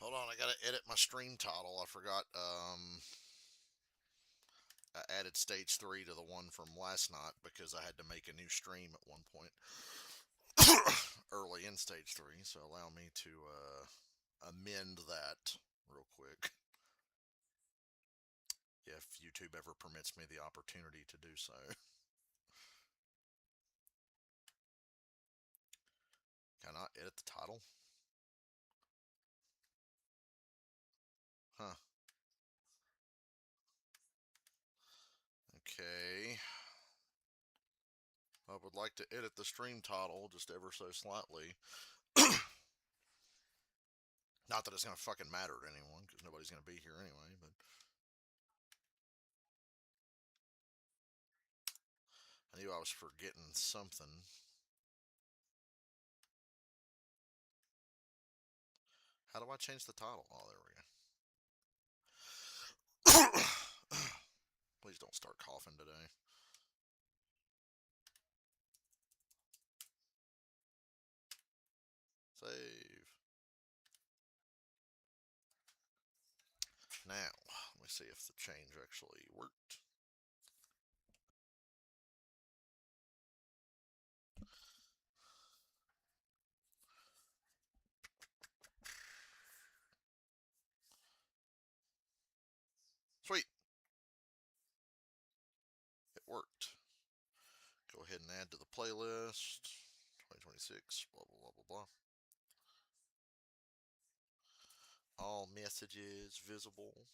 Hold on, I gotta edit my stream title. I forgot. I added stage 3 to the one from last night because I had to make a new stream at one point early in stage 3. So allow me to amend that real quick if YouTube ever permits me the opportunity to do so. Can I edit the title? Huh. Okay. I would like to edit the stream title just ever so slightly. Not that it's going to fucking matter to anyone, because nobody's going to be here anyway, but I knew I was forgetting something. How do I change the title? Oh, there we go. Please don't start coughing today. Save. Now, let me see if the change actually worked. Sweet. It worked. Go ahead and add to the playlist. 2026, blah, blah, blah, blah, blah. All messages visible.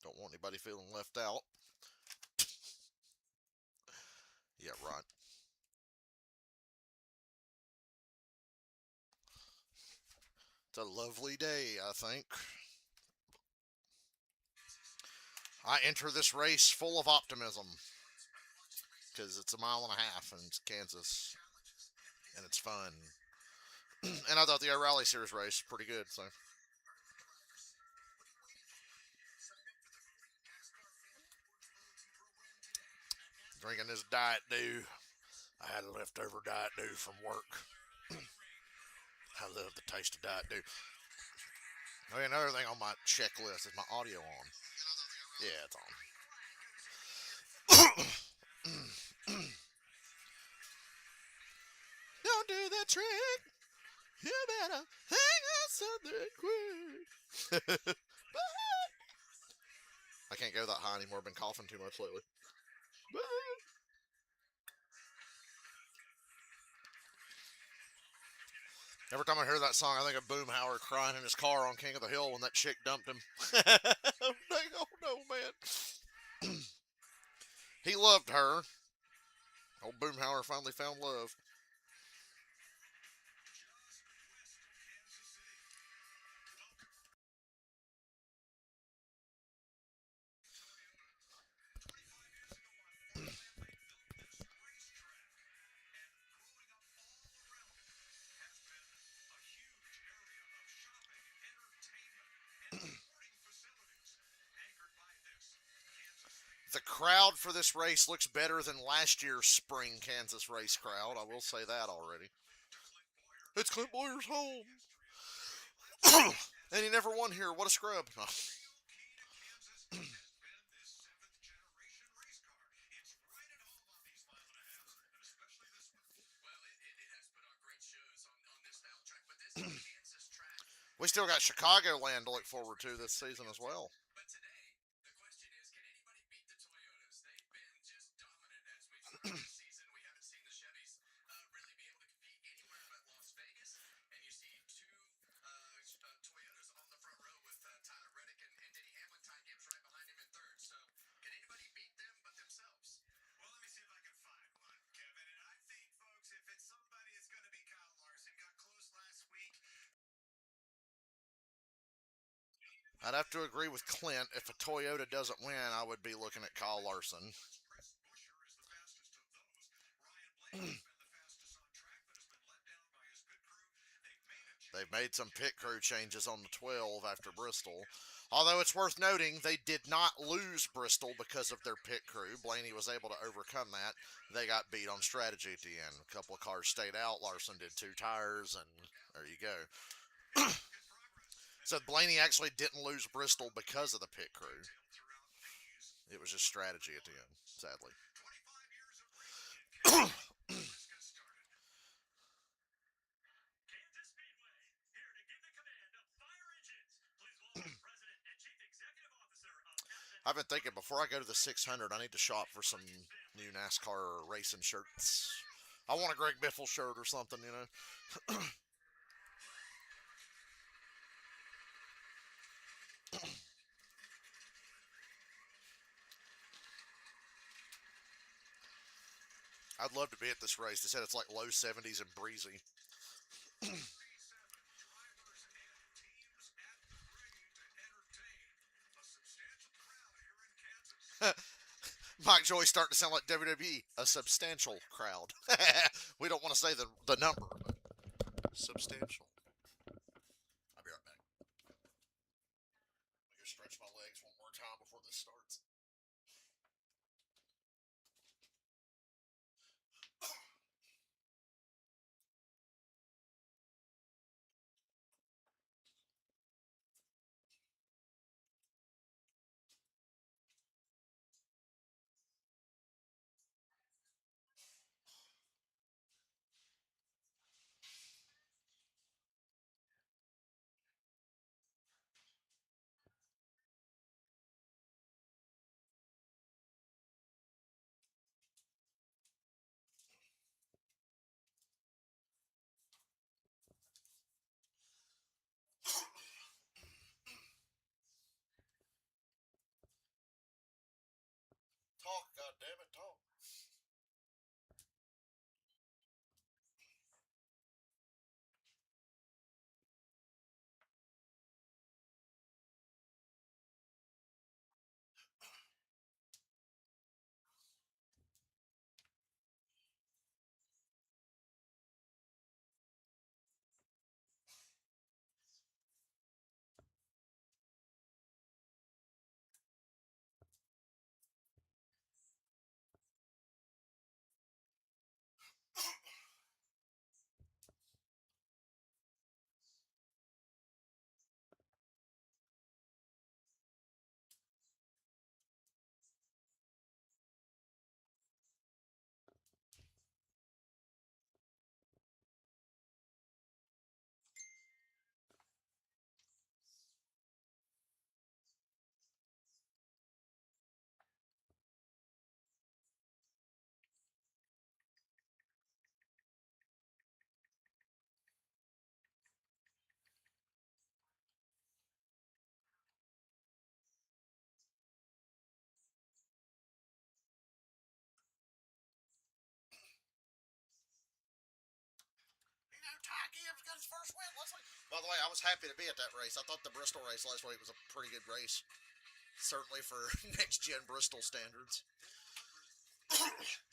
Don't want anybody feeling left out. Yeah, right. It's a lovely day, I think. I enter this race full of optimism because it's a mile and a half and it's Kansas and it's fun. And I thought the O'Reilly Series race was pretty good, so. Drinking this Diet Dew. I had a leftover Diet Dew from work. I love the taste of Diet Dew. Okay, another thing on my checklist is my audio on. Yeah, it's on. Don't do that trick. You better hang on something quick. I can't go that high anymore. I've been coughing too much lately. Every time I hear that song, I think of Boomhauer crying in his car on King of the Hill when that chick dumped him. Oh no, man. He loved her. Old Boomhauer finally found love. The crowd for this race looks better than last year's spring Kansas race crowd. I will say that already. It's Clint Boyer's home. And he never won here. What a scrub. We still got Chicagoland to look forward to this season as well. I'd have to agree with Clint. If a Toyota doesn't win, I would be looking at Kyle Larson. They've made some pit crew changes on the 12 after Bristol. Although it's worth noting, they did not lose Bristol because of their pit crew. Blaney was able to overcome that. They got beat on strategy at the end. A couple of cars stayed out. Larson did 2 tires, and there you go. So Blaney actually didn't lose Bristol because of the pit crew. It was just strategy at the end, sadly. I've been thinking before I go to the 600, I need to shop for some new NASCAR racing shirts. I want a Greg Biffle shirt or something, you know. I'd love to be at this race. They said it's like low 70s and breezy. Mike Joy's starting to sound like WWE. A substantial crowd. We don't want to say the number, but substantial. I'll be right back. Let me go stretch my legs one more time before this starts. Talk, goddammit, talk. You know, Ty Gibbs got his first win last week. By the way, I was happy to be at that race. I thought the Bristol race last week was a pretty good race. Certainly for next gen Bristol standards.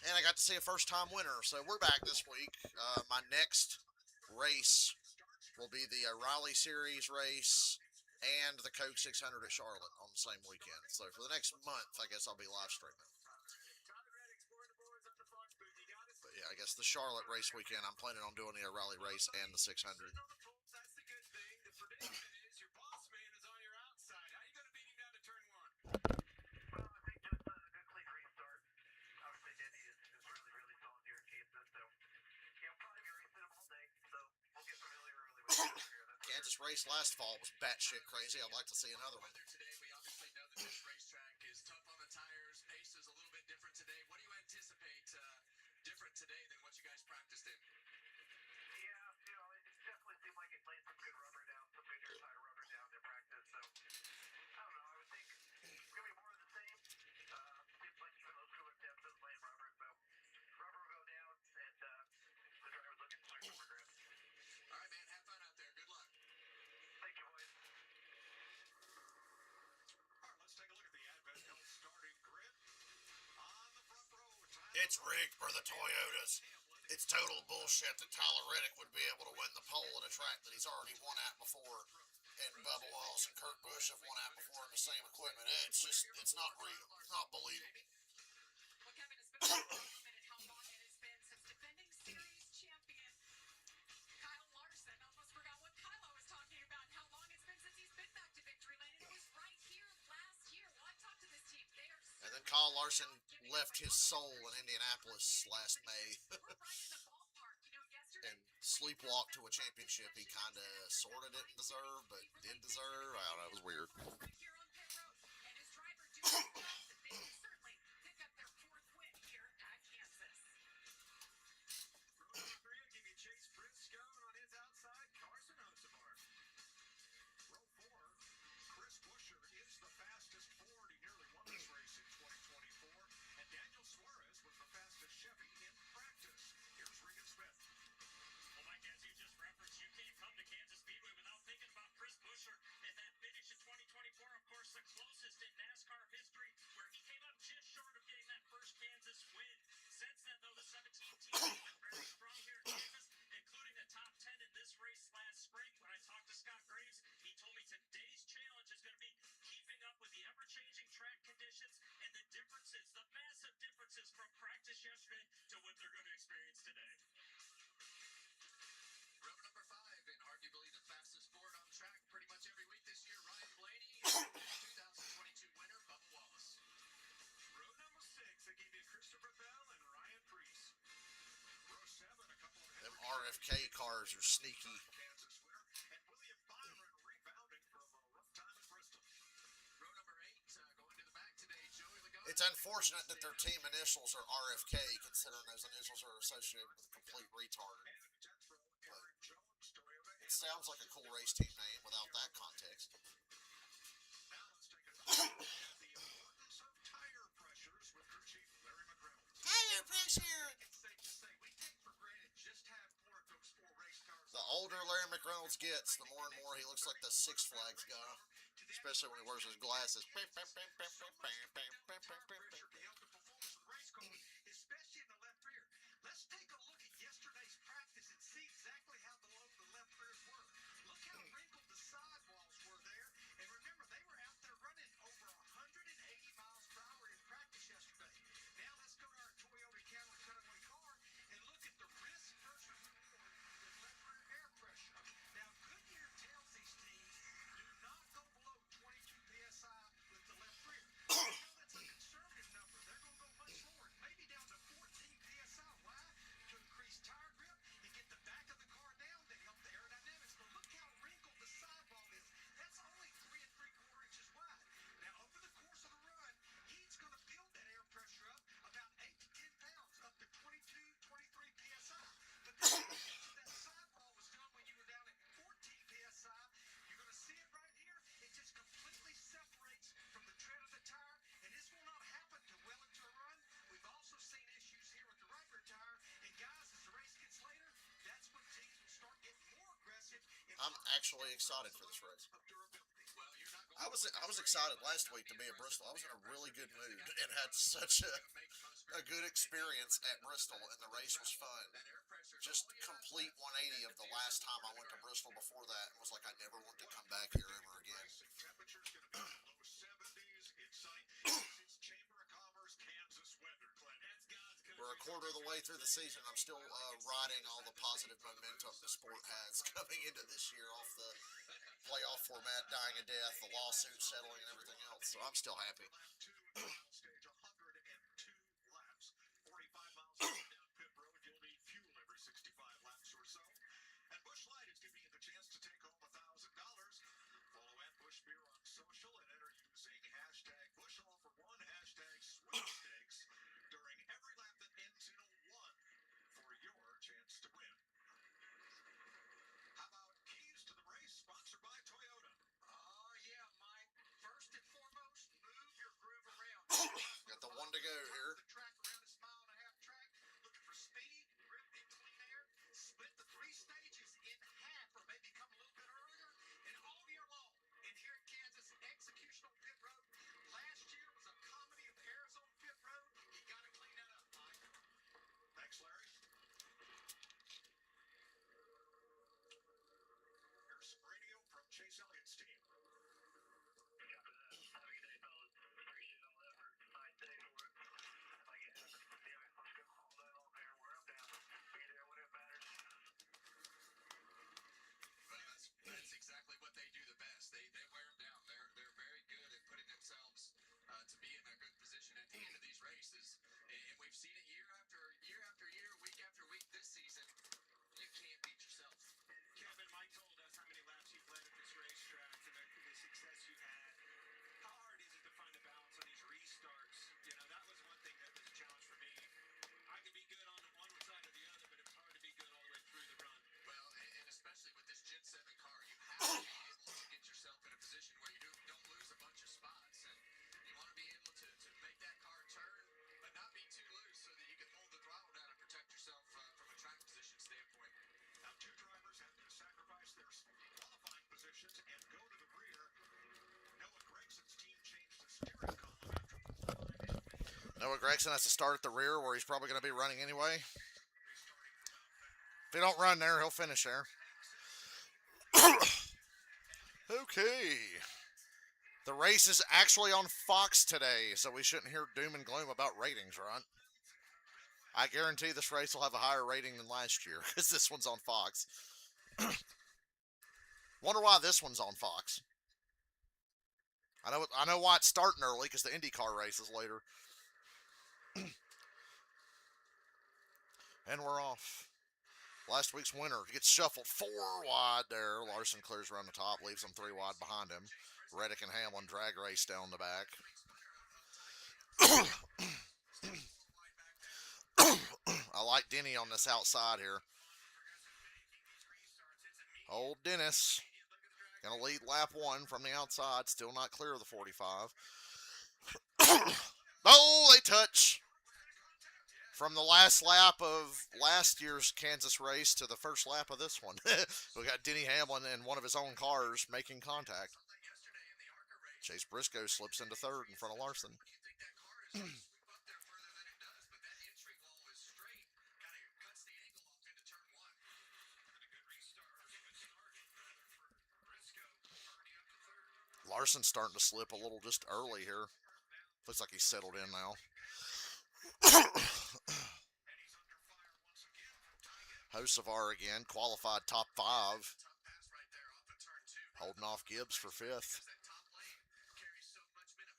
And I got to see a first time winner. So we're back this week. My next race will be the Raleigh Series race and the Coke 600 at Charlotte on the same weekend. So for the next month, I guess I'll be live streaming. But yeah, I guess the Charlotte race weekend, I'm planning on doing the Raleigh race and the 600. Kansas race last fall was batshit crazy. I'd like to see another one. It's rigged for the Toyotas. It's total bullshit that Tyler Reddick would be able to win the pole at a track that he's already won at before. And Bubba Wallace and Kurt Busch have won at before in the same equipment. It's just, it's not real. It's not believable. Kyle Larson left his soul in Indianapolis last May and sleepwalked to a championship he kind of, sort of didn't deserve, but did deserve. I don't know. It was weird. Them RFK cars are sneaky. It's unfortunate that their team initials are RFK, considering those initials are associated with a complete retard. But it sounds like a cool race team name without that context. Tire pressure! The older Larry McReynolds gets, the more and more he looks like the Six Flags guy. Especially when he wears his glasses. I'm actually excited for this race. I was excited last week to be at Bristol. I was in a really good mood and had such a good experience at Bristol, and the race was fun. Just complete 180 of the last time I went to Bristol before that. It was like I never want to come back here ever again. We're a quarter of the way through the season. I'm still riding all the positive momentum the sport has coming into this year off the playoff format dying a death, the lawsuit settling, and everything else. So I'm still happy. Noah Gregson has to start at the rear where he's probably going to be running anyway. If he don't run there, he'll finish there. Okay. The race is actually on Fox today, so we shouldn't hear doom and gloom about ratings, right? I guarantee this race will have a higher rating than last year because this one's on Fox. Wonder why this one's on Fox. I know why it's starting early because the IndyCar race is later. And we're off. Last week's winner gets shuffled 4 wide there. Larson clears around the top, leaves them 3 wide behind him. Reddick and Hamlin drag race down the back. I like Denny on this outside here. Old Dennis. Gonna lead lap 1 from the outside. Still not clear of the 45. Oh, they touch. From the last lap of last year's Kansas race to the first lap of this one. We got Denny Hamlin in one of his own cars making contact. Chase Briscoe slips into third in front of Larson. Larson's starting to slip a little just early here. Looks like he's settled in now. Hocevar again, qualified top 5. Holding off Gibbs for 5th.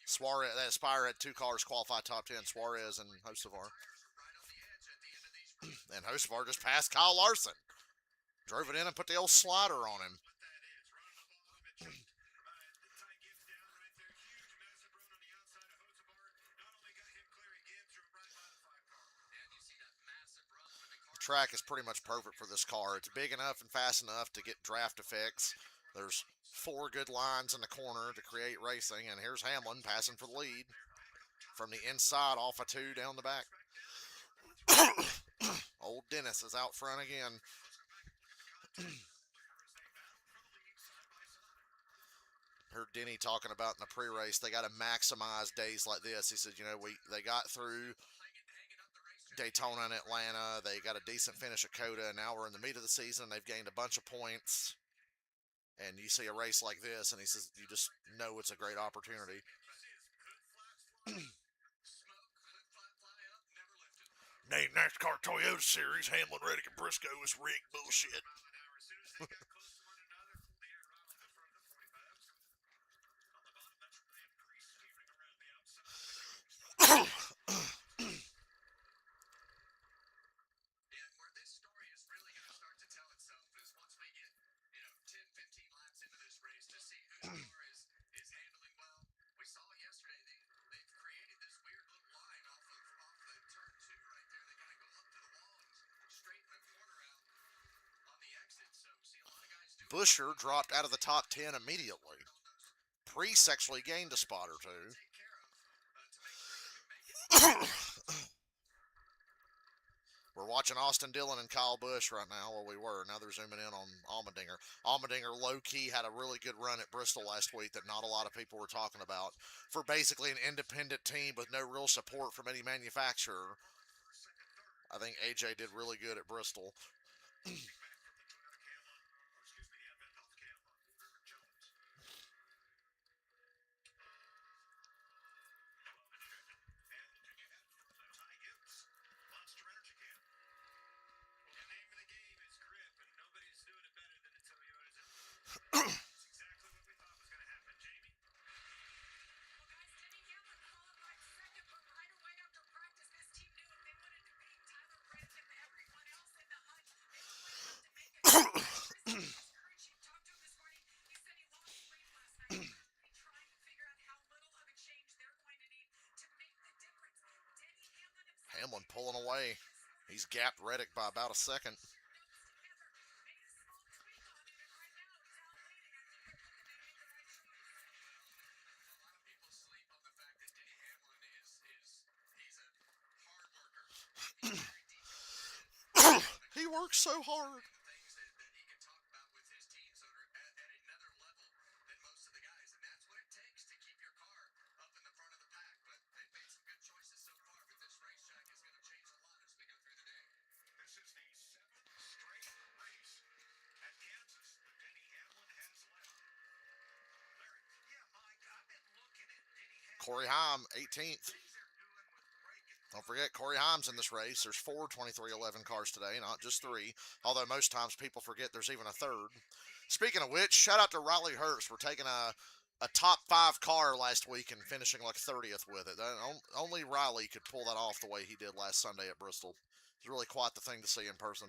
Suarez, that Spire had 2 cars qualified top 10, Suarez and Hocevar. And Hocevar just passed Kyle Larson. Drove it in and put the old slider on him. The track is pretty much perfect for this car. It's big enough and fast enough to get draft effects. There's 4 good lines in the corner to create racing, and here's Hamlin passing for the lead from the inside off a 2 down the back. Old Dennis is out front again. Heard Denny talking about in the pre-race, they got to maximize days like this. He said, they got through Daytona and Atlanta. They got a decent finish at Coda, and now we're in the meat of the season. They've gained a bunch of points. And you see a race like this, and he says, you just know it's a great opportunity. Named NASCAR Toyota Series, Hamlin, Reddick, and Briscoe is rigged bullshit. Buescher dropped out of the top 10 immediately. Priest actually gained a spot or 2. We're watching Austin Dillon and Kyle Busch right now, where we were. Now they're zooming in on Allmendinger. Allmendinger, low-key, had a really good run at Bristol last week that not a lot of people were talking about. For basically an independent team with no real support from any manufacturer, I think AJ did really good at Bristol. Hamlin pulling away. He's gapped Reddick by about a second. He works so hard. Corey Heim, 18th. Don't forget, Corey Heim's in this race. There's 4 2311 cars today, not just 3. Although most times people forget there's even a third. Speaking of which, shout out to Riley Hurst for taking a top 5 car last week and finishing like 30th with it. Only Riley could pull that off the way he did last Sunday at Bristol. It's really quite the thing to see in person.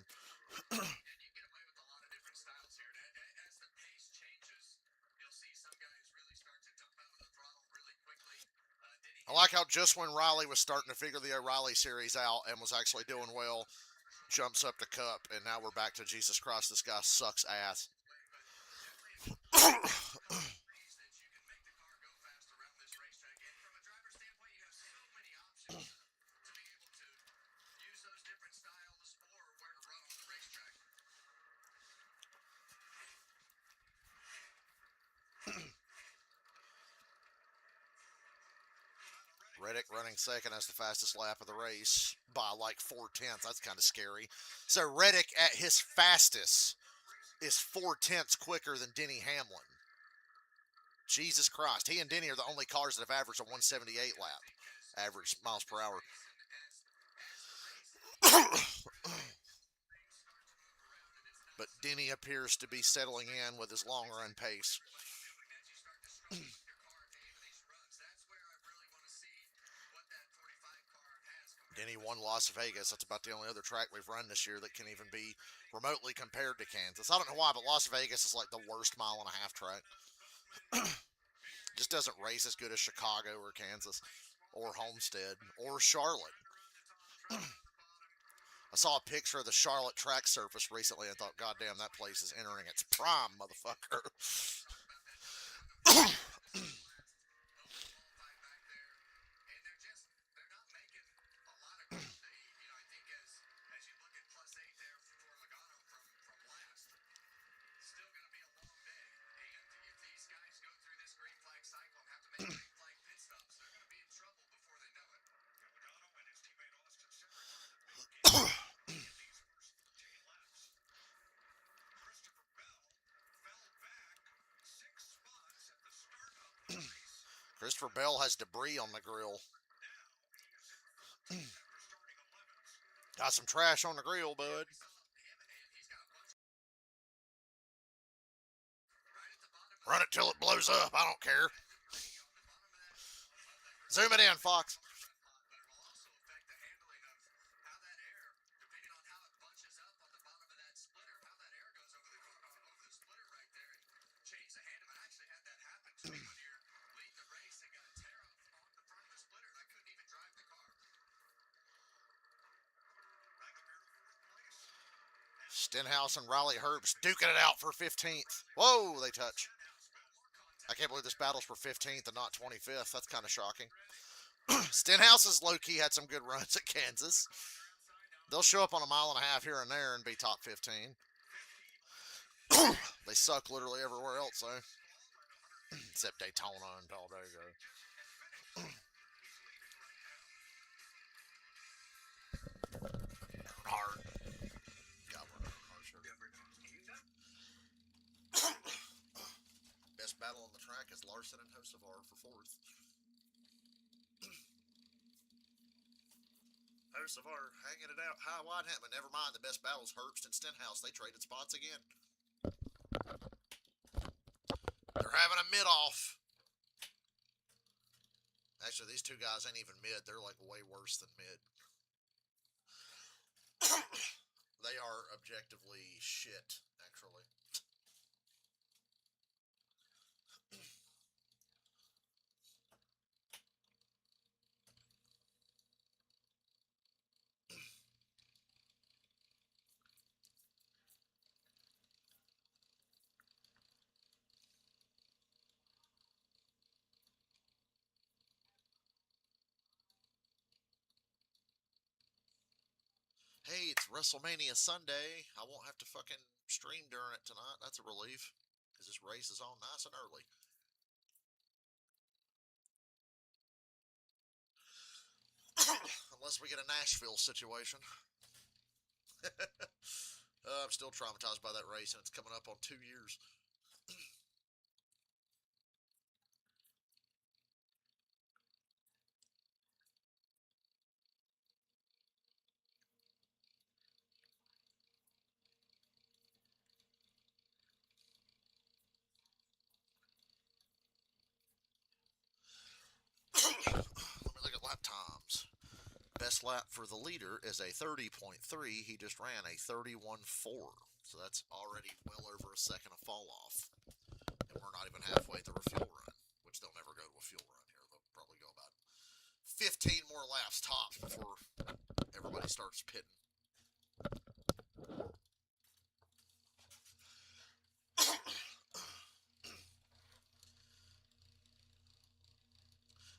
I like how just when Riley was starting to figure the O'Reilly series out and was actually doing well, jumps up to Cup, and now we're back to Jesus Christ, this guy sucks ass. Reddick running second as the fastest lap of the race by like 4/10. That's kind of scary. So Reddick at his fastest is 4/10 quicker than Denny Hamlin. Jesus Christ. He and Denny are the only cars that have averaged a 178 lap average miles per hour. But Denny appears to be settling in with his long run pace. Denny won Las Vegas. That's about the only other track we've run this year that can even be remotely compared to Kansas. I don't know why, but Las Vegas is like the worst mile-and-a-half track. Just doesn't race as good as Chicago or Kansas or Homestead or Charlotte. I saw a picture of the Charlotte track surface recently and thought, God damn, that place is entering its prime, motherfucker. Christopher Bell has debris on the grill. Got some trash on the grill, bud. Run it till it blows up. I don't care. Zoom it in, Fox. Stenhouse and Riley Herbst duking it out for 15th. Whoa, they touch. I can't believe this battle's for 15th and not 25th. That's kind of shocking. Stenhouse has low-key had some good runs at Kansas. They'll show up on a mile and a half here and there and be top 15. They suck literally everywhere else, though. Except Daytona and Talladega. Earnhardt. Best battle on the track is Larson and Hocevar for 4th. Hocevar hanging it out high wide, but never mind. The best battle is Herbst and Stenhouse. They traded spots again. They're having a mid-off. Actually, these two guys ain't even mid. They're like way worse than mid. They are objectively shit, actually. Hey, it's WrestleMania Sunday. I won't have to fucking stream during it tonight. That's a relief. Because this race is on nice and early. Unless we get a Nashville situation. I'm still traumatized by that race, and it's coming up on 2 years. best lap for the leader is a 30.3. He just ran a 31.4. So that's already well over a second of fall off. And we're not even halfway through a fuel run, which they'll never go to a fuel run here. They'll probably go about 15 more laps tops before everybody starts pitting.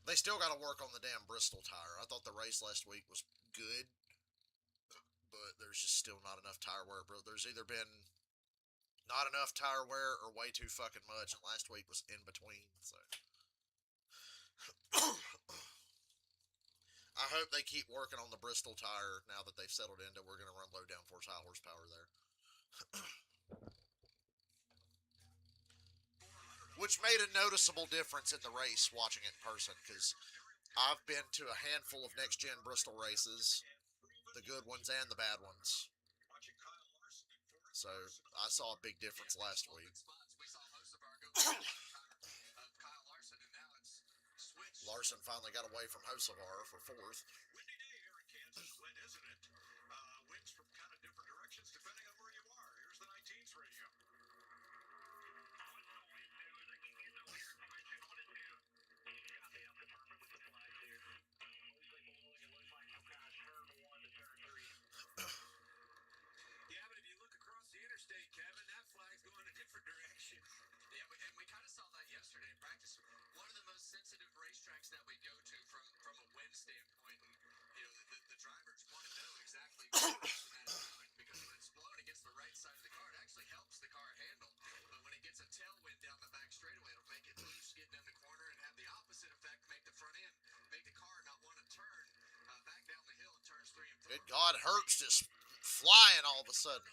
They still got to work on the damn Bristol tire. I thought the race last week was good, but there's just still not enough tire wear, bro. There's either been not enough tire wear or way too fucking much, and last week was in between, so. I hope they keep working on the Bristol tire now that they've settled into we're going to run low downforce, high horsepower there. Which made a noticeable difference in the race watching it in person, because I've been to a handful of next-gen Bristol races, the good ones and the bad ones. So I saw a big difference last week. Larson finally got away from Hocevar for fourth. Windy day here in Kansas, wind, isn't it? Winds from kind of different directions depending on where you are. Here's the 19th radio. Yeah, but if you look across the interstate, Kevin, that flag's going a different direction. Yeah, and we kind of saw that yesterday in practice. One of the most sensitive racetracks that we go to from a wind standpoint, and the drivers want to know exactly what that is doing, because when it's blowing against the right side of the car, it actually helps the car handle. But when it gets a tailwind down the back straightaway, it'll make it loose, getting in the corner, and have the opposite effect, make the front end, make the car not want to turn back down the hill in turns 3 and 4. Good God, Herbst just flying all of a sudden.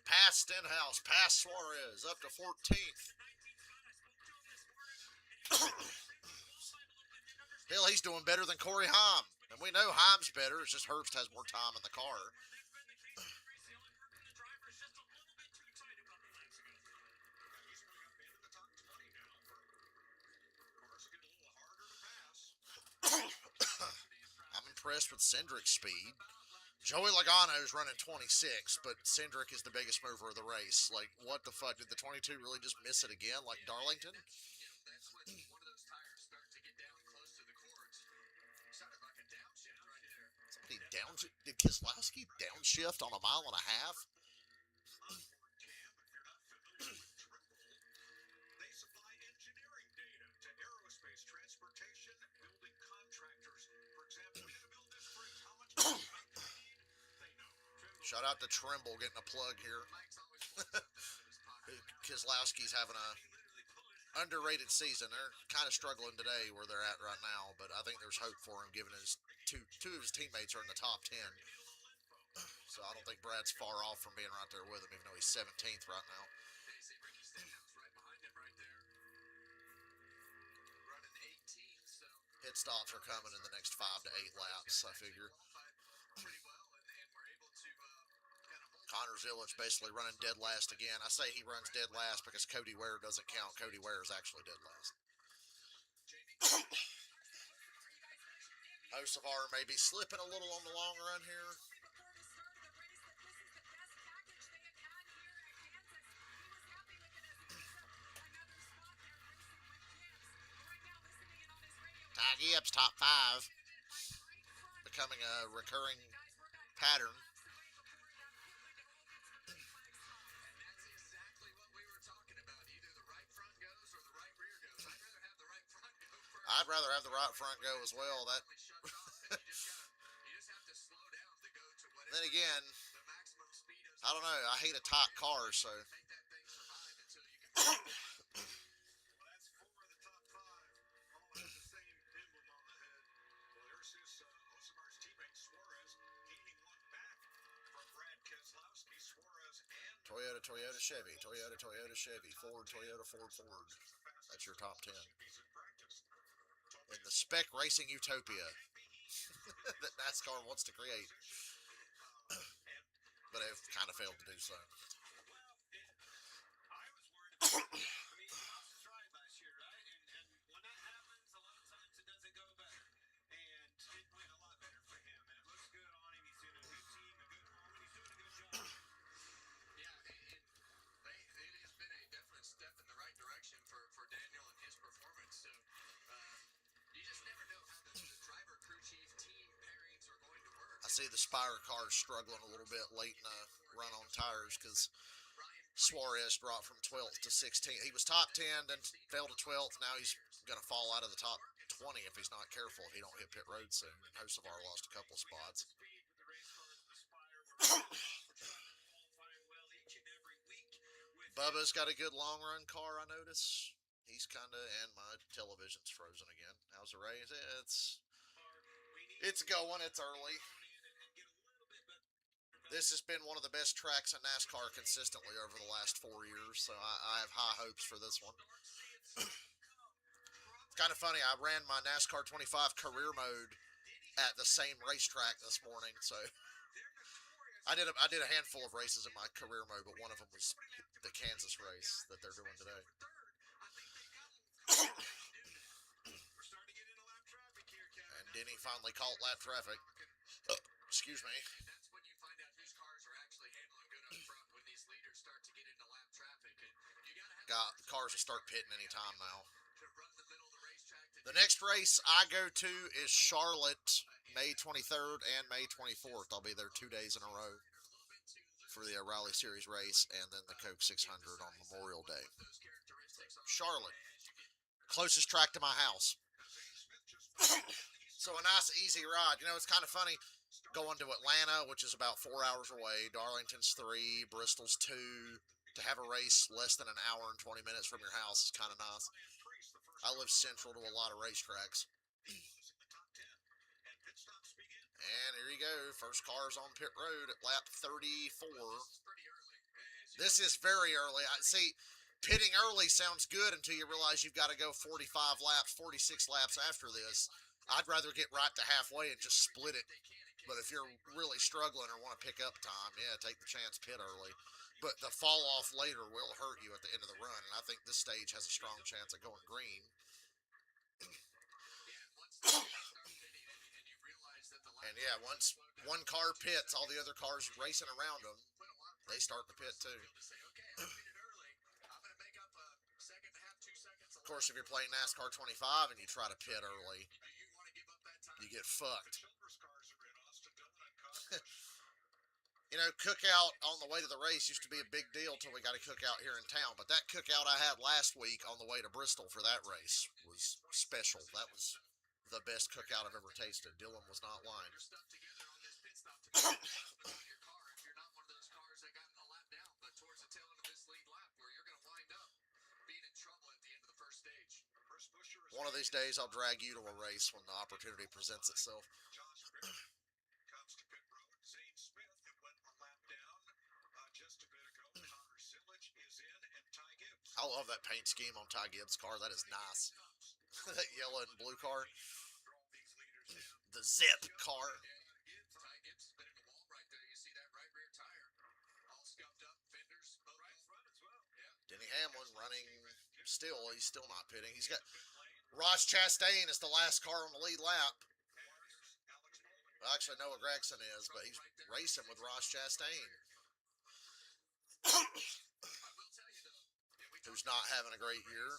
Past Stenhouse, past Suarez, up to 14th. Hell, he's doing better than Corey Heim. And we know Heim's better. It's just Herbst has more time in the car. I'm impressed with Cindric's speed. Joey Logano's running 26, but Cindric is the biggest mover of the race. Like, what the fuck? Did the 22 really just miss it again, like Darlington? That's when one of those tires start to get down close to the cords. Sounded like a downshift right there. Did Keselowski downshift on a mile and a half? They supply engineering data to aerospace, transportation, building contractors. For example, we're going to build this bridge. How much do you need? They know. Shout out to Trimble getting a plug here. Keselowski's having a underrated season. They're kind of struggling today where they're at right now, but I think there's hope for him given his two of his teammates are in the top 10. So I don't think Brad's far off from being right there with him, even though he's 17th right now. Pit stops are coming in the next 5 to 8 laps, I figure. Connor Zillage basically running dead last again. I say he runs dead last because Cody Ware doesn't count. Cody Ware is actually dead last. Hocevar may be slipping a little on the long run here. Ty Gibbs, top 5. Becoming a recurring pattern. I'd rather have the right front go as well. That. Then again, I don't know. I hate a tight car, so. Toyota, Chevy, Toyota, Chevy, Ford, Toyota, Ford. That's your top 10. In the spec racing utopia that NASCAR wants to create. But they've kind of failed to do so. see the Spire car struggling a little bit late in the run on tires because Suarez dropped from 12th to 16th. He was top 10, then fell to 12th. Now he's going to fall out of the top 20 if he's not careful, if he don't hit pit road soon. Hocevar lost a couple spots. Bubba's got a good long run car, I notice. He's kind of, and my television's frozen again. How's the race? It's going. It's early. This has been one of the best tracks in NASCAR consistently over the last 4 years, so I have high hopes for this one. It's kind of funny. I ran my NASCAR 25 career mode at the same racetrack this morning, so I did a handful of races in my career mode, but one of them was the Kansas race that they're doing today. And Denny finally caught lap traffic. Excuse me. That's when you find out whose cars are actually handling good up front when these leaders start to get into lap traffic. And you gotta have Cars will start pitting anytime now. to run the middle of the racetrack. The next race I go to is Charlotte, May 23rd and May 24th. I'll be there 2 days in a row for the Rally Series race and then the Coke 600 on Memorial Day. Charlotte, closest track to my house. So a nice, easy ride. You know, it's kind of funny going to Atlanta, which is about 4 hours away. Darlington's 3, Bristol's 2. To have a race less than an hour and 20 minutes from your house is kind of nice. I live central to a lot of racetracks. And here you go. First car's on pit road at lap 34. This is very early. See, pitting early sounds good until you realize you've got to go 45 laps, 46 laps after this. I'd rather get right to halfway and just split it. But if you're really struggling or want to pick up time, yeah, take the chance, pit early. But the fall off later will hurt you at the end of the run, and I think this stage has a strong chance of going green. And yeah, once one car pits, all the other cars racing around them, they start to pit too. Of course, if you're playing NASCAR 25 and you try to pit early, you get fucked. You know, cookout on the way to the race used to be a big deal till we got a cookout here in town. But that cookout I had last week on the way to Bristol for that race was special. That was the best cookout I've ever tasted. Dylan was not lying. One of these days I'll drag you to a race when the opportunity presents itself. I love that paint scheme on Ty Gibbs' car. That is nice. That yellow and blue car. The Zip car. Denny Hamlin running still. He's still not pitting. He's got Ross Chastain is the last car on the lead lap. Well, actually, Noah Gragson is, but he's racing with Ross Chastain. Who's not having a great year.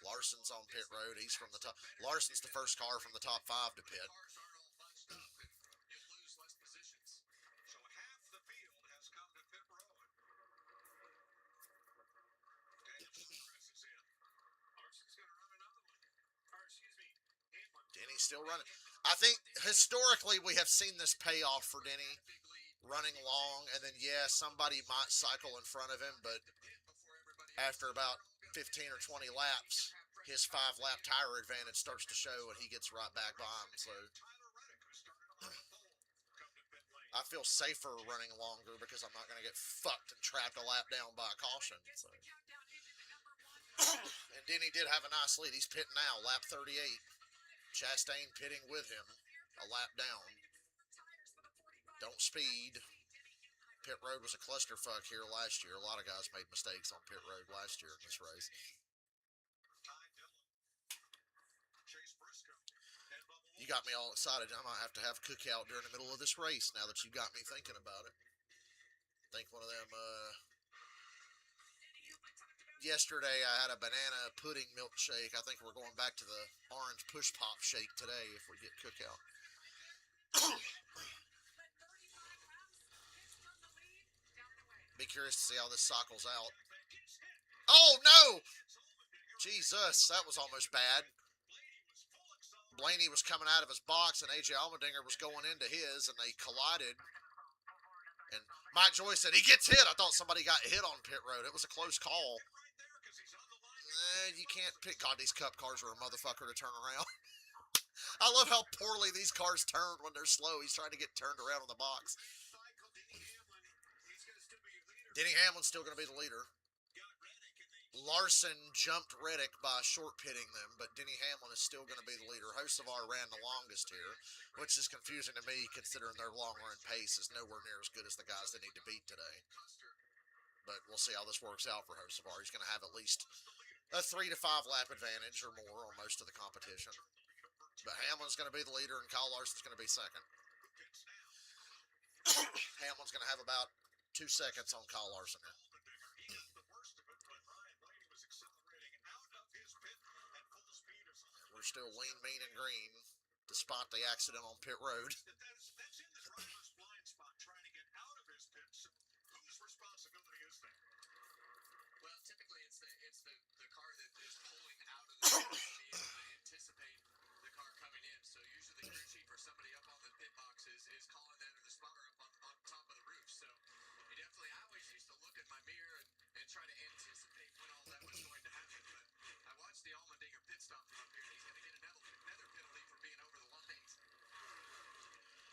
Larson's on pit road. He's from the top. Larson's the first car from the top 5 to pit. Denny's still running. I think historically we have seen this payoff for Denny running long, and then somebody might cycle in front of him, but after about 15 or 20 laps, his 5-lap tire advantage starts to show, and he gets right back by him. So I feel safer running longer because I'm not going to get fucked and trapped a lap down by a caution. So. And Denny did have a nice lead. He's pitting now, lap 38. Chastain pitting with him, a lap down. Don't speed. Pit road was a clusterfuck here last year. A lot of guys made mistakes on pit road last year in this race. You got me all excited. I might have to have cookout during the middle of this race now that you got me thinking about it. I think one of them, yesterday I had a banana pudding milkshake. I think we're going back to the orange push pop shake today if we get cookout. curious to see how this cycles out. Oh, no! Jesus, that was almost bad. Blaney was coming out of his box, and A.J. Allmendinger was going into his, and they collided. And Mike Joy said, he gets hit. I thought somebody got hit on pit road. It was a close call. You can't pick. God, these cup cars are a motherfucker to turn around. I love how poorly these cars turn when they're slow. He's trying to get turned around in the box. Denny Hamlin's still going to be the leader. Larson jumped Reddick by short pitting them, but Denny Hamlin is still going to be the leader. Hocevar ran the longest here, which is confusing to me considering their long-run pace is nowhere near as good as the guys they need to beat today. But we'll see how this works out for Hocevar. He's going to have at least a 3 to 5 lap advantage or more on most of the competition. But Hamlin's going to be the leader, and Kyle Larson's going to be second. Hamlin's going to have about 2 seconds on Kyle Larson here. We're still lean, mean, and green, despite the accident on pit road. That's in the driver's blind spot, trying to get out of his pits. Whose responsibility is that? Well, typically it's the car that is pulling out of the pit to be able to anticipate the car coming in. So usually the crew chief or somebody up on the pit box is calling that, or the spotter up on top of the roof. So you definitely, I always used to look at my mirror and try to anticipate when all that was going to happen. But I watched the Allmendinger pit stop from up here, and he's going to get another penalty for being over the lines.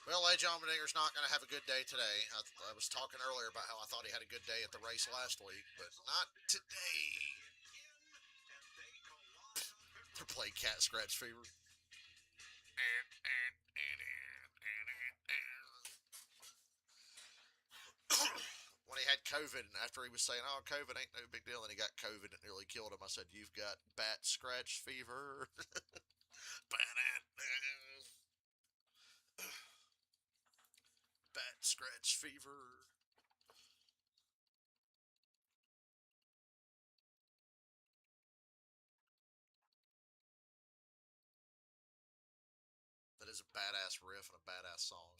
Well, A.J. Allmendinger's not going to have a good day today. I was talking earlier about how I thought he had a good day at the race last week, but not today. They're playing Cat Scratch Fever. When he had COVID, and after he was saying, oh, COVID ain't no big deal, and he got COVID and it nearly killed him, I said, you've got bat scratch fever. Bat scratch fever. That is a badass riff and a badass song.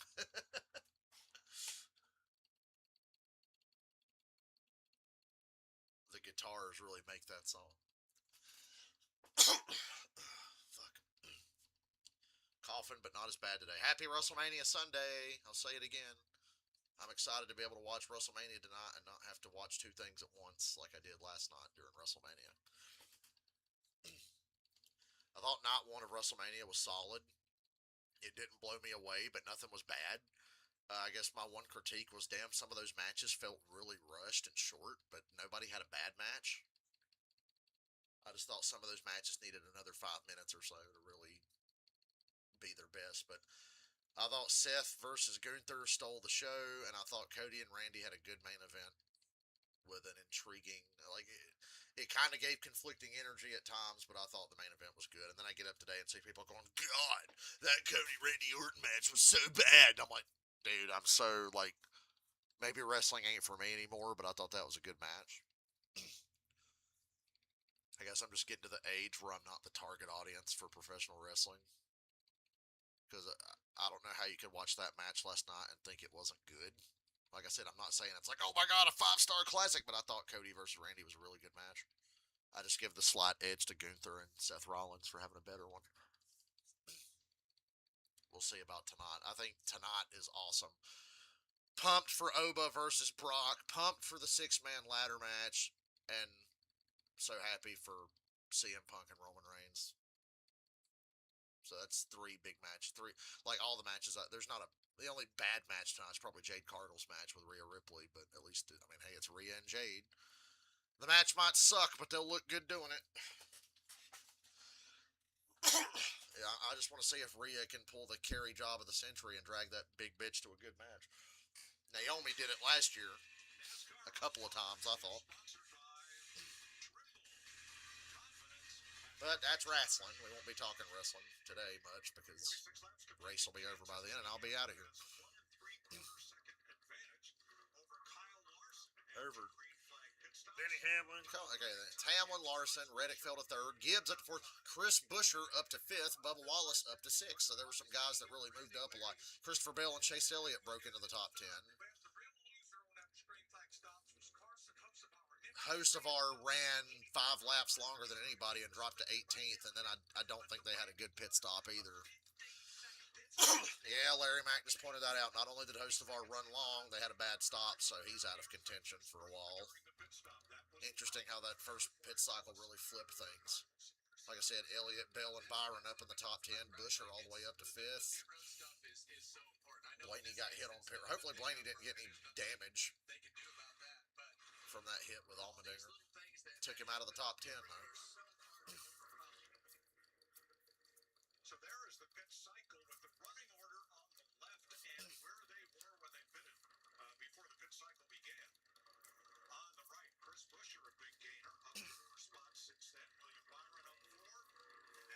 The guitars really make that song. Fuck. Coughing, but not as bad today. Happy WrestleMania Sunday. I'll say it again. I'm excited to be able to watch WrestleMania tonight and not have to watch 2 things at once like I did last night during WrestleMania. I thought night 1 of WrestleMania was solid. It didn't blow me away, but nothing was bad. I guess my one critique was, damn, some of those matches felt really rushed and short, but nobody had a bad match. I just thought some of those matches needed another 5 minutes or so to really be their best. But I thought Seth versus Gunther stole the show, and I thought Cody and Randy had a good main event with an intriguing, like, it kind of gave conflicting energy at times, but I thought the main event was good. And then I get up today and see people going, God, that Cody Randy Orton match was so bad. I'm like, dude, I'm so, like, maybe wrestling ain't for me anymore, but I thought that was a good match. I guess I'm just getting to the age where I'm not the target audience for professional wrestling. Because I don't know how you could watch that match last night and think it wasn't good. Like I said, I'm not saying it's like, oh my God, a 5-star classic, but I thought Cody versus Randy was a really good match. I just give the slight edge to Gunther and Seth Rollins for having a better one. We'll see about tonight. I think tonight is awesome. Pumped for Oba versus Brock. Pumped for the 6-man ladder match. And so happy for CM Punk and Roman Reigns. So that's 3 big matches. 3, like all the matches. There's not the only bad match tonight is probably Jade Cargill's match with Rhea Ripley. But at least, I mean, hey, it's Rhea and Jade. The match might suck, but they'll look good doing it. Yeah, I just want to see if Rhea can pull the carry job of the century and drag that big bitch to a good match. Naomi did it last year a couple of times, I thought. But that's wrestling. We won't be talking wrestling today much because the race will be over by then and I'll be out of here. Over. Denny Hamlin. Okay, then it's Hamlin, Larson, Reddick fell to 3rd, Gibbs up to 4th, Chris Buescher up to 5th, Bubba Wallace up to 6th. So there were some guys that really moved up a lot. Christopher Bell and Chase Elliott broke into the top 10. Hocevar ran 5 laps longer than anybody and dropped to 18th, and then I don't think they had a good pit stop either. Yeah, Larry Mack just pointed that out. Not only did Hocevar run long, they had a bad stop, so he's out of contention for a while. Interesting how that first pit cycle really flipped things. Like I said, Elliott, Bell, and Byron up in the top 10. Busher all the way up to 5th. Blaney got hit on pit. Hopefully Blaney didn't get any damage from that hit with Allmendinger. Took him out of the top 10, though. So there is the pit cycle with the running order on the left and where they were when they pitted before the pit cycle began. On the right, Chris Buescher, a big gainer, up 4 spots since then. William Byron up 4,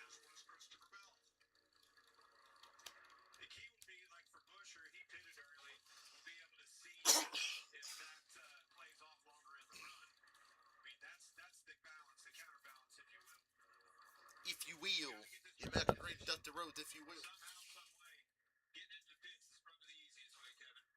as was Christopher Bell. The key will be, like for Buescher, he pitted early. We'll be able to see if that plays off longer in the run. I mean, that's the balance, the counterbalance, if you will. If you will. Get back and read Dusty Rhodes, if you will. Somehow, some way, getting into the pits is probably the easiest way, Kevin.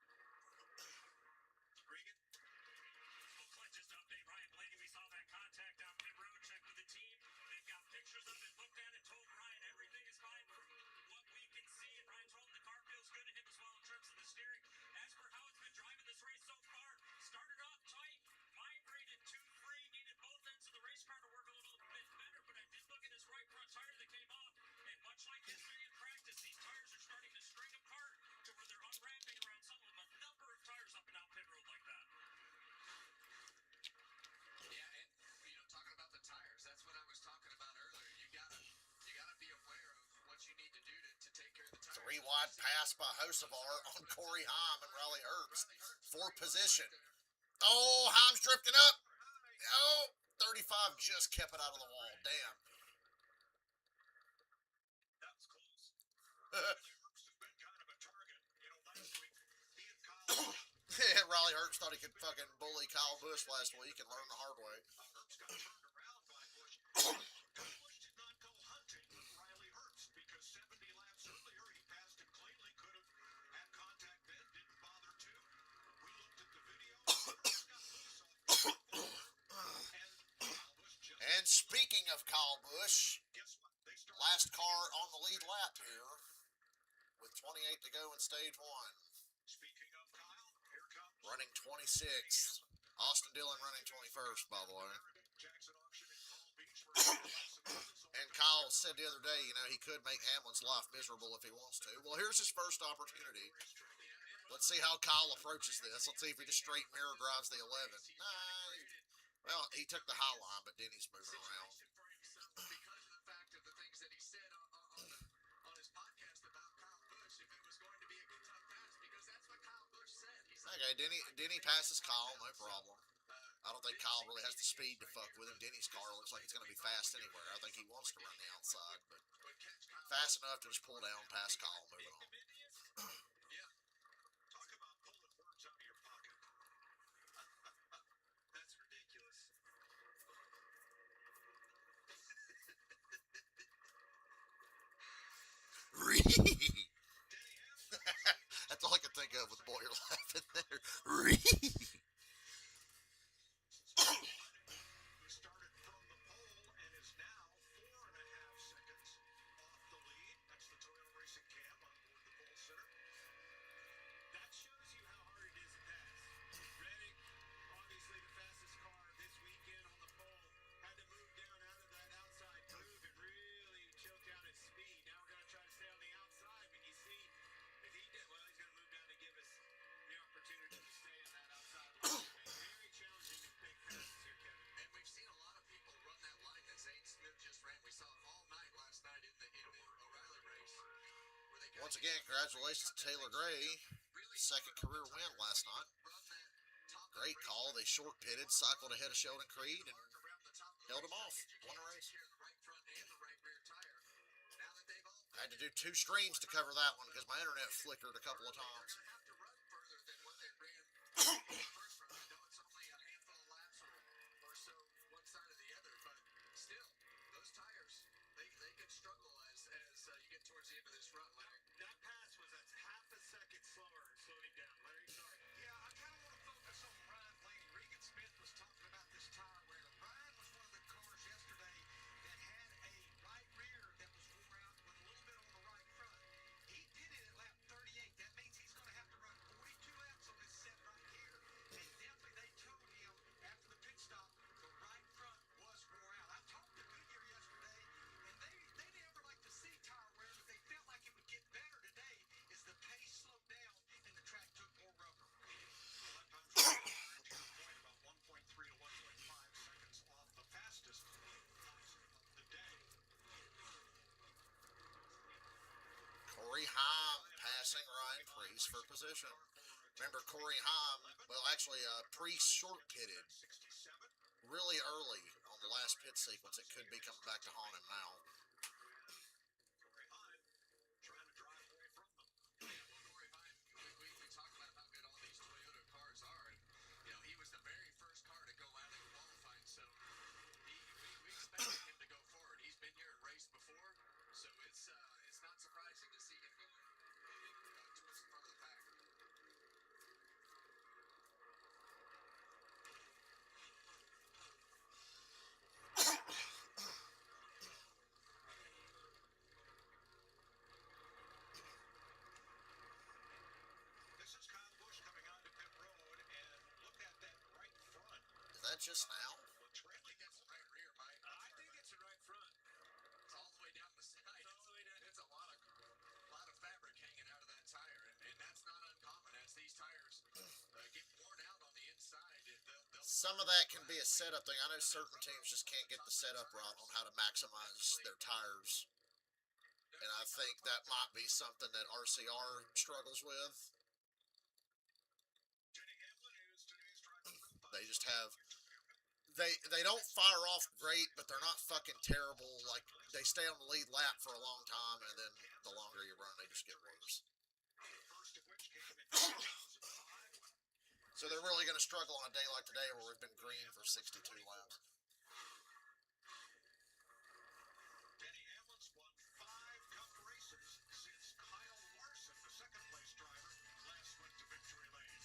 Regan? Well, Clint, just to update Ryan Blaney, we saw that contact down pit road, checked with the team. They've got pictures of it, looked at it, told Ryan everything is fine from what we can see. And Ryan told him the car feels good to him as well in terms of the steering. As for how it's been driving this race so far, started off tight, migrated 2-3, needed both ends of the race car to work a little bit better, but I did look at his right front tire that came off, and much like yesterday in practice, these tires are starting to string apart to where they're unwrapping around some of them, a number of tires up and down pit road like that. Yeah, and talking about the tires, that's what I was talking about earlier. You gotta be aware of what you need to do to take care of the tires. 3 wide pass by Hocevar on Corey Heim and Riley Herbst for position. Oh, Heim's drifting up. Oh, 35 just kept it out of the wall. Damn. That was close. Herbst has been kind of a target. Last week, he and Kyle Riley Herbst thought he could fucking bully Kyle Busch last week and learn the hard way. Herbst got turned around by Busch. Busch did not go hunting with Riley Herbst because 70 laps earlier he passed him cleanly, could have had contact then, didn't bother to. We looked at the video. Herbst got loose off the and Kyle Busch just And speaking of Kyle Busch, guess what? They started last car on the lead lap here with 28 to go in stage 1. Speaking of Kyle, here comes Running 26th. Austin Dillon running 21st, by the way. Jackson auction in Palm Beach for And Kyle said the other day, he could make Hamlin's life miserable if he wants to. Well, here's his first opportunity. Let's see how Kyle approaches this. Let's see if he just straight mirror drives the 11. Well, he took the high line, but Denny's moving around. For himself because of the fact of the things that he said on his podcast about Kyle Busch, if it was going to be a good tough pass, because that's what Kyle Busch said. He's like, Okay, Denny passes Kyle, no problem. I don't think Kyle really has the speed to fuck with him. Denny's car looks like it's going to be fast anywhere. I think he wants to run the outside, but fast enough to just pull down past Kyle, moving on. Talk about pulling words out of your pocket. That's ridiculous. That's all I could think of with Boyer laughing there. Who started from the pole and is now 4.5 seconds off the lead. That's the Toyota Racing Cam on board the pole sitter. That shows you how hard it is to pass. Reddick, obviously the fastest car this weekend on the pole, had to move down out of that outside groove and really choke down his speed. Now we're going to try to stay on the outside, but you see, if he did, well, he's going to move down to give us the opportunity to stay in that outside line. Very challenging to make passes here, Kevin. and we've seen a lot of people run that line that Zane Smith just ran. We saw it all night last night in the O'Reilly race. Where they Once again, congratulations to Taylor Gray. Second career win last night. Great call. They short pitted, cycled ahead of Sheldon Creed, and held him off. Won the race. I had to do 2 streams to cover that one because my internet flickered a couple of times. Struggle as you get towards the end of this run, Larry. That pass was a half a second slower and slowed him down. Larry, sorry. Yeah, I kind of want to focus on Ryan Blaney. Regan Smith was talking about this time passing Ryan Priest for position. Remember, Corey Haim, well, actually, Priest short pitted really early on the last pit sequence. It could be coming back to haunt him now. Corey Hine trying to drive away from them. Yeah, well, Corey Hine, we talk about how good all these Toyota cars are, and he was the very first car to go out in qualifying, so we expected him to go forward. He's been here and raced before, so it's not surprising to see him going towards the front of the pack. This is Kyle Busch coming onto pit road, and look at that right front. Is that just now? Well, I trailing think that's the right rear, Mike. I think it's the right front. It's all the way down the side. It's all the way down. It's a lot of fabric hanging out of that tire, and that's not uncommon as these tires get worn out on the inside. They'll Some of that can be a setup thing. I know certain teams just can't get the setup right on how to maximize their tires. And I think that might be something that RCR struggles with. Jenny Hamlin is today's driver. They just have... They don't fire off great, but they're not fucking terrible. Like, they stay on the lead lap for a long time, and then the longer you run, they just get worse. First of which came in 2005. So they're really going to struggle on a day like today where we've been green for 62 laps. Denny Hamlin's won 5 Cup races since Kyle Larson, the second place driver, last went to victory lane.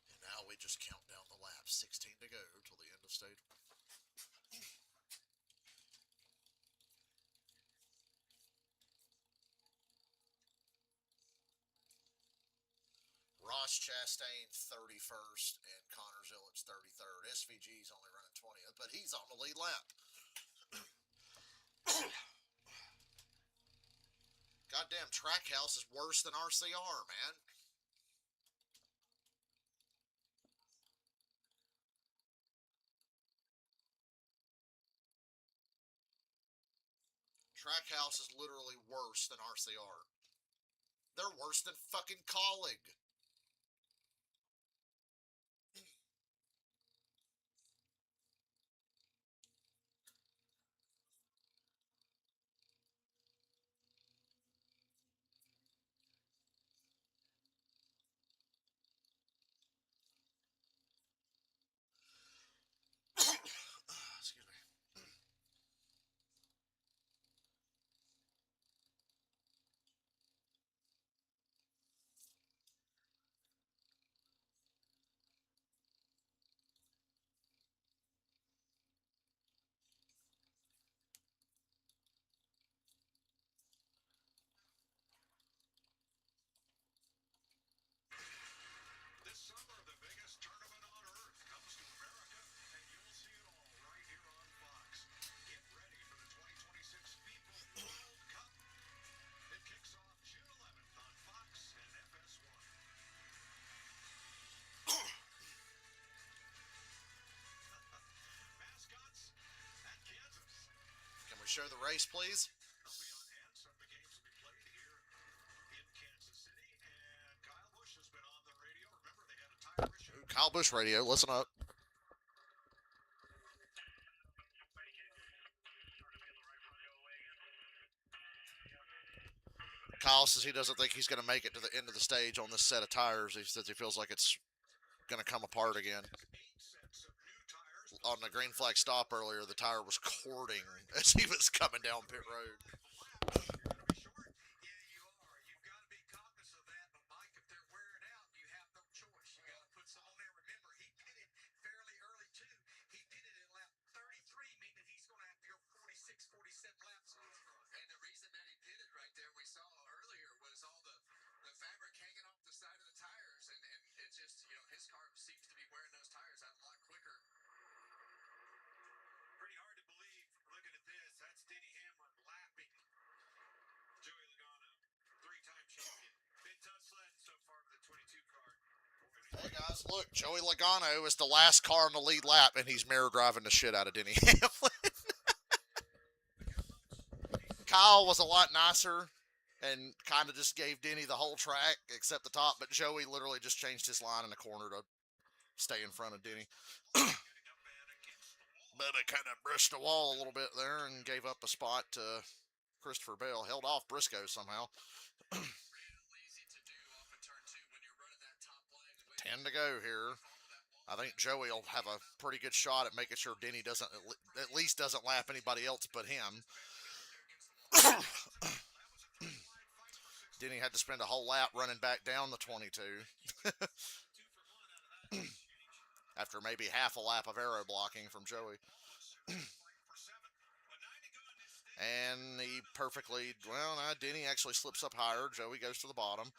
And now we just count down the laps. 16 to go till the end of stage 1. Ross Chastain 31st and Connor Zillage 33rd. SVG's only running 20th, but he's on the lead lap. Goddamn Trackhouse is worse than RCR, man. Trackhouse is literally worse than RCR. They're worse than fucking Colleague. Excuse me. This summer, the biggest tournament on earth comes to America, and you'll see it all right here on Fox. Get ready for the 2026 FIFA World Cup. It kicks off June 11th on Fox and FS1. Mascots at Kansas. Can we show the race, please? They'll be on hand. Some of the games will be played here in Kansas City, and Kyle Busch has been on the radio. Remember, they had a tire issue. Ooh, Kyle Kyle Busch Radio. Listen up. Kyle says he doesn't think he's going to make it to the end of the stage on this set of tires. He says he feels like it's going to come apart again. On the green flag stop earlier, the tire was cording as he was coming down pit road. Hey guys, look, Joey Logano is the last car on the lead lap, and he's mirror driving the shit out of Denny Hamlin. Kyle was a lot nicer and kind of just gave Denny the whole track except the top, but Joey literally just changed his line in the corner to stay in front of Denny. Bubba kind of brushed the wall a little bit there and gave up a spot to Christopher Bell. Held off Briscoe somehow. 10 to go here. I think Joey will have a pretty good shot at making sure Denny doesn't, at least doesn't lap anybody else but him. Denny had to spend a whole lap running back down the 22. After maybe half a lap of aero blocking from Joey. And he perfectly, well, Denny actually slips up higher. Joey goes to the bottom.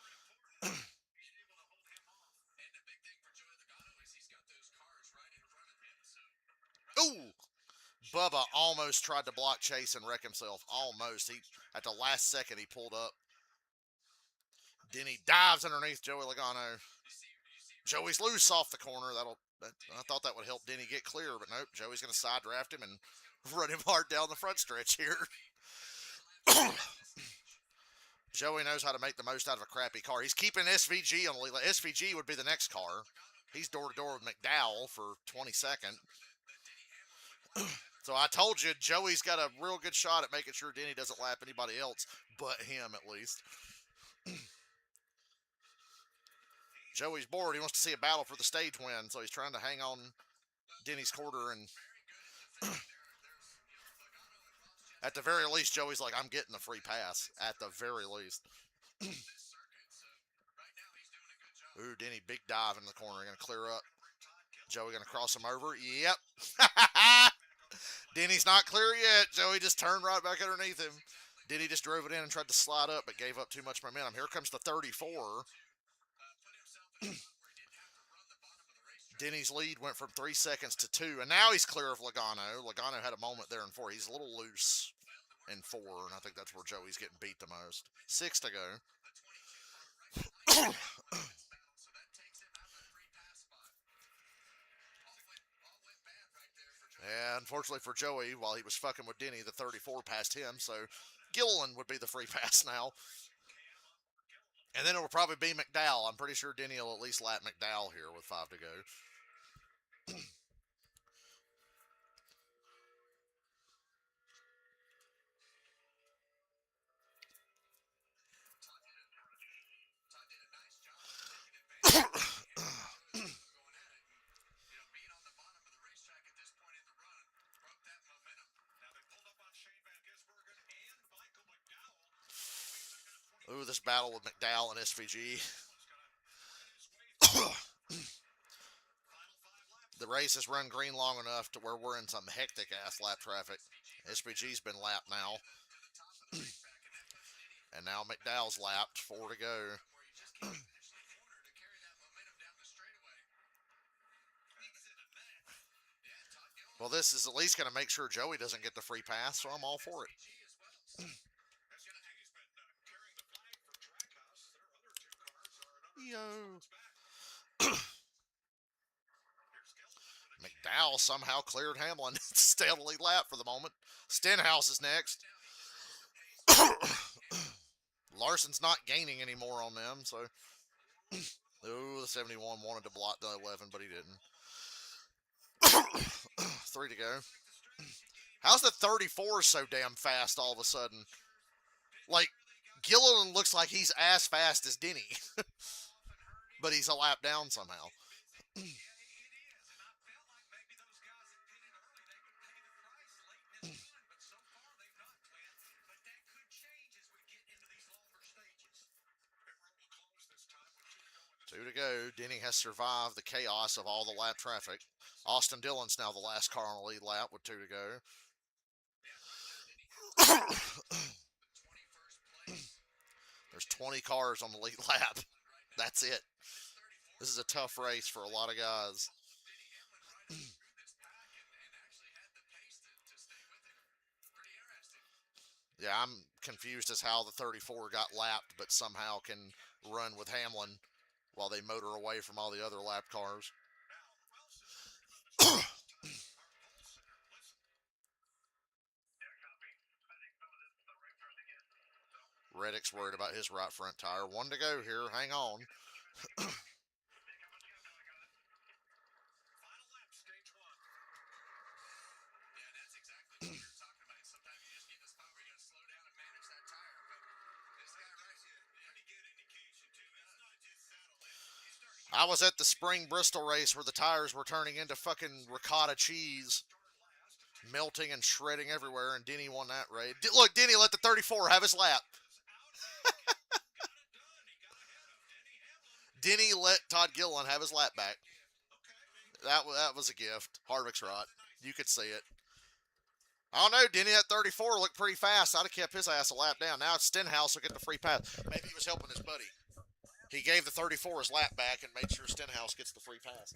Ooh! Bubba almost tried to block Chase and wreck himself. Almost. At the last second, he pulled up. Denny dives underneath Joey Logano. Joey's loose off the corner. I thought that would help Denny get clear, but nope. Joey's going to side draft him and run him hard down the front stretch here. Joey knows how to make the most out of a crappy car. He's keeping SVG on the lead. SVG would be the next car. He's door-to-door with McDowell for 22nd. So I told you, Joey's got a real good shot at making sure Denny doesn't lap anybody else but him, at least. Joey's bored. He wants to see a battle for the stage win, so he's trying to hang on Denny's quarter. And at the very least, Joey's like, I'm getting the free pass. At the very least. Ooh, Denny, big dive in the corner. Going to clear up. Joey going to cross him over. Yep. Denny's not clear yet. Joey just turned right back underneath him. Denny just drove it in and tried to slide up, but gave up too much momentum. Here comes the 34. Denny's lead went from 3 seconds to 2, and now he's clear of Logano. Logano had a moment there in 4. He's a little loose in 4, and I think that's where Joey's getting beat the most. 6 to go. And unfortunately for Joey, while he was fucking with Denny, the 34 passed him, so Gilliland would be the free pass now. And then it will probably be McDowell. I'm pretty sure Denny will at least lap McDowell here with 5 to go. Ooh, this battle with McDowell and SVG. The race has run green long enough to where we're in some hectic-ass lap traffic. SVG's been lapped now. And now McDowell's lapped. 4 to go. Well, this is at least going to make sure Joey doesn't get the free pass, so I'm all for it. Yo. McDowell somehow cleared Hamlin. Stay on the lead lap for the moment. Stenhouse is next. Larson's not gaining anymore on them, so Oh, the 71 wanted to block the 11, but he didn't. 3 to go. How's the 34 so damn fast all of a sudden? Like, Gilliland looks like he's as fast as Denny, but he's a lap down somehow. Yeah, it is. And I felt like maybe those guys that pitted early, they would pay the price late in this run. But so far, they've not, Clint. But that could change as we get into these longer stages. Pit road will close this time with 2 to go. Denny has survived the chaos of all the lap traffic. Austin Dillon's now the last car on the lead lap with 2 to go. There's 20 cars on the lead lap. That's it. This is a tough race for a lot of guys. Yeah, I'm confused as how the 34 got lapped, but somehow can run with Hamlin while they motor away from all the other lap cars. Reddick's worried about his right front tire. 1 to go here. Hang on. Final lap, stage one. Yeah, that's exactly what you're talking about. Sometimes you just get in a spot where you got to slow down and manage that tire. But this guy right here, Pretty good indication, too. It's not just saddle in. You start I was at the spring Bristol race where the tires were turning into fucking ricotta cheese, melting and shredding everywhere, and Denny won that race. Look, Denny let the 34 have his lap. Denny let Todd Gilliland have his lap back. That was a gift. Harvick's right. You could see it. I don't know. Denny at 34 looked pretty fast. I'd have kept his ass a lap down. Now it's Stenhouse will get the free pass. Maybe he was helping his buddy. He gave the 34 his lap back and made sure Stenhouse gets the free pass.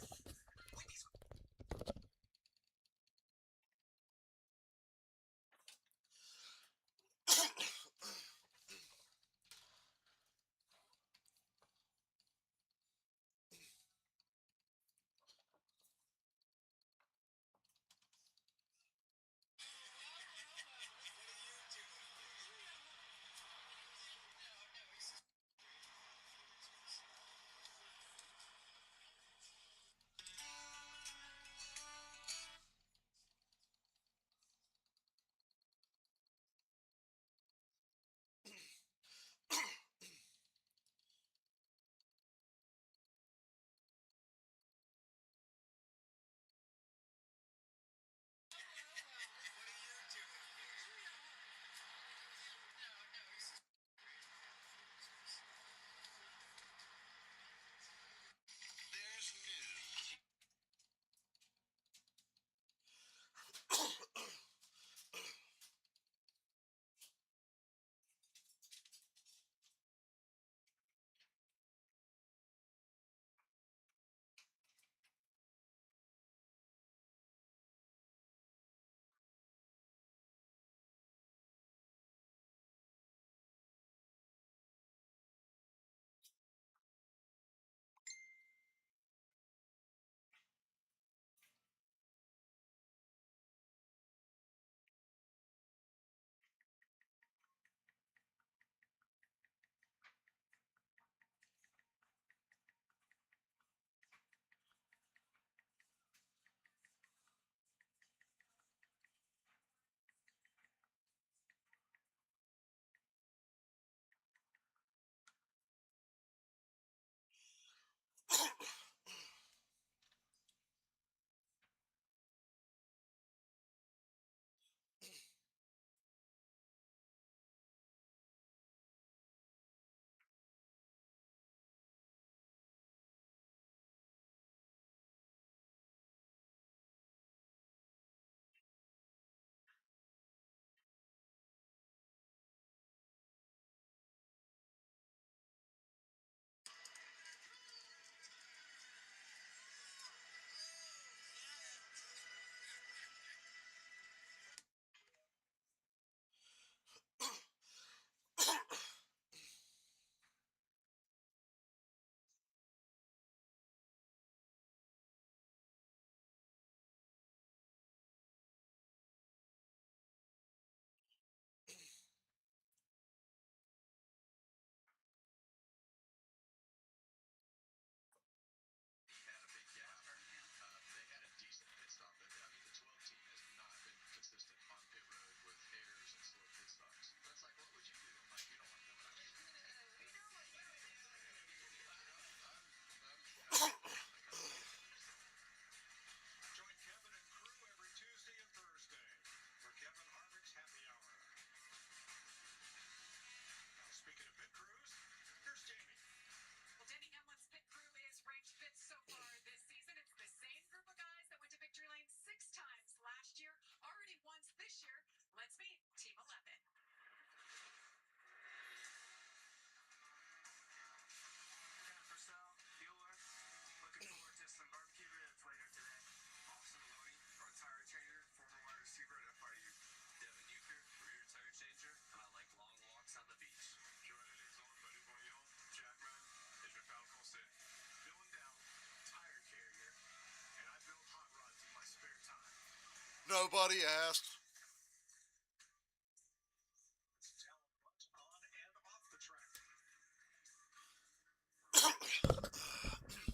Nobody asked. Talent runs on and off the track.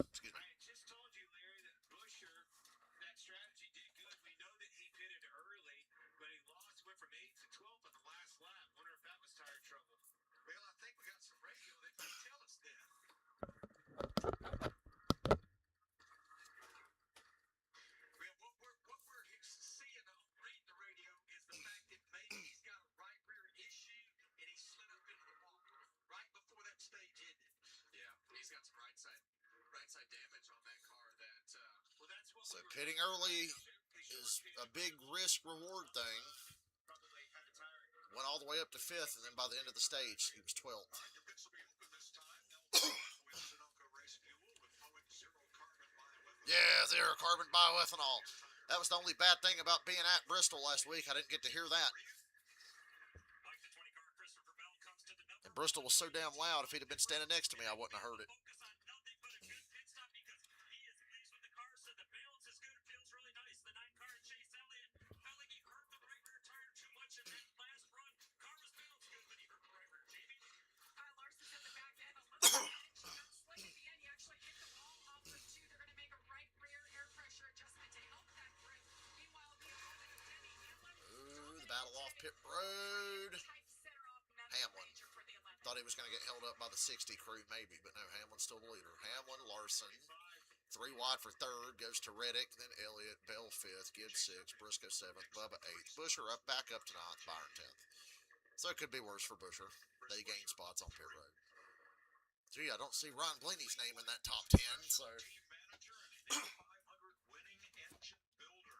Excuse me. I had just told you, Larry, that Busher, that strategy did good. We know that he pitted early, but he lost, went from 8th to 12th on the last lap. Wonder if that was tire trouble. Well, I think we got some radio that can tell us that. Well, what we're seeing on reading the radio is the fact that maybe he's got a right rear issue and he slid up into the wall right before that stage ended. Yeah, he's got some right side damage on that car. Well, that's what. So pitting early is a big risk reward thing. Probably had a tire. Went all the way up to 5th, and then by the end of the stage, he was 12th. Your pits will be open this time. They'll with Sunoco Race Fuel with flowing zero carbon bioethanol. Yeah, zero carbon bioethanol. That was the only bad thing about being at Bristol last week. I didn't get to hear that. Like the 20 car, Christopher Bell comes to the number. And Bristol was so damn loud, if he'd have been standing next to me, I wouldn't have heard it. Focus on nothing but a good pit stop because he is pleased with the car, so the balance is good. It feels really nice. The 9 car, Chase Elliott, felt like he hurt the right rear tire too much in that last run. Car was balanced good, but he hurt the right rear. Jamie? Kyle Larson's at the back end. A little damage. He got slick at the end. He actually hit the wall off of 2. They're going to make a right rear air pressure adjustment to help that grip. Meanwhile, the opponent of Demi Hamlin. Ooh, the battle off pit road. Typesetter off Hamlin. major for the 11. Thought he was going to get held up by the 60 crew, maybe, but no, Hamlin's still the leader. Hamlin, Larson, 3 wide for 3rd, goes to Reddick, then Elliott, Bell 5th, Gibbs 6th, Briscoe 7th, Bubba 8th, Busher back up to 9th, Byron 10th. So it could be worse for Busher. They gain spots on pit road. Gee, I don't see Ron Blaney's name in that top 10, so Team manager and an 500 winning engine builder.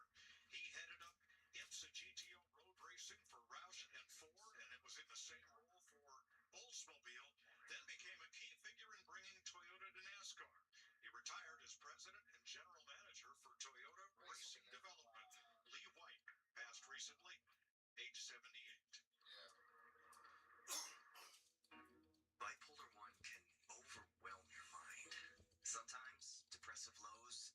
He headed up IMSA GTO road racing for Roush and Ford, and it was in the same role for Oldsmobile. Then became a key figure in bringing Toyota to NASCAR. He retired as president and general manager for Toyota Racing Development. Lee White passed recently, age 78. Bipolar 1 can overwhelm your mind. Sometimes depressive lows.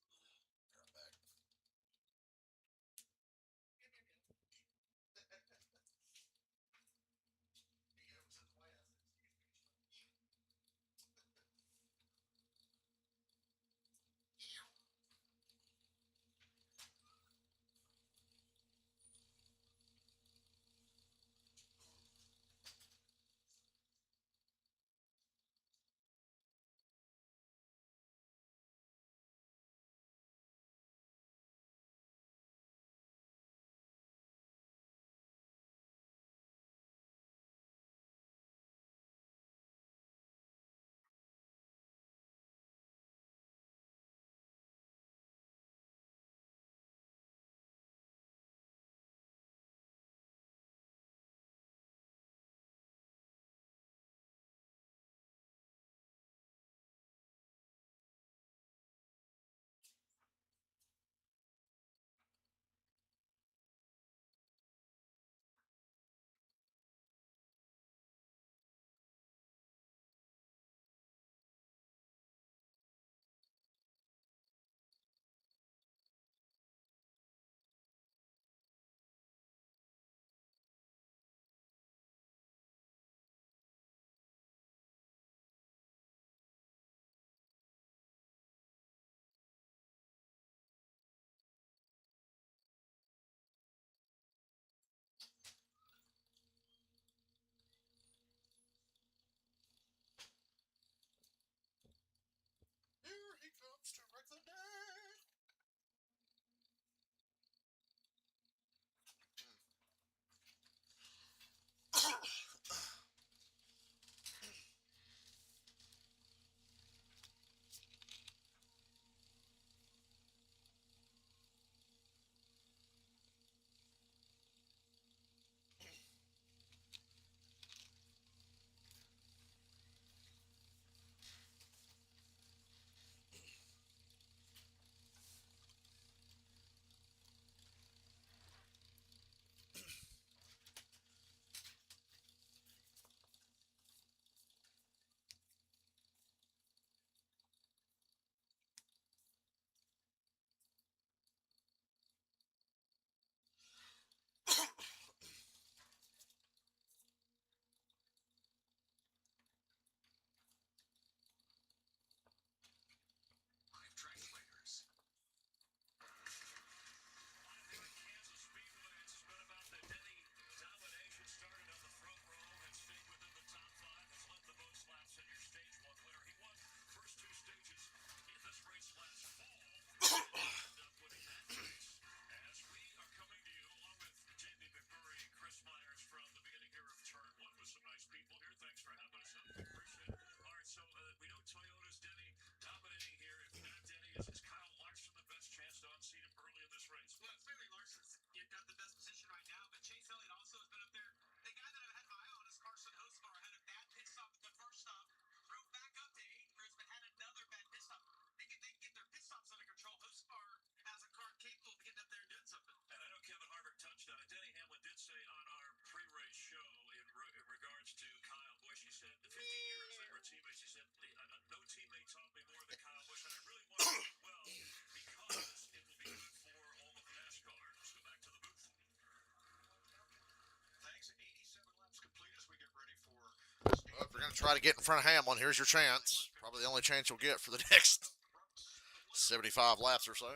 here he comes to wreck the day. Try to get in front of Hamlin. Here's your chance. Probably the only chance you'll get for the next 75 laps or so.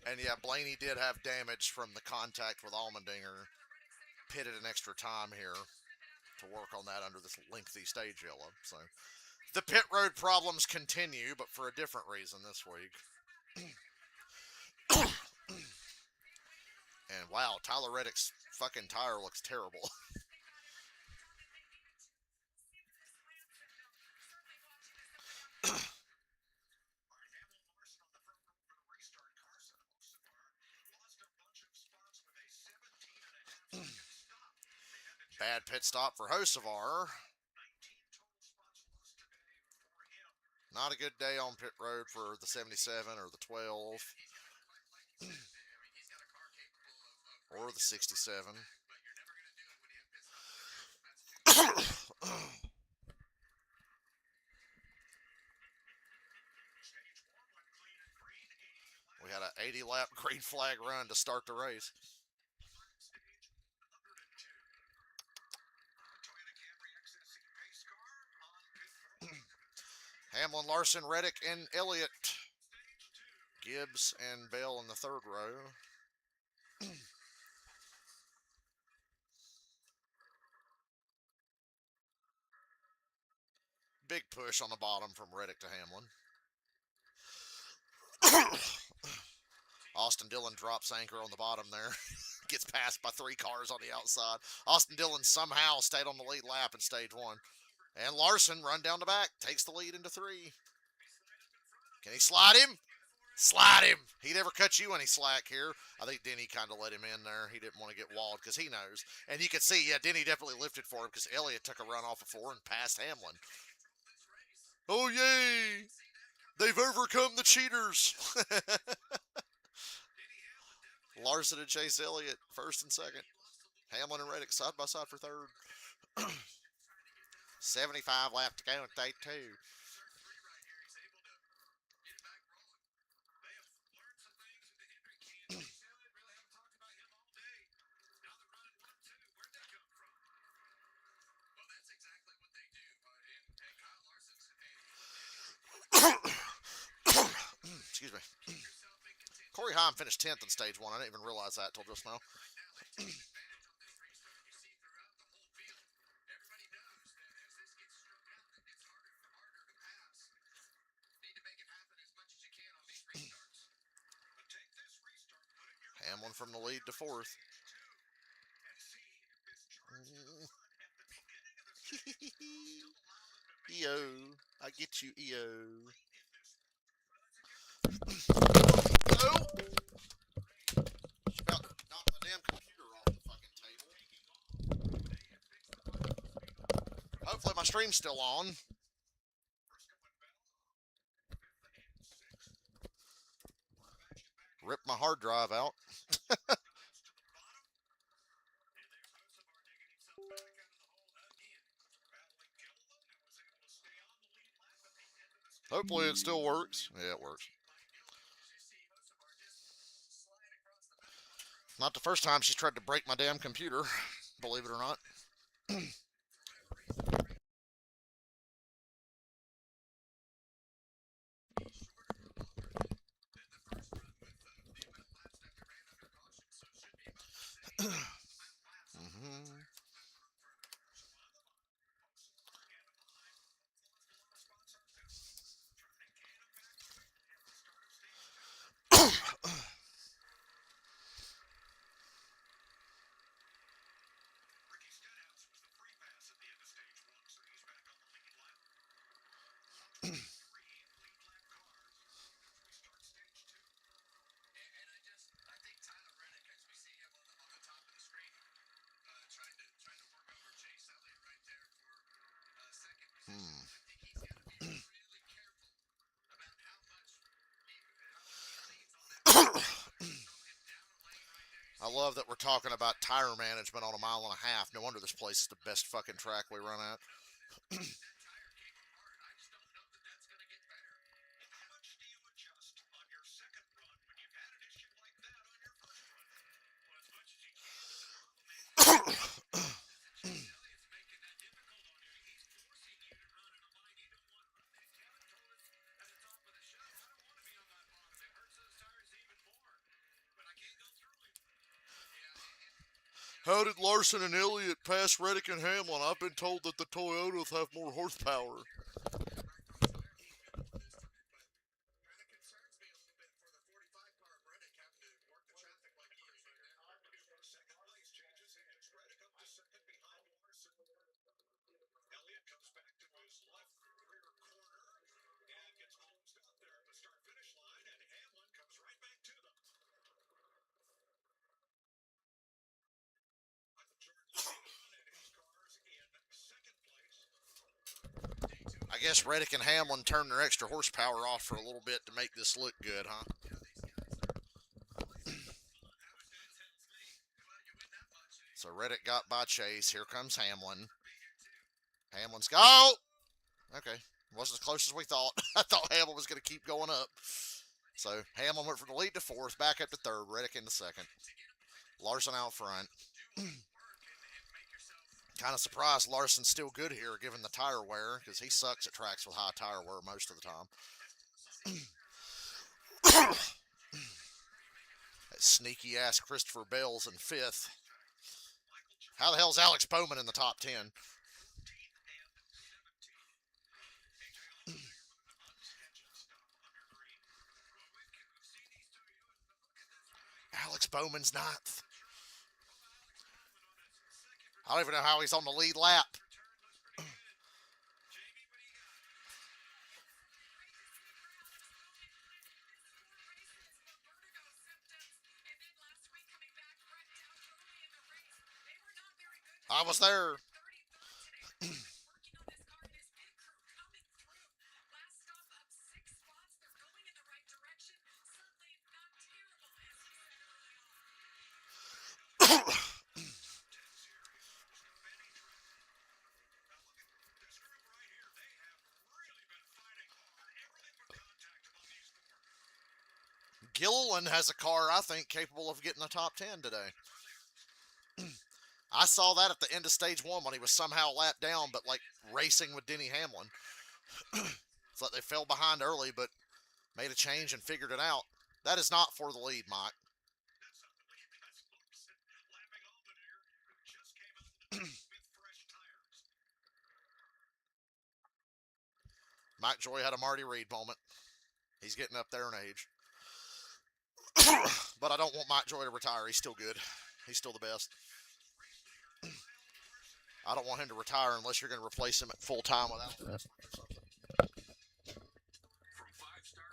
And yeah, Blaney did have damage from the contact with Allmendinger. Pitted an extra time here to work on that under this lengthy stage yellow. So the pit road problems continue, but for a different reason this week. And wow, Tyler Reddick's fucking tire looks terrible. Bad pit stop for Hocevar. Not a good day on pit road for the 77 or the 12. Or the 67. We had an 80-lap green flag run to start the race. Hamlin, Larson, Reddick, and Elliott. Gibbs and Bell in the third row. Big push on the bottom from Reddick to Hamlin. Austin Dillon drops anchor on the bottom there. Gets passed by 3 cars on the outside. Austin Dillon somehow stayed on the lead lap in stage 1. And Larson run down the back. Takes the lead into 3. Can he slide him? Slide him. He never cut you any slack here. I think Denny kind of let him in there. He didn't want to get walled because he knows. And you can see, yeah, Denny definitely lifted for him because Elliott took a run off of 4 and passed Hamlin. Oh, yay. They've overcome the cheaters. Larson and Chase Elliott, first and second. Hamlin and Reddick side by side for third. 75 lap to go in day 2. Excuse me. Corey Heim finished 10th in stage 1. I didn't even realize that until just now. Hamlin from the lead to 4th. EO. I get you, EO. Oh! About to knock my damn computer off the fucking table. Hopefully my stream's still on. Rip my hard drive out. Hopefully it still works. Yeah, it works. Not the first time she's tried to break my damn computer, believe it or not. I love that we're talking about tire management on a 1.5 miles. No wonder this place is the best fucking track we run at. How did Larson and Elliott pass Reddick and Hamlin? I've been told that the Toyotas have more horsepower. Second place changes hands. Reddick up to second behind Larson. Elliott comes back to his left rear corner and gets closed up there at the start-finish line, and Hamlin comes right back to them. Michael Jordan leading on, and his car's in second place. I guess Reddick and Hamlin turned their extra horsepower off for a little bit to make this look good, huh? So Reddick got by Chase. Here comes Hamlin. Hamlin's go. Oh! Okay. Wasn't as close as we thought. I thought Hamlin was going to keep going up. So Hamlin went from the lead to fourth, back up to third, Reddick into second. Larson out front. Kind of surprised Larson's still good here given the tire wear, because he sucks at tracks with high tire wear most of the time. That sneaky ass Christopher Bell's in fifth. How the hell's Alex Bowman in the top 10? Alex Bowman's ninth. I don't even know how he's on the lead lap. I was there. Gilliland has a car, I think, capable of getting the top 10 today. I saw that at the end of stage one when he was somehow lapped down, but like racing with Denny Hamlin. It's like they fell behind early, but made a change and figured it out. That is not for the lead, Mike. Mike Joy had a Marty Reed moment. He's getting up there in age. But I don't want Mike Joy to retire. He's still good. He's still the best. I don't want him to retire unless you're going to replace him at full time without wrestling or something. From 5-star.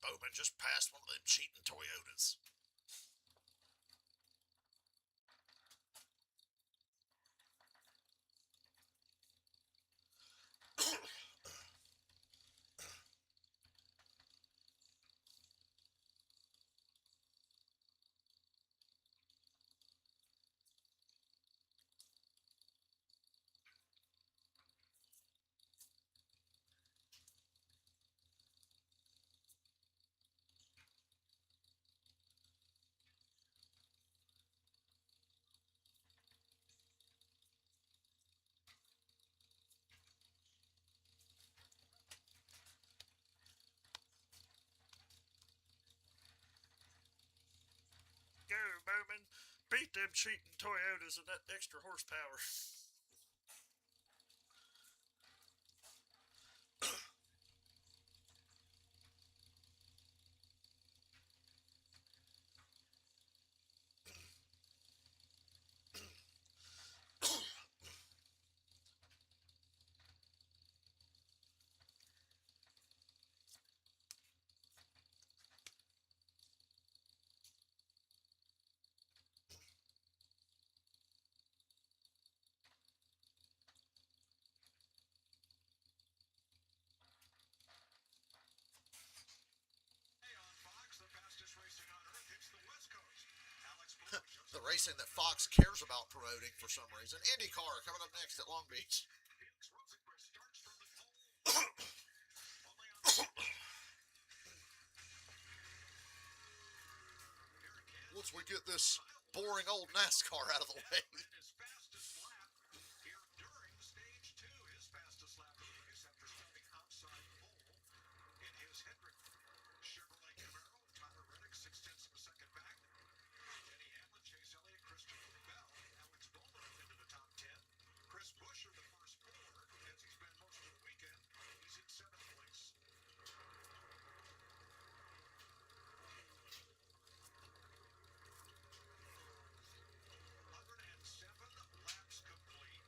Bowman just passed one of them cheating Toyotas. Go, Bowman. Beat them cheating Toyotas and that extra horsepower. racing that Fox cares about promoting for some reason. IndyCar coming up next at Long Beach. Felix Rosenqvist starts from the pole. Only on Once we get this boring old NASCAR out of the way. his fastest lap here during stage 2. His fastest lap of the race after stopping outside pole in his Hendrick Chevrolet Camaro. Tyler Reddick 0.6 of a second back. Denny Hamlin, Chase Elliott, Christopher Bell, Alex Bowman up into the top 10. Chris Buescher, the first 4, as he's been most of the weekend. He's in 7th place. 107 laps complete.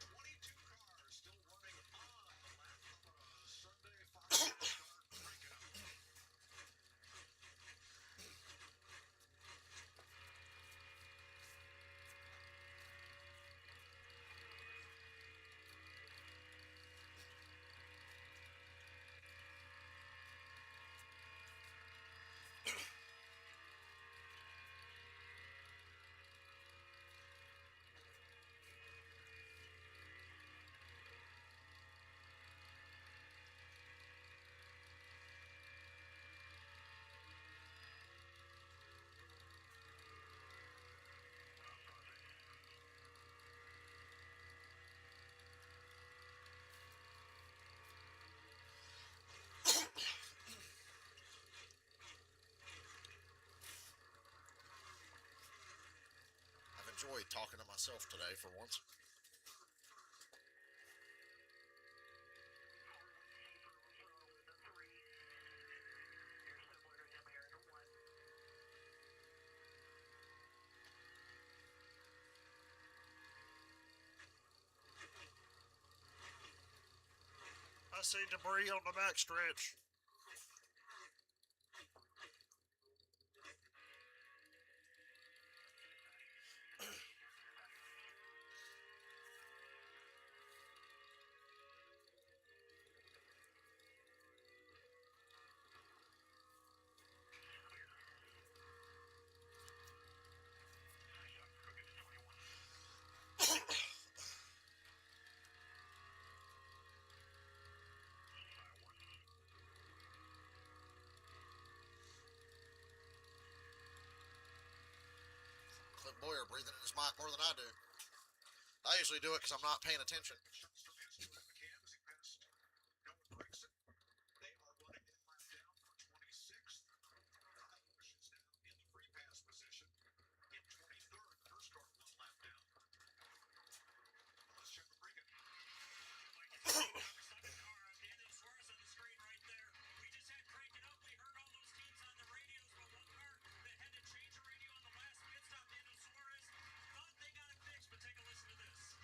22 cars still running on the lap of a Sunday 5-start breakout. I've enjoyed talking to myself today for once. I see debris on the backstretch. Clint Boyer breathing in his mic more than I do. I usually do it because I'm not paying attention. Shots from his two McCann as he passed Noah Gragson. They are running one lap down for 26th. Kyle Busch is now in the free pass position in 23rd. First car one lap down. Let's check the break. Second car, Daniel Suarez on the screen right there. We just had Crank It Up. We heard all those teams on the radios, but one car that had to change a radio on the last pit stop, Daniel Suarez, thought they got it fixed, but take a listen to this.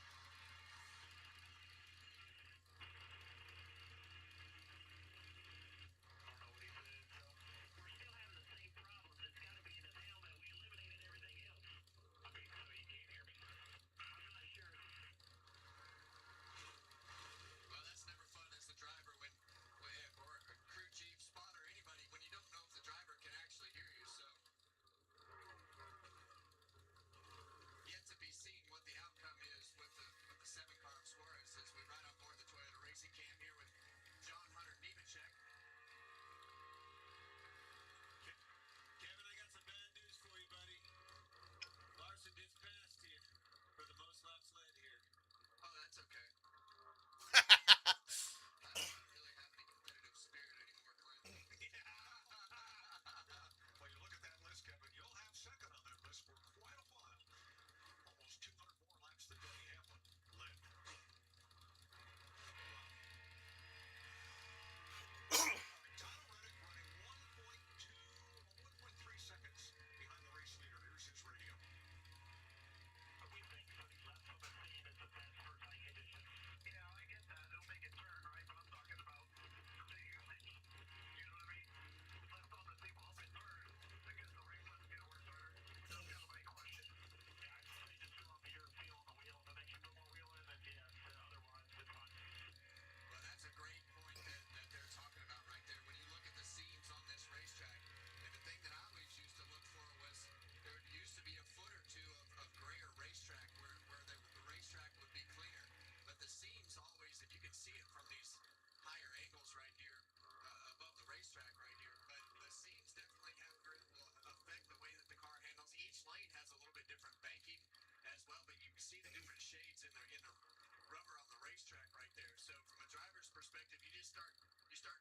racetrack right there. So from a driver's perspective, you start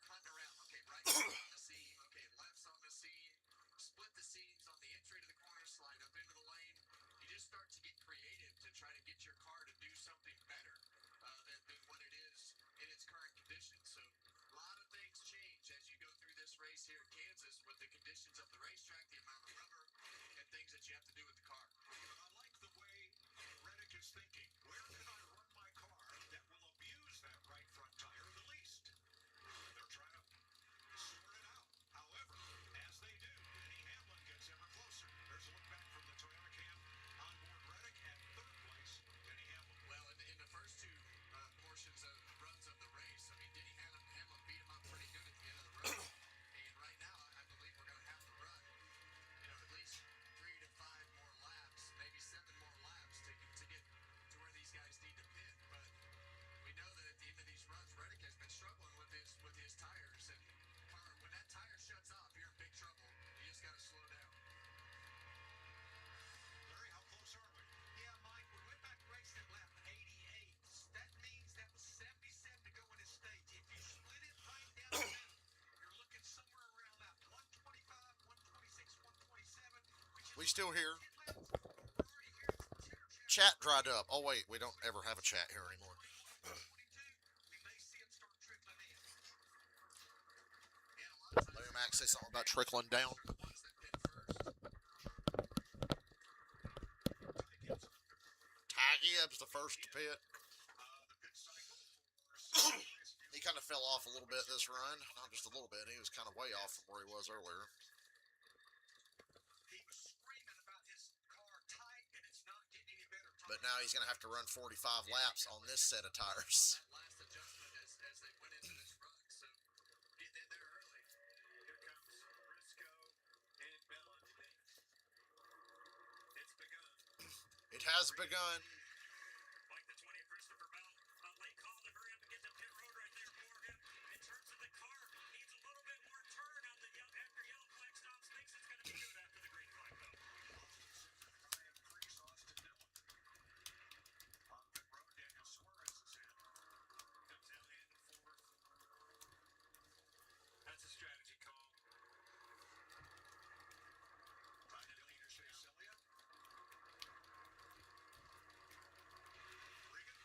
hunting around. Okay, right's on the seam. Okay, left's on the seam. Split the seams on the entry to the corner, slide up into the lane. You just start to get creative to try to get your car to do something better than what it is in its current conditions. So a lot of things change as you go through this race here in Kansas with the conditions of the racetrack, the amount of rubber, and things that you have to do with the car. But I like the way Reddick is thinking. Where can I run my car that will abuse that right front tire the least? They're trying to sort it out. However, as they do, Denny Hamlin gets ever closer. There's a look back from the Toyota cam on board Reddick at third place. Denny Hamlin. Well, in the first two portions of runs of the race, I mean, Denny Hamlin beat him up pretty good at the end of the run. And right now, I believe we're going to have to run, at least 3 to 5 more laps, maybe 7 more laps to get to where these guys need to pit. But we know that at the end of these runs, Reddick has been struggling with his tires. And when that tire shuts off, you're in big trouble. You just got to slow down. Larry, how close are we? Yeah, Mike, we went back racing at lap 88. That means that was 77 to go in this stage. If you split it right down the middle, you're looking somewhere around lap 125, 126, 127. We still here. We're already here. Chat dried up. Oh wait, we don't ever have a chat here anymore. We may see it start trickling in. Larry Max say something about trickling down. Ty Gibbs, the first to pit. The pit cycle for He kind of fell off a little bit this run. Not just a little bit. He was kind of way off from where he was earlier. He was screaming about his car tight, and it's not getting any better. But now he's going to have to run 45 laps on this set of tires. That last adjustment as they went into this run, so getting in there early. Here comes Briscoe and Bellamy. It's begun. It has begun. Like the 20th Christopher Bell. A late call to hurry up and get to pit road right there for him. In terms of the car, needs a little bit more turn on the after yellow flag stops. Thinks it's going to be good after the green flag, though. Ryan Preece, Austin Dillon. On pit road, Daniel Suarez is in. Comes out in fourth. That's a strategy call. Right in leader, Shea Celia. Regan.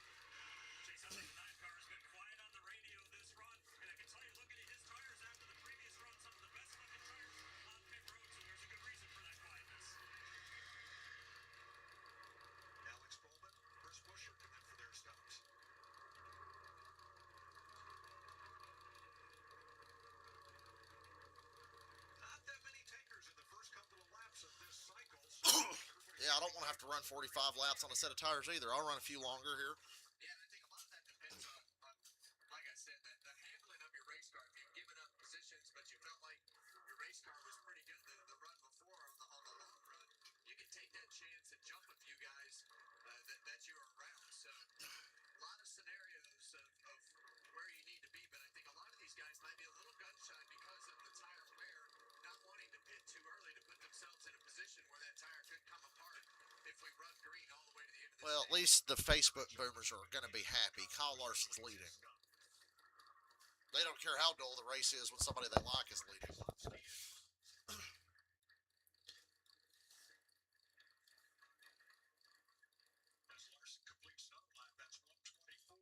Chase Elliott, the 9 car, has been quiet on the radio this run. And I can tell you, looking at his tires after the previous run, some of the best looking tires on pit road. So there's a good reason for that quietness. Alex Bowman, Chris Buescher come in for their stops. Not that many takers in the first couple of laps of this cycle. So Yeah, I don't want to have to run 45 laps on a set of tires either. I'll run a few longer here. Yeah, and I think a lot of that depends on like I said, the handling of your race car. If you've given up positions, but you felt like your race car was pretty good the run before on the long run, you can take that chance and jump a few guys that you are around. So a lot of scenarios of where you need to be, but I think a lot of these guys might be a little gun shy because of the tire wear, not wanting to pit too early to put themselves in a position where that tire could come apart if we run green all the way to the end of the Well, at least the Facebook boomers are going to be happy. Kyle Larson's leading. They don't care how dull the race is when somebody they like is leading. as Larson completes another lap, that's 124.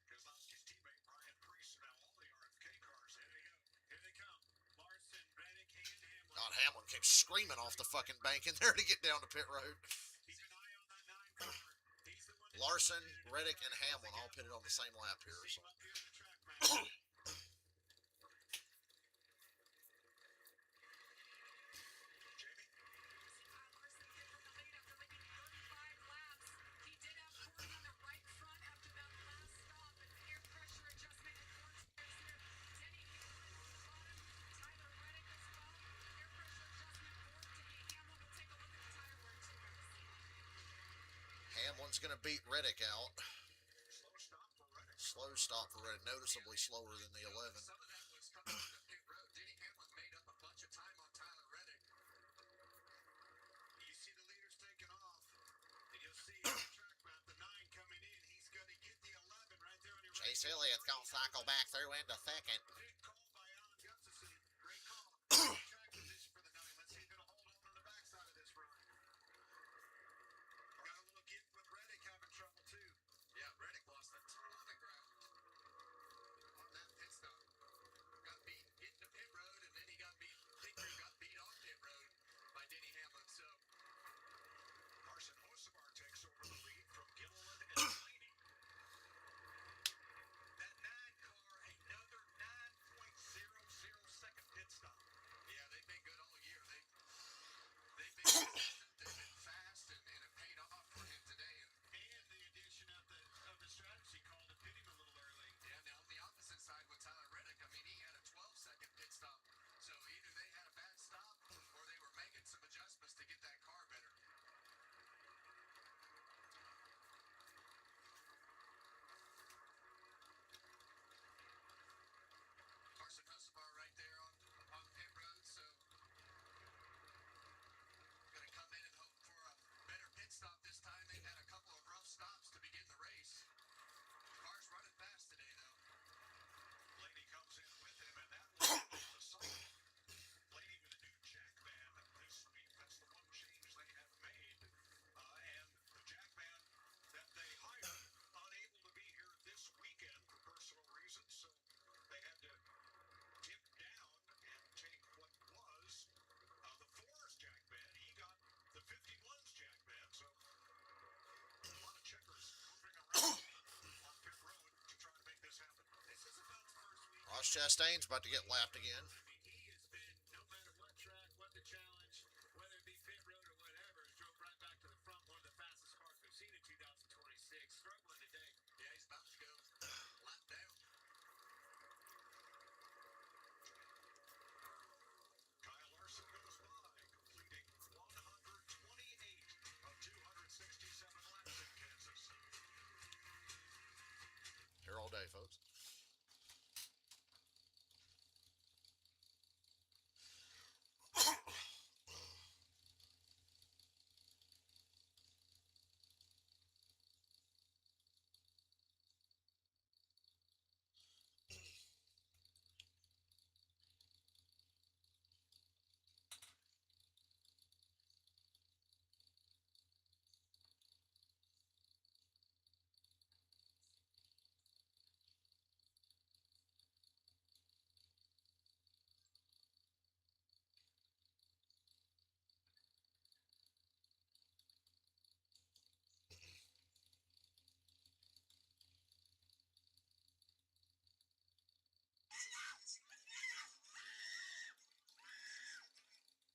Keselowski's teammate Ryan Preece, now all the RFK cars in. Here they go. Here they come. Larson, Reddick, and Hamlin. God, Hamlin came screaming off the fucking bank in there to get down to pit road. Keep an eye on that 9 car. He's the one that Larson, Reddick, and Hamlin all pitted on the same lap here. see So. him up here on the track, man. Jamie? Larson hit from the lead after making 35 laps. He did have Gordon on the right front after that last stop, and the air pressure adjustment in Gordon's tires here. Denny Hamlin on the bottom, Tyler Reddick as well. Air pressure adjustment for Denny Hamlin. We'll take a look at the tire wear too, guys. Hamlin's going to beat Reddick out. Slow stop for Reddick. Slow stop for Reddick, noticeably slower than the 11. Some of that was coming from the pit road. Denny Hamlin made up a bunch of time on Tyler Reddick. You see the leaders taking off, and you'll see on the track map the 9 coming in. He's going to get the 11 Chase Elliott's going to cycle back through into second. Big call by Alan Gustafson. Great call. Track position for the 9. Let's see if it'll hold on the backside of this run. Got a little gift with Reddick having trouble too. Yeah, Reddick lost a ton of ground on that pit stop. Got beat getting to pit road, and then he got beat. Pit crew got beat on pit road by Denny Hamlin. So Carson Hocevar takes over the lead from Gilliland and Blaney. that 9 car, another 9.00 second pit stop. yeah, they've been good all year. They've been consistent, they've been fast, and it paid off for him today. And the addition of the strategy call to pit him a little early. Yeah, now on the opposite side with Tyler Reddick, I mean, he had a 12-second pit stop. So either they had a bad stop or they were making some adjustments to get that car better. Carson Hocevar right there on pit road, so going to come in and hope for a better pit stop this time. They've had a couple of rough stops to begin the race. Car's running fast today, though. Blaney comes in with him, and that was the cycle. Blaney with a new jack band this week. That's the one change they have made. And the jack band that they hired, unable to be here this weekend for personal reasons, so they had to dip down and take what was the 4's jack band. He got the 51's jack band, so a lot of checkers moving around on pit road to try to make this happen. This is about the first week. Ross Chastain's about to get lapped again. I mean, he has been, no matter what track, what the challenge, whether it be pit road or whatever, drove right back to the front. One of the fastest cars we've seen in 2026. Struggling today. Yeah, he's about to go lap down. Kyle Larson goes by, completing 128 of 267 laps in Kansas. Here all day, folks.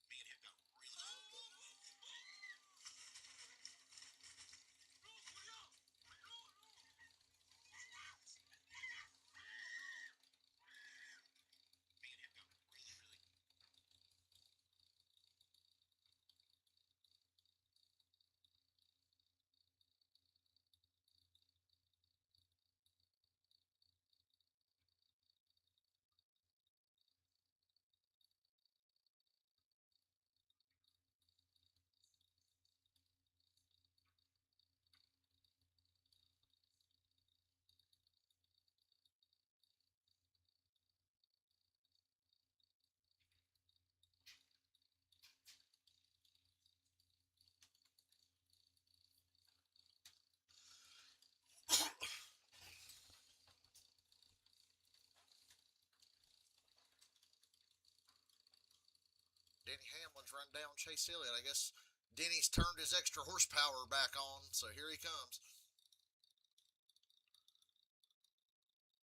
Me and him got really Denny Hamlin's run down Chase Elliott. I guess Denny's turned his extra horsepower back on, so here he comes.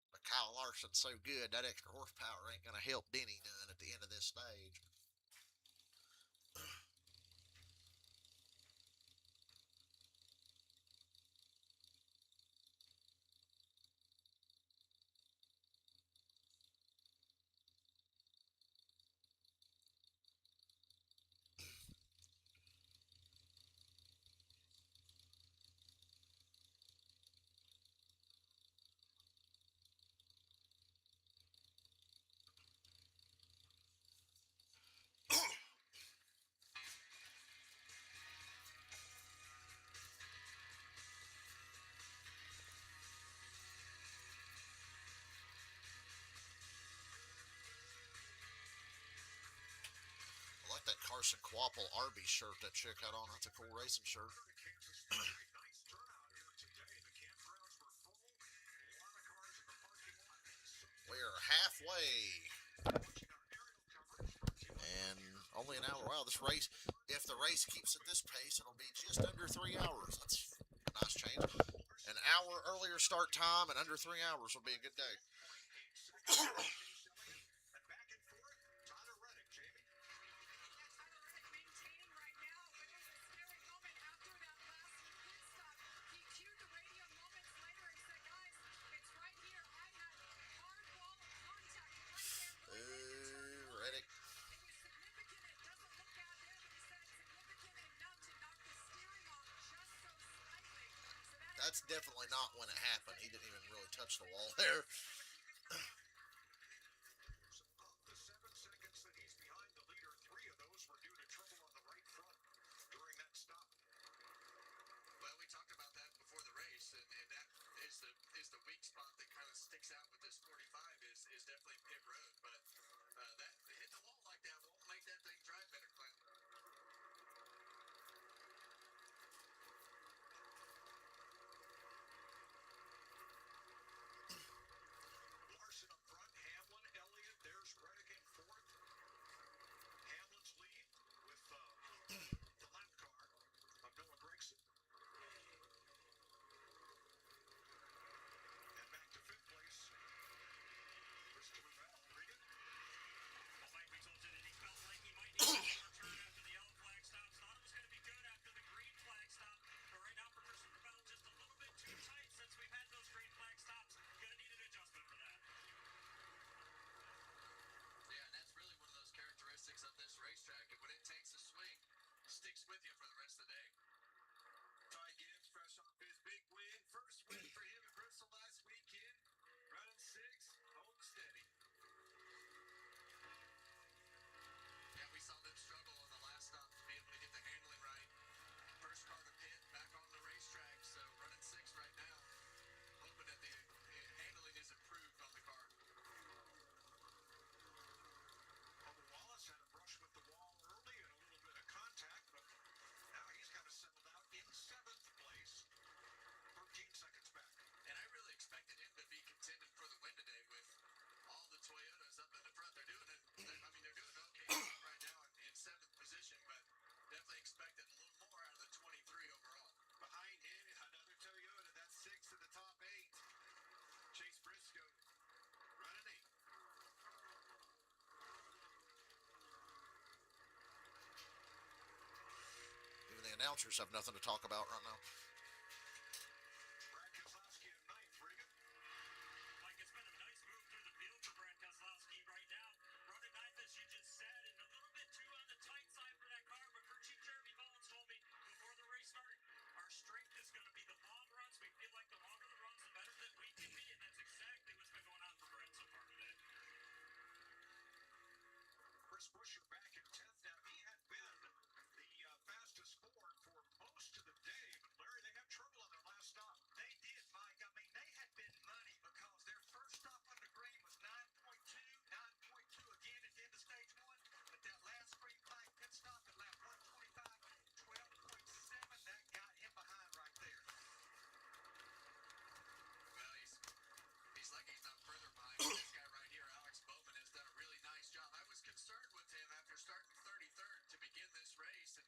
But Kyle Larson's so good, that extra horsepower ain't going to help Denny none at the end of this stage. that Carson Quapple Arby shirt that chick had on. That's a cool racing shirt. Nice turnout here today. The campgrounds were full. A lot of cars in the parking lot. We're halfway. Watching our aerial coverage brought to you by And only an hour. Wow, this race, if the race keeps at this pace, it'll be just under 3 hours. That's a nice change. An hour earlier start time and under 3 hours will be a good day. and back and forth. Tyler Reddick, Jamie. Yeah, Tyler Reddick maintaining right now, but it was a scary moment after that last pit stop. He cued the radio moments later and said, guys, it's right here. I had hard wall of contact right there. Ooh, Reddick. It was significant. It doesn't look bad there, but he said it's significant enough to knock the steering off just so slightly. So That's definitely not when it happened. He didn't even really touch the wall there. So of the 7 seconds that he's behind the leader, 3 of those were due to trouble on the right front during that stop. Well, we talked about that before the race, and that is the weak spot that kind of sticks out with this 45 is definitely pit road. But that hitting the wall like that won't make that thing drive better, Clint. Larson up front, Hamlin, Elliott, there's Reddick in 4th. Hamlin's lead with the lap car of Noah Gragson. And back to 5th place, Christopher Bell. Regan. Well, Mike, we told you that he felt like he might need a return after the yellow flag stop. Thought it was going to be good after the green flag stop. But right now for Christopher Bell, just a little bit too tight since we've had those green flag stops. Going to need an adjustment for that. Yeah, and that's really one of those characteristics of this racetrack. And when it takes a swing, sticks with you for the rest of the day. Ty Gibbs, fresh off his big win. First win for him at Bristol last weekend. Running 6, holding steady. Yeah, we saw them struggle on the last stop to be able to get the handling right. First car to pit, back on the racetrack, so running 6 right now. Hoping that the handling is improved on the car. Bubba Wallace had a brush with the wall early and a little bit of contact, but now he's kind of settled out in 7th place, 13 seconds back. And I really expected him to be contending for the win today with all the Toyotas up in the front. They're doing it. They're doing an okay job right now in 7th position, but definitely expected a little more out of the 23 overall. Behind him, another Toyota. That's 6 in the top 8. Chase Briscoe running 8. Even the announcers have nothing to talk about right now. Brad Keselowski in 9th, Regan. Like, it's been a nice move through the field for Brad Keselowski right now. Running 9th, as you just said, and a little bit too on the tight side for that car. But Crew Chief Jeremy Mullins told me before the race started, our strength is going to be the long runs. We feel like the longer the runs, the better that we can be. And that's exactly what's been going on for Brad so far today. Chris Buescher back in 10th. Now, he had been the fastest Ford for most of the day, but Larry, they had trouble on their last stop. They did, Mike. I mean, they had been money because their first stop on the green was 9.2 again at the end of stage 1. But that last green flag pit stop at lap 125, 12.7, that got him behind right there. Well, he's lucky he's not further behind this guy right here. Alex Bowman has done a really nice job. I was concerned with him after starting 33rd to begin this race and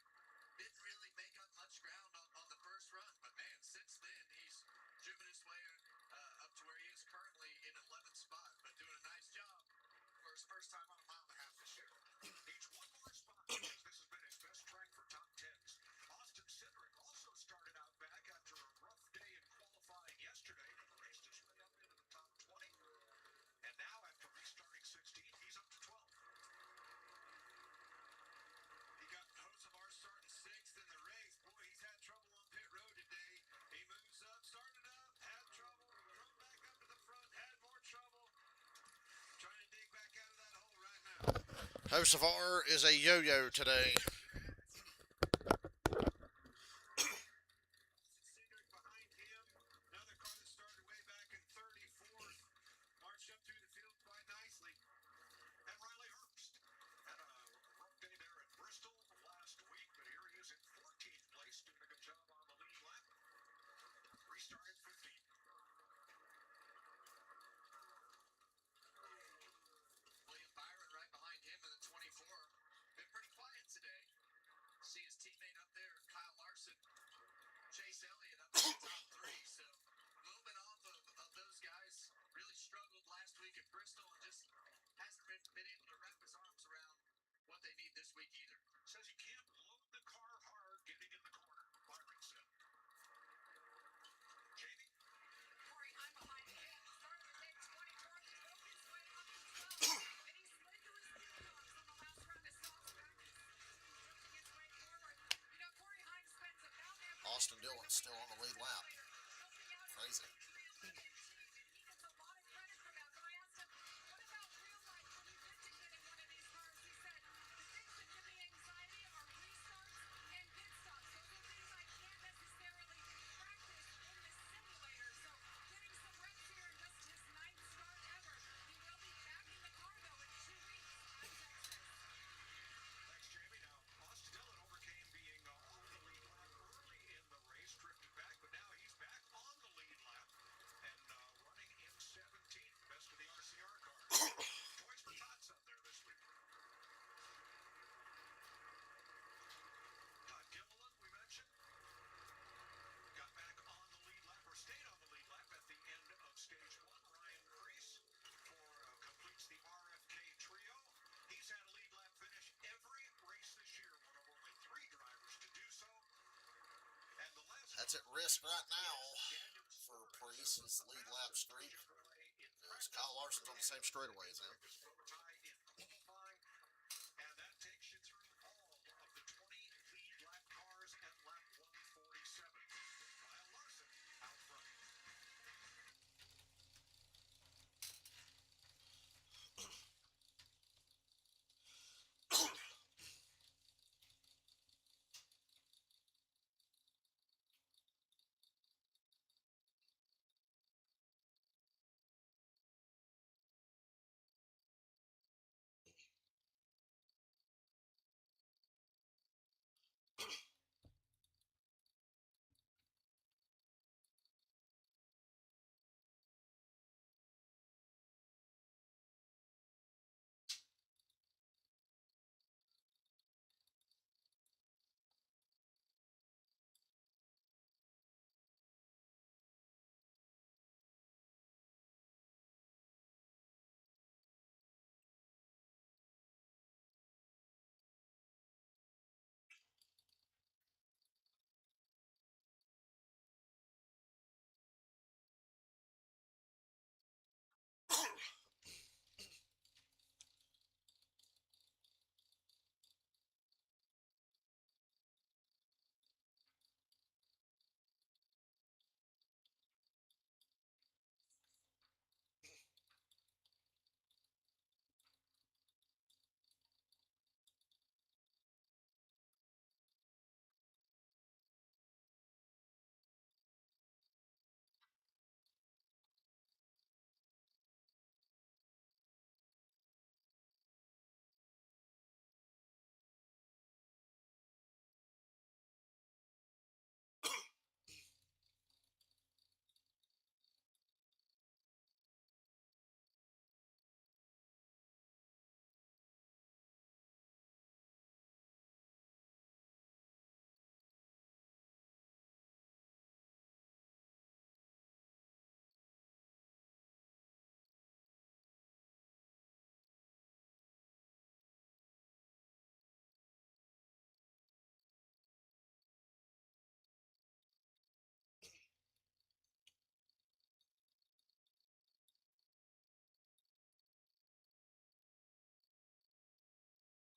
didn't really make up much ground on the first run. But, man, since then, he's driven his way up to where he is currently in 11th spot, but doing a nice job for his first time on a mile and a half this year. Needs one more spot because this has been his best track for top 10s. Austin Cindric also started out back after a rough day in qualifying yesterday, but raced his way up into the top 20. And now, after restarting 16th, he's up to 12th. He got Hosevar starting 6th in the race. Boy, he's had trouble on pit road today. He moves up, started up, had trouble, come back up to the front, had more trouble. Trying to dig back out of that hole right now. Hosevar is a yo-yo today. Cindric behind him. Another car that started way back in 34th. Marched up through the field quite nicely. And Riley Herbst had a rough day there at Bristol. need this week either. Says you can't load the car hard getting in the corner, Byron said. Jamie? Corey, I'm behind him. Started the day 24th, broke his way up to 12, and he slid through his speed bumps on the last round of softs practice, drifting his way forward. You know, Corey Hines spends about every Austin day Dillon's still on the lead lap. helping out Crazy. his team, and he gets a lot of credit for that. But I asked him, what about real life when you get to get in one of these cars? He said, the things that give me anxiety are restarts and pit stops. Those are things I can't necessarily practice in the simulator. So getting some reps here in just his 9th start ever. He will be back in the car though in 2 weeks at Texas. Thanks, Jamie. Now, Austin Dillon overcame being off the lead lap early in the race, drifted back, but now he's back on the lead lap and running in 17th, best of the RCR cars. Toys for Tots out there this week. Todd Gilliland, we mentioned, got back on the lead lap, or stayed on the lead lap at the end of stage 1. Ryan Preece completes the RFK trio. He's had a lead lap finish every race this year, one of only 3 drivers to do so. And the last That's at risk right now for Preece's lead lap streak. Kyle Larson's on the same straightaway as him. And that takes you through all of the 20 lead lap cars at lap 147. Kyle Larson out front.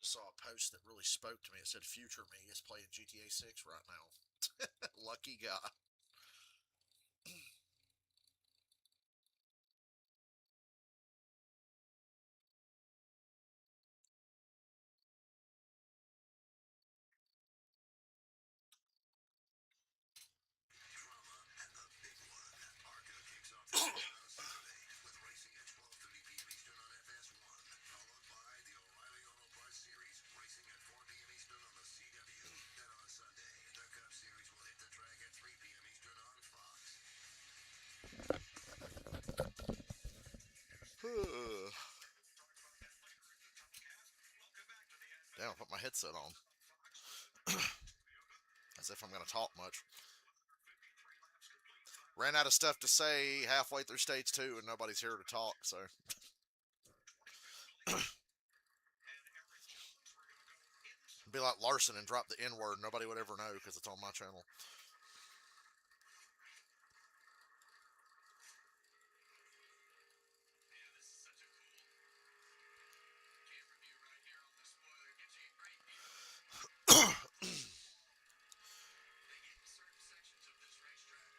Saw a post that really spoke to me. It said, "Future me is playing GTA 6 right now." Lucky guy. Drama and the big one. ARCA kicks off the season on Saturday with racing at 12:30 p.m. Eastern on FS1, followed by the O'Reilly Auto Parts Series racing at 4 p.m. Eastern on the CW. Then on Sunday, the Cup Series will hit the track at 3 p.m. Eastern on Fox. Damn, I'll put my headset on. As if I'm going to talk much. Ran out of stuff to say halfway through stage 2 and nobody's here to talk, so. Be like Larson and drop the N word. Nobody would ever know because it's on my channel. Yeah, this is such a cool camera view right here on the spoiler. It gives you a great view. They get in certain sections of this racetrack.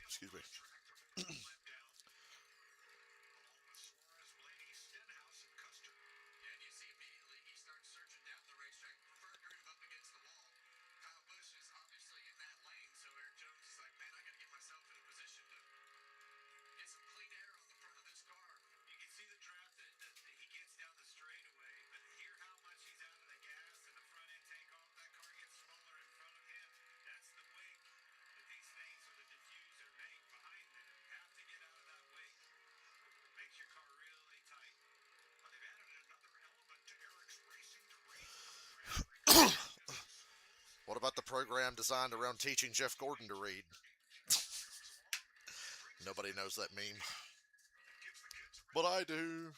Excuse me. And you see immediately he starts searching down the racetrack, preferred groove up against the wall. Kyle Busch is obviously in that lane, so Eric Jones is like, man, I got to get myself in a position to get some clean air on the front of this car. You can see the draft that he gets down the straightaway, but hear how much he's out of the gas and the front end takeoff. That car gets smaller in front of him. That's the weight that these things with a diffuser make behind them. Have to get out of that weight. Makes your car really tight. They've added another element to Eric's racing terrain. What about the program designed around teaching Jeff Gordon to read? Nobody knows that meme. But I do.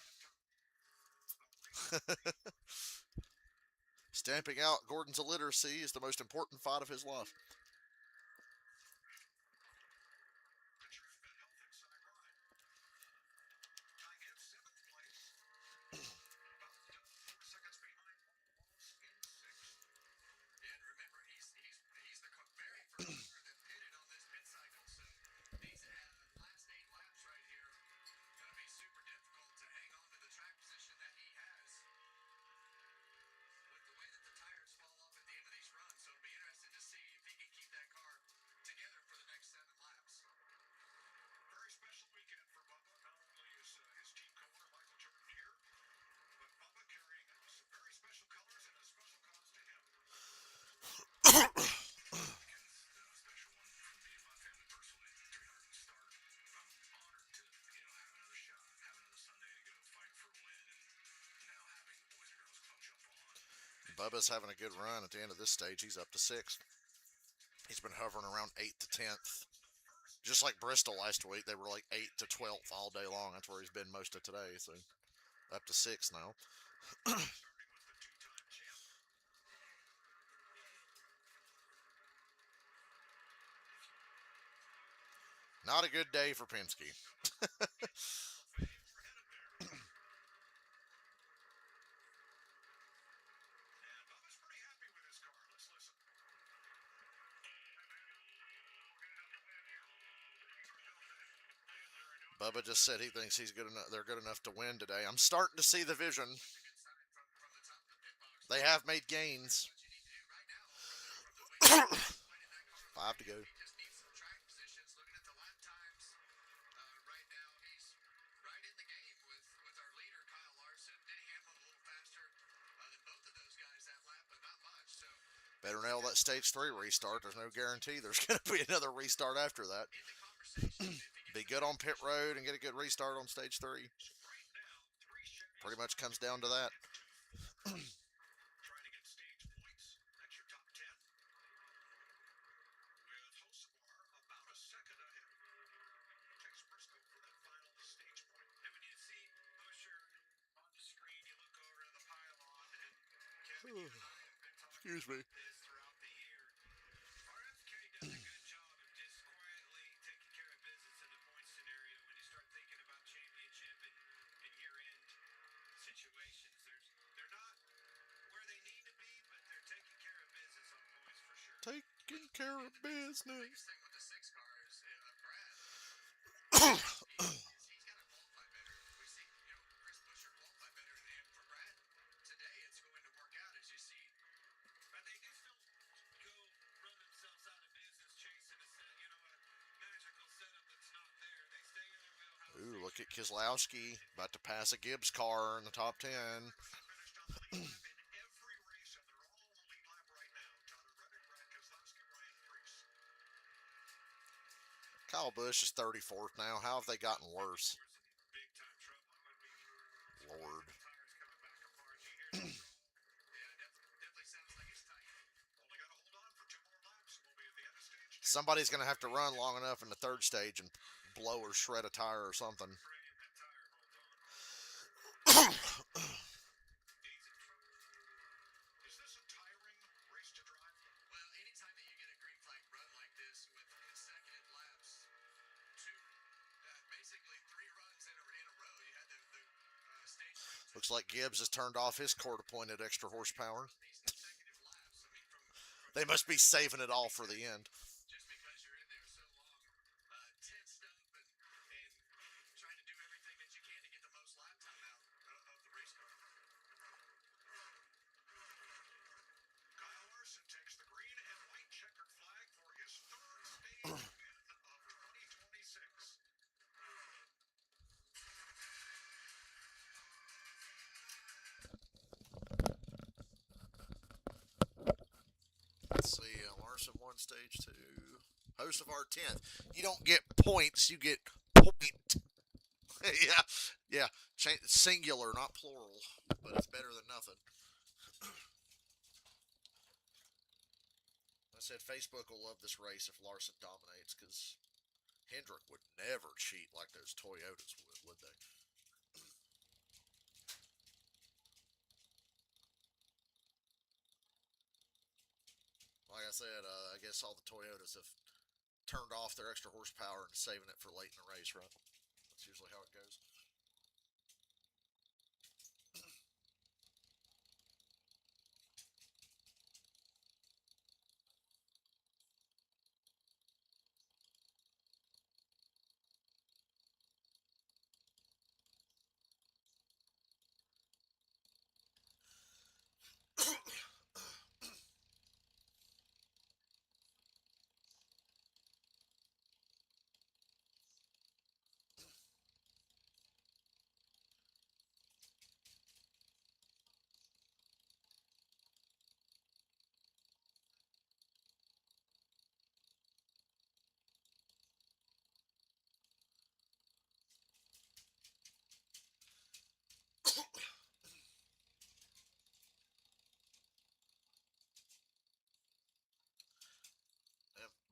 Stamping out Gordon's illiteracy is the most important fight of his life. And remember, he's the very first car that pitted on this pit cycle, so these last 8 laps right here going to be super difficult to hang on to the track position that he has with the way that the tires fall off at the end of these runs. So it'll be interesting to see if he can keep that car together for the next 7 laps. Very special weekend for Bubba. Not only is his team co-owner Michael Jordan here, but Bubba carrying some very special colors and a special cause to him. Special one for me and my family personally. 300 start. I'm honored to, have another shot, have another Sunday to go fight for a win, and now having the Boys and Girls Club jump on. Bubba's having a good run at the end of this stage. He's up to 6th. He's been hovering around 8th to 10th. Just like Bristol last week, they were like 8th to 12th all day long. That's where he's been most of today. So up to 6 now. Not a good day for Penske. And Bubba's pretty happy with his car. Let's listen. Bubba just said he thinks he's good enough. They're good enough to win today. I'm starting to see the vision. They have made gains. 5 to go. Just needs some track positions. Looking at the lap times right now, he's right in the game with our leader, Kyle Larson. Denny Hamlin a little faster than both of those guys that lap, but not much. So Better nail that stage 3 restart. There's no guarantee there's going to be another restart after that. in the conversation, Be good on pit road and get a good restart on stage 3. Pretty much comes down to that. Trying to get stage points. That's your top 10. With Hocevar about a second ahead. Takes Briscoe for that final stage point. And when you see Busher on the screen, you look over to the pylon, and Kevin, you and I have been talking Excuse me. about this throughout the year. RFK does a good job of just quietly taking care of business in the point scenario when you start thinking about championship and year-end situations. They're not where they need to be, but they're taking care of business on points for sure. Taking care of business. biggest thing with the 6 car is Brad. He's got to qualify better. We see, Chris Buescher qualify better, and for Brad today, it's going to work out as you see. But they just don't go run themselves out of business chasing a magical setup that's not there. They stay in their wheelhouse. Ooh, look at Keselowski about to pass a Gibbs car in the top 10. Finished on the lead lap in every race, and they're all on the lead lap right now. Tyler Reddick, Brad Keselowski, Ryan Preece. Kyle Busch is 34th now. How have they gotten worse? Big time trouble. I would be Lord. tires coming back apart. You hear Somebody's going to have to run long enough in the third stage and blow or shred a tire or something. Is this a tiring race to drive? Well, anytime that you get a green flag run like this with consecutive laps, basically 3 runs in a row, you had the stage. Looks like Gibbs has turned off his court-appointed extra horsepower. These consecutive laps, I mean, from They must be saving it all for the end. just because you're in there so long, tensed up and trying to do everything that you can to get the most lap time out of the race car. Kyle Larson takes the green and white checkered flag for his third stage win of 2026. Let's see, Larson won stage 2. Host of our 10th. You don't get points, you get point. yeah. Singular, not plural, but it's better than nothing. I said Facebook will love this race if Larson dominates, because Hendrick would never cheat like those Toyotas would they? Like I said, I guess all the Toyotas have turned off their extra horsepower and saving it for late in the race, right? That's usually how it goes.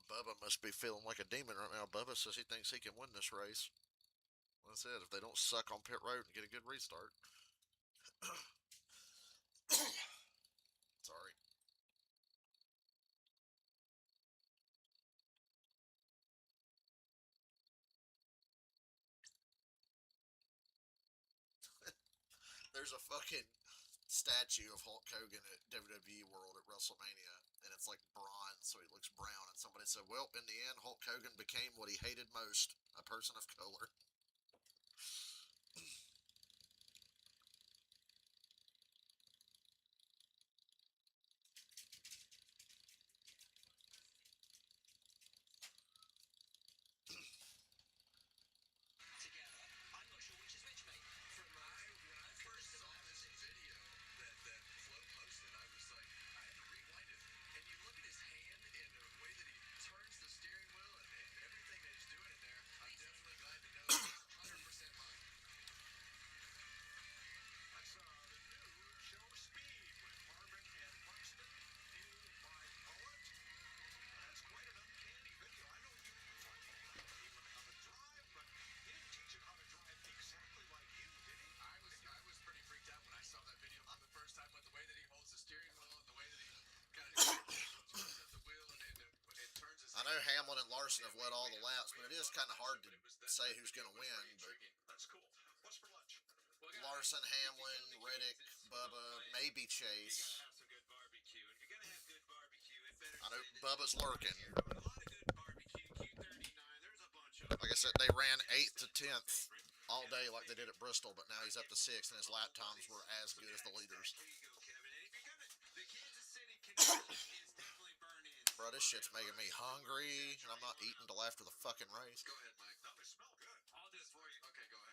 Bubba must be feeling like a demon right now. Bubba says he thinks he can win this race. That's it. If they don't suck on pit road and get a good restart. Sorry. There's a fucking statue of Hulk Hogan at WWE World at WrestleMania, and it's like bronze, so he looks brown. And somebody said, well, in the end, Hulk Hogan became what he hated most, a person of color. Together, I'm not sure which is which, mate. When I first saw this video that Flo posted, I was like, I had to rewind it. And you look at his hand and the way that he turns the steering wheel and everything that he's doing in there, I'm definitely glad to know that he's 100% mine. That's the new show Speed with Marvin and Buxton, fueled by Poet. That's quite an uncanny video. I know you taught even how to drive, but he didn't teach him how to drive exactly like you, did he? I was pretty freaked out when I saw that video for the first time with the way that he holds the steering wheel and the way that he kind of turns at the wheel and turns his I know Hamlin and Larson have led all the laps, but it is kind of hard to say who's going to win. But That's cool. What's for lunch? Larson, Hamlin, Riddick, Bubba, maybe You Chase. gotta have some good barbecue, and if you're gonna have good barbecue, it better I know be Bubba's lurking. a lot of good barbecue. Q39, there's a bunch of. Like I said, they ran 8th to 10th all day like they did at Bristol, but now he's up to 6th, and his lap times were as good as the leaders. There you go, Kevin. And if you're gonna, the Kansas City connection is definitely burned in. Bro, this shit's making me hungry, and I'm not eating till after the fucking race. Go ahead, Mike. No, they smell good. I'll do it for you. Okay, go ahead.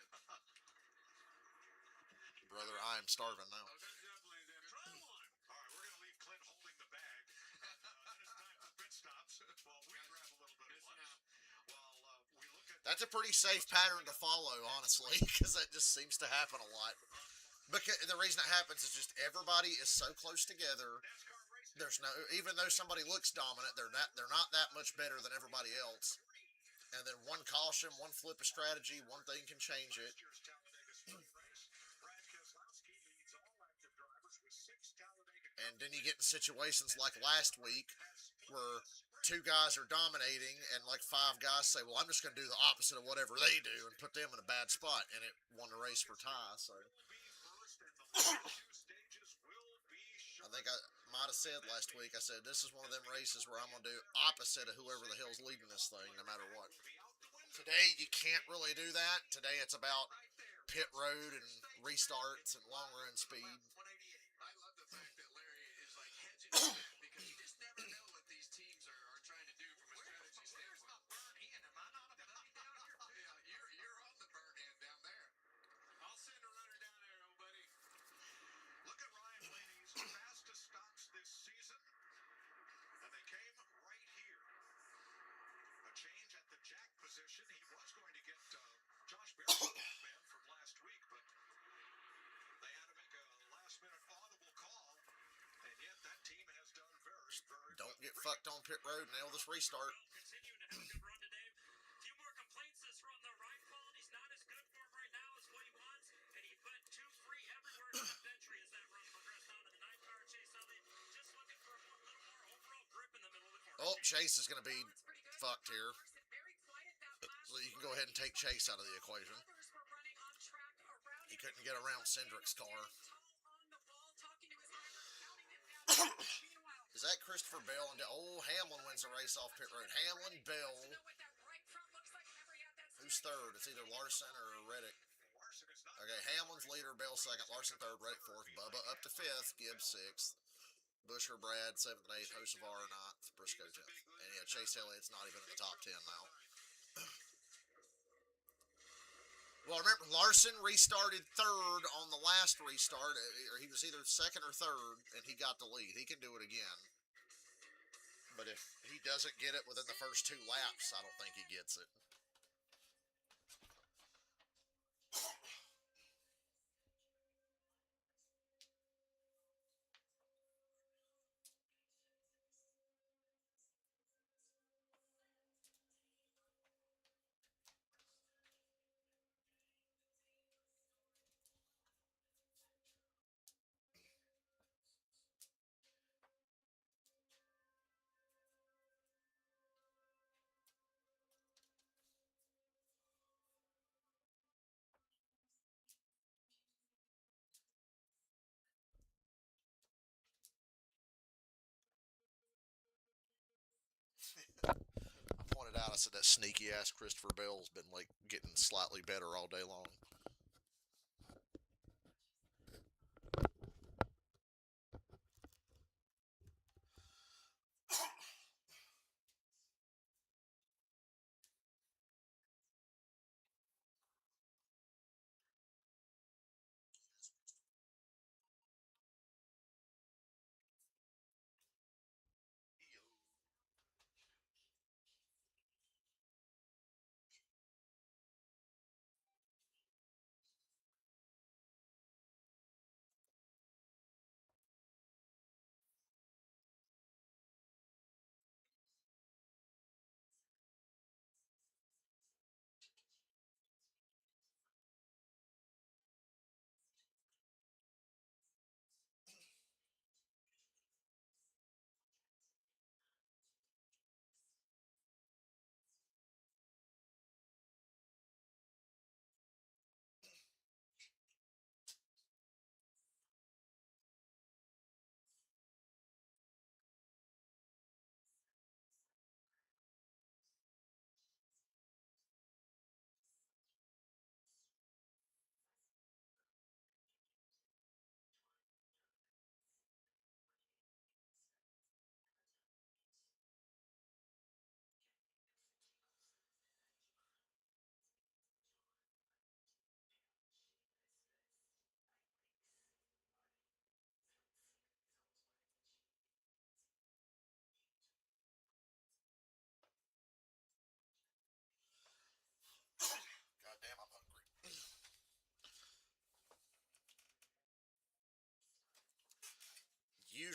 Brother, I am starving now. Oh, that's definitely them. Try one. All right, we're going to leave Clint holding the bag. Then it's time for pit stops while we grab a little bit of lunch. While we look at That's a pretty safe pattern to follow, honestly, because that just seems to happen a lot. Because the reason it happens is just everybody is so close together. NASCAR racing. There's no, even though somebody looks dominant, they're not that much better than everybody else. And then one caution, one flip of strategy, one thing can change it. Last year's Talladega Speed Race, Brad Keselowski leads all active drivers with 6 Talladega And then you get in situations like last week where two guys are dominating and like five guys say, well, I'm just going to do the opposite of whatever they do and put them in a bad spot. And it won the race for tie. So I think I might have said last week, I said, this is one of them races where I'm going to do opposite of whoever the hell's leading this thing, no matter what. Today, you can't really do that. Today, it's about pit road and restarts and long run speed. I love the fact that Larry is like hedging a bit because you just never know what these teams are trying to do from a strategy standpoint. Where's my burn in? Am I not a buddy down here? Yeah, you're on the burn end down there. I'll send a runner down there, old buddy. look at Ryan Blaney's fastest stops this season, and they came right here. A change at the jack position. He was going to get Josh Berry man from last week, but they had to make a last-minute audible call, and yet that team has done very, very Don't good. get fucked on pit road and nail this restart. Continuing to have a good run today. Few more complaints this run. The ride quality's not as good for him right now as what he wants, and he went 2-3 everywhere to the entry as that run progressed on to the 9th car. Chase Elliott just looking for a little more overall grip in the middle of the corner. Oh, Chase is going to be It's pretty good. fucked here. Larson very quiet that last So you can go ahead and take Chase out of the equation. Others were running on track around He him. couldn't get around Cindric's car. Tall on the wall, talking to his driver, counting it down. Meanwhile, Is that Christopher Bell? And oh, Hamlin wins the race off pit road. Hamlin, Bell. to know what that right front looks like whenever he had that Who's third? It's either Larson or Reddick. Larson is not Okay, Hamlin's leader, Bell second, Larson third, Reddick fourth, Bubba up to fifth, Gibbs sixth, Busher, Brad seventh and eighth, Hocevar ninth, Briscoe 10th. And yeah, Chase Elliott's not even in the top 10 now. Well, remember, Larson restarted third on the last restart, or he was either second or third, and he got the lead. He can do it again. But if he doesn't get it within the first 2 laps, I don't think he gets it. I pointed out, I said that sneaky ass Christopher Bell's been like getting slightly better all day long.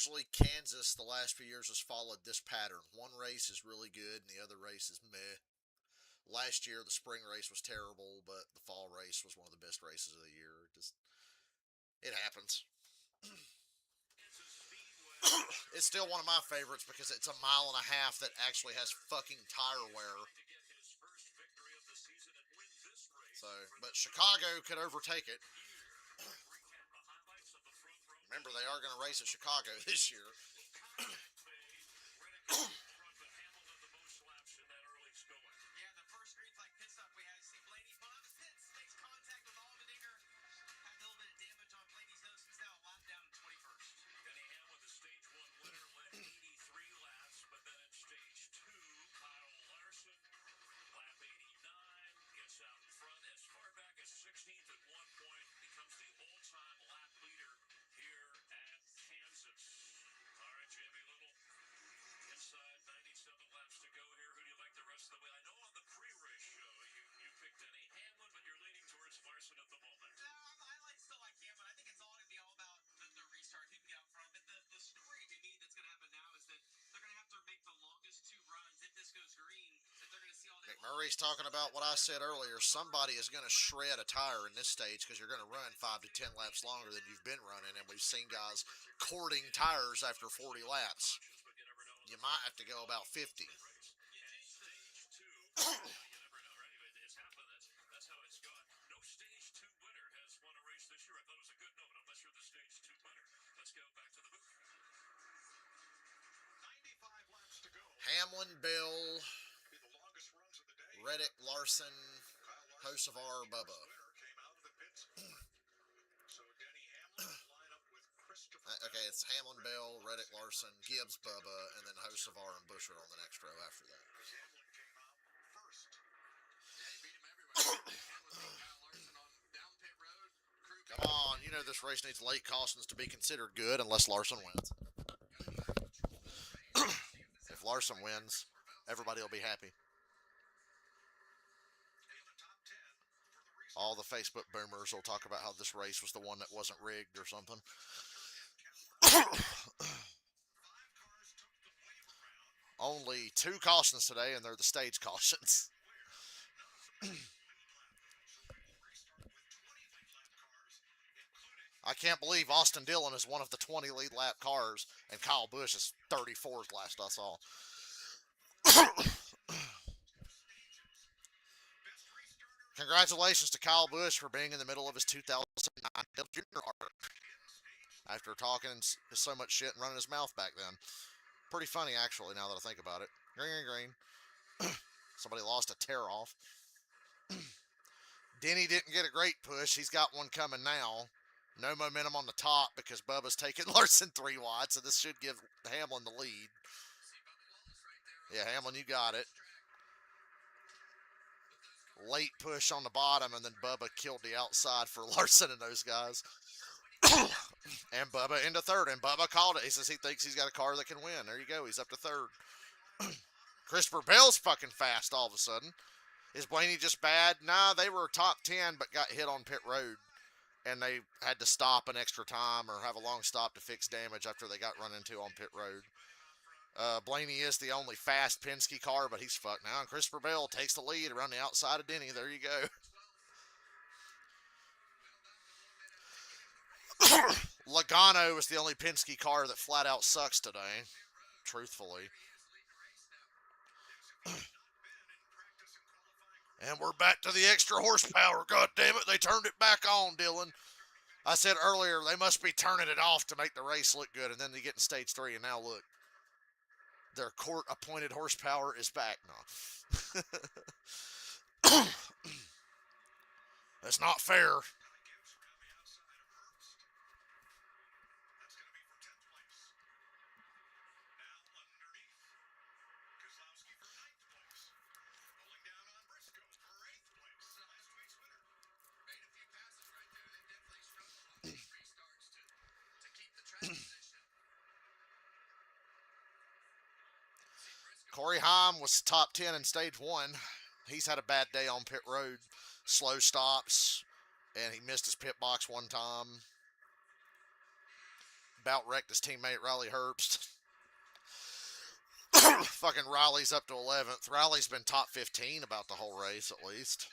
usually Kansas the last few years has followed this pattern. One race is really good and the other race is meh. Last year the spring race was terrible, but the fall race was one of the best races of the year. It happens. It's still one of my favorites because it's a mile and a half that actually has fucking tire wear. So, but Chicago could overtake it. Remember, they are going to race at Chicago this year. Yeah, the first green flag pit stop we had, see Blaney put on the pits, makes contact with Allmendinger. Had a little bit of damage on Blaney's nose. He's now a lap down in 21st. Denny Hamlin, the stage 1 winner, led 83 laps, but then in stage 2, Kyle Larson, lap 89, gets out in front as far back as 16th at one point, becomes the all-time lap leader here at Kansas. All right, Jamie Little, inside 97 laps to go here. Who do you like the rest of the way? I know on the pre-race show you picked Denny Hamlin, but you're leaning towards Larson at the moment. No, still like Hamlin. I think it's all going to be all about the restart. Who can get out front? But the story to me that's going to happen now is that they're going to have to make the longest 2 runs if this goes green. That they're going to see all day. McMurray's talking about what I said earlier. Somebody is going to shred a tire in this stage because you're going to run 5 to 10 laps longer than you've been running, and we've seen guys cording tires after 40 laps. You might have to go about 50. You never know, right? It's happened. That's how it's gone. No stage 2 winner has won a race this year. I thought it was a good note, unless you're the stage 2 winner. Let's go back to the booth. 95 laps to go. Hamlin, Bill, Be the longest runs of the day. Reddick, Larson, Kyle Larson, Hocevar, Bubba. winner, came out of the pits. So Denny Hamlin will line up with Christopher. Okay, it's Hamlin, Bell, Reddick, Larson, Gibbs, Bubba, and then Hocevar and Buescher on the next row after that. Because Hamlin came out first. Yeah, he beat him everywhere. Hamlin beat Kyle Larson on down pit road. Crew Come on, you know this race needs late cautions to be considered good unless Larson wins. If Larson wins, everybody will be happy. In the top 10 for the restart. All the Facebook boomers will talk about how this race was the one that wasn't rigged or something. 5 cars took the wave around. Only 2 cautions today, and they're the stage cautions. I can't believe Austin Dillon is one of the 20 lead lap cars, and Kyle Busch is 34th last I saw. Congratulations to Kyle Busch for being in the middle of his 2009 Junior arc. After talking so much shit and running his mouth back then. Pretty funny, actually, now that I think about it. Green. Somebody lost a tear off. Denny didn't get a great push. He's got one coming now. No momentum on the top because Bubba's taking Larson 3 wide, so this should give Hamlin the lead. Yeah, Hamlin, you got it. Late push on the bottom, and then Bubba killed the outside for Larson and those guys. And Bubba into third, and Bubba called it. He says he thinks he's got a car that can win. There you go. He's up to third. Christopher Bell's fucking fast all of a sudden. Is Blaney just bad? Nah, they were top 10, but got hit on pit road. And they had to stop an extra time or have a long stop to fix damage after they got run into on pit road. Blaney is the only fast Penske car, but he's fucked now. And Christopher Bell takes the lead around the outside of Denny. There you go. Logano is the only Penske car that flat out sucks today, truthfully. And we're back to the extra horsepower. God damn it, they turned it back on, Dylan. I said earlier they must be turning it off to make the race look good, and then they get in stage 3, and now look. Their court-appointed horsepower is back now. That's not fair. Corey Heim was top 10 in stage 1. He's had a bad day on pit road. Slow stops, and he missed his pit box one time. about wrecked his teammate Riley Herbst. Fucking Riley's up to 11th. Riley's been top 15 about the whole race at least.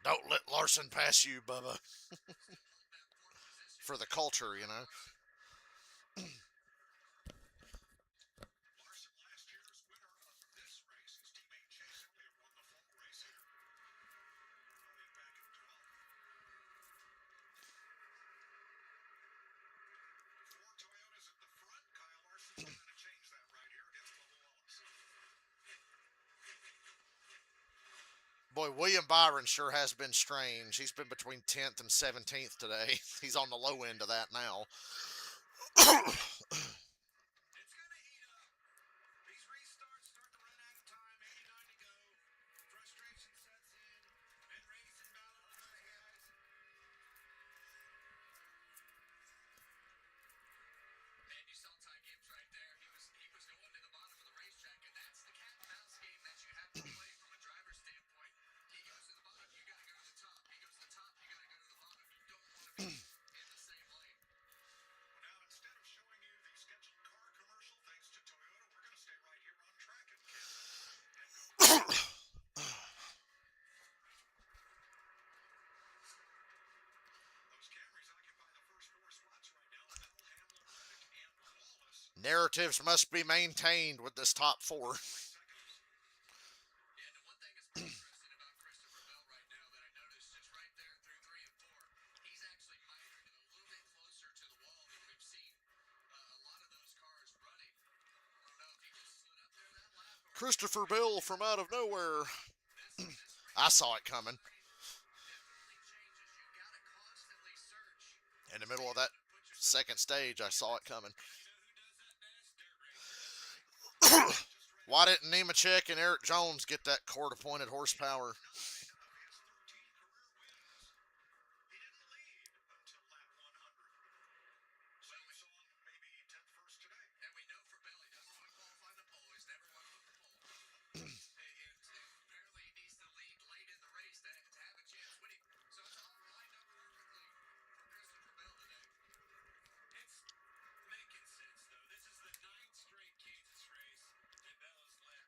Don't let Larson pass you, Bubba. For the culture, you know. Larson, last year's winner of this race, his teammate Chase Elliott won the full race here. In back in 12. Four Toyotas at the front. Kyle Larson's trying to change that right here against Bubba Wallace. Boy, William Byron sure has been strange. He's been between 10th and 17th today. He's on the low end of that now. It's going to heat up. These restarts start to run out of time. 89 to go. Frustration sets in. And racing balance is ahead. And you saw Ty Gibbs right there. He was going to the bottom of the racetrack, and that's the cat and mouse game that you have to play from a driver's standpoint. He goes to the bottom, you got to go to the top. He goes to the top, you got to go to the bottom. You don't want to be in the same lane. Well, now instead of showing you the scheduled car commercial, thanks to Toyota, we're going to stay right here on track and go. Those Camrys occupy the first four spots right now. Bell, Hamlin, Reddick, and Wallace. Narratives must be maintained with this top four. Yeah, and the one thing that's pretty interesting about Christopher Bell right now that I noticed just right there through 3 and 4, he's actually migrated a little bit closer to the wall than we've seen a lot of those cars running. I don't know if he just slid up there that lap or Christopher Bell from out of nowhere. this I saw it coming. definitely changes. You got to constantly search. In the middle of that second stage, I saw it coming. Why didn't Nemechek and Eric Jones get that court-appointed horsepower? Of his 13 career wins, he didn't lead until lap 100. So we saw him maybe 10th first today. And we know for Bell, he doesn't want to qualify the pole. He's never won the pole. And apparently he needs to lead late in the race to have a chance winning. So it's all lined up perfectly for Christopher Bell today. It's making sense, though. This is the 9th straight Kansas race that Bell has led.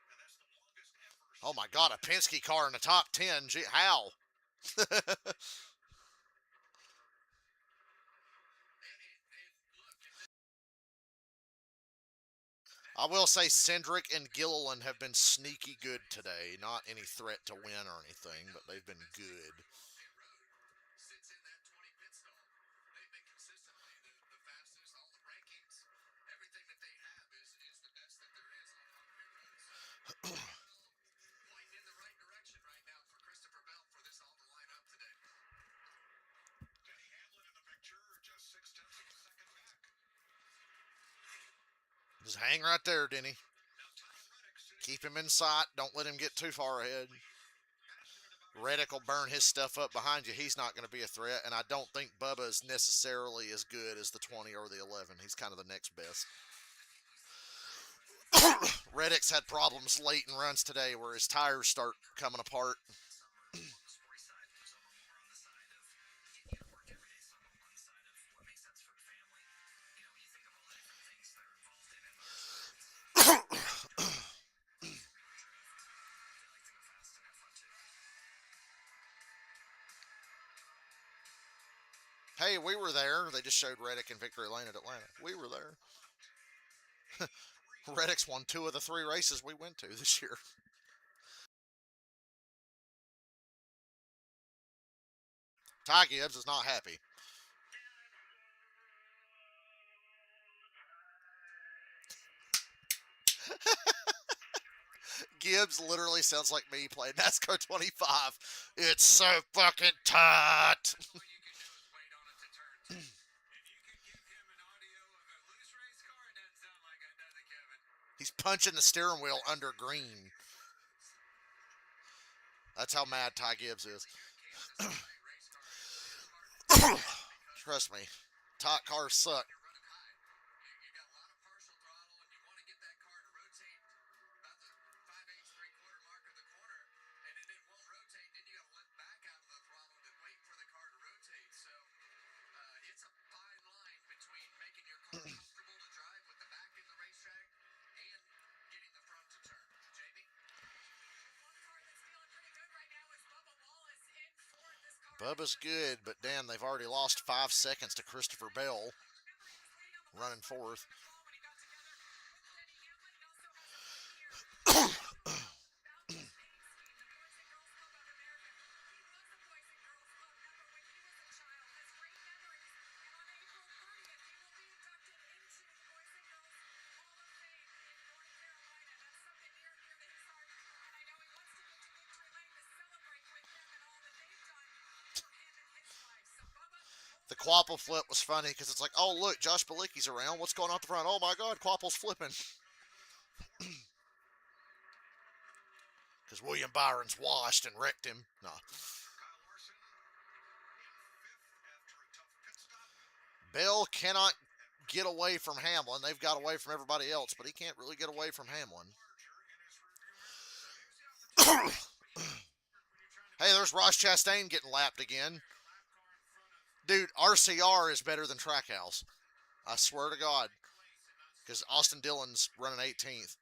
And that's the longest ever. Oh my God, a Penske car in the top 10. Gee, how? And look, I will say Cindric and Gilliland have been sneaky good today. Not any threat to win or anything, but they've been good. pit road sits in that 20 pit stall. They've been consistently the fastest. All the rankings, everything that they have is the best that there is on pit roads. Pointing in the right direction right now for Christopher Bell for this all to line up today. Denny Hamlin in the picture, just 0.6 of a second back. Just hang right there, Denny. Now Tom Reddick sitting Keep him in sight. Don't let him get too far ahead. passionate about Reddick will burn his stuff up behind you. He's not going to be a threat, and I don't think Bubba is necessarily as good as the 20 or the 11. He's kind of the next best. Reddick's had problems late in runs today where his tires start coming apart. On the sporty side, there's a little more on the side of getting to work every day, some on the side of what makes sense for the family. You know, when you think of all the different things that are involved in motorsports. They like to go fast and have fun too. Hey, we were there. They just showed Reddick in Victory Lane at Atlanta. We were there. Reddick's won 2 of the 3 races we went to this year. Ty Gibbs is not happy. Gibbs literally sounds like me playing NASCAR 25. It's so fucking tight. All you can do is wait on it to turn 2. If you could give him an audio of a loose race car, it doesn't sound like it, does it, Kevin? He's punching the steering wheel under green. That's how mad Ty Gibbs is. Trust me, top cars suck. You're running high. You got a lot of partial throttle, and you want to get that car to rotate about the 5/8, 3/4 mark of the corner, and then it won't rotate. Then you got to let back out of the throttle to Bubba's good, but damn, they've already lost 5 seconds to Christopher Bell, running fourth. The Quapple flip was funny because it's like, oh, look, Josh Balicki's around. What's going on at the front? Oh, my God, Quapple's flipping. Because William Byron's washed and wrecked him. No. Bell cannot get away from Hamlin. They've got away from everybody else, but he can't really get away from Hamlin. Hey, there's Ross Chastain getting lapped again. Dude, RCR is better than Trackhouse. I swear to God. Because Austin Dillon's running 18th.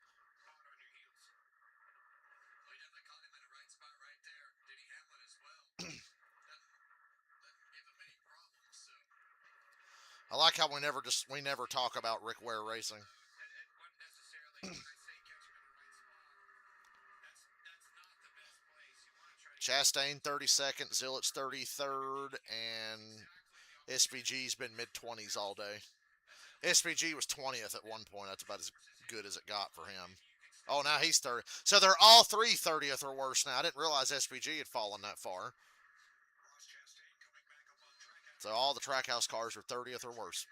I like how we never talk about Rick Ware Racing. Chastain 32nd, Zillot's 33rd, and SPG's been mid-20s all day. SPG was 20th at one point. That's about as good as it got for him. Oh, now he's 30. So they're all three 30th or worse now. I didn't realize SPG had fallen that far. So all the Trackhouse cars are 30th or worse.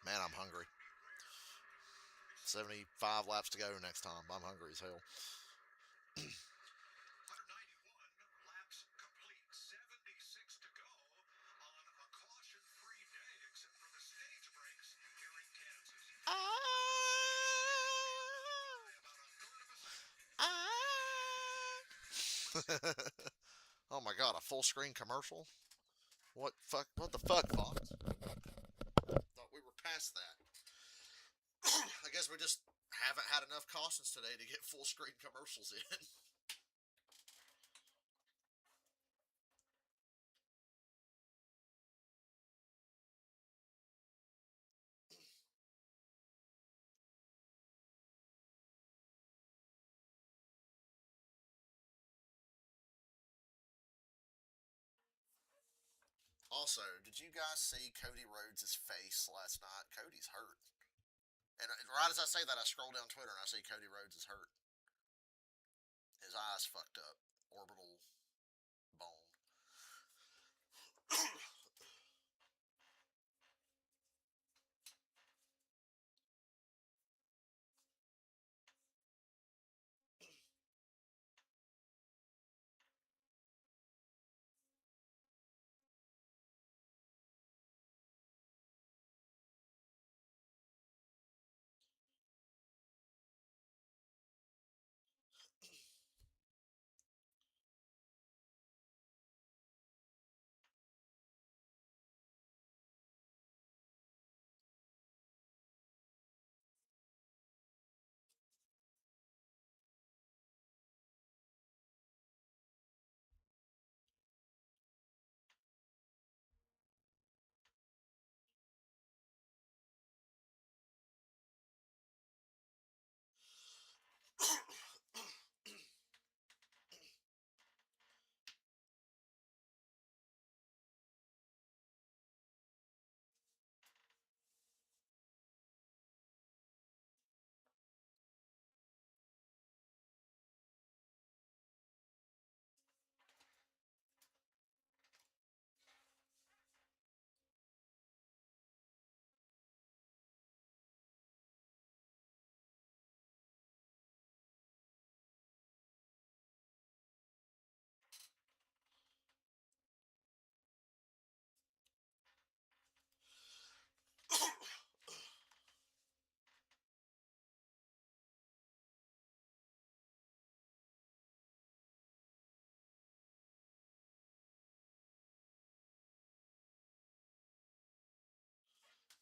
Man, I'm hungry. 75 laps to go next time. I'm hungry as hell. 191 laps complete, 76 to go on a caution-free day, except for the stage breaks here in Kansas. Oh my God, a full screen commercial? What the fuck, Fox? Thought we were past that. I guess we just haven't had enough cautions today to get full screen commercials in. Also, did you guys see Cody Rhodes' face last night? Cody's hurt. And right as I say that, I scroll down Twitter and I see Cody Rhodes is hurt. His eyes fucked up. Orbital bone.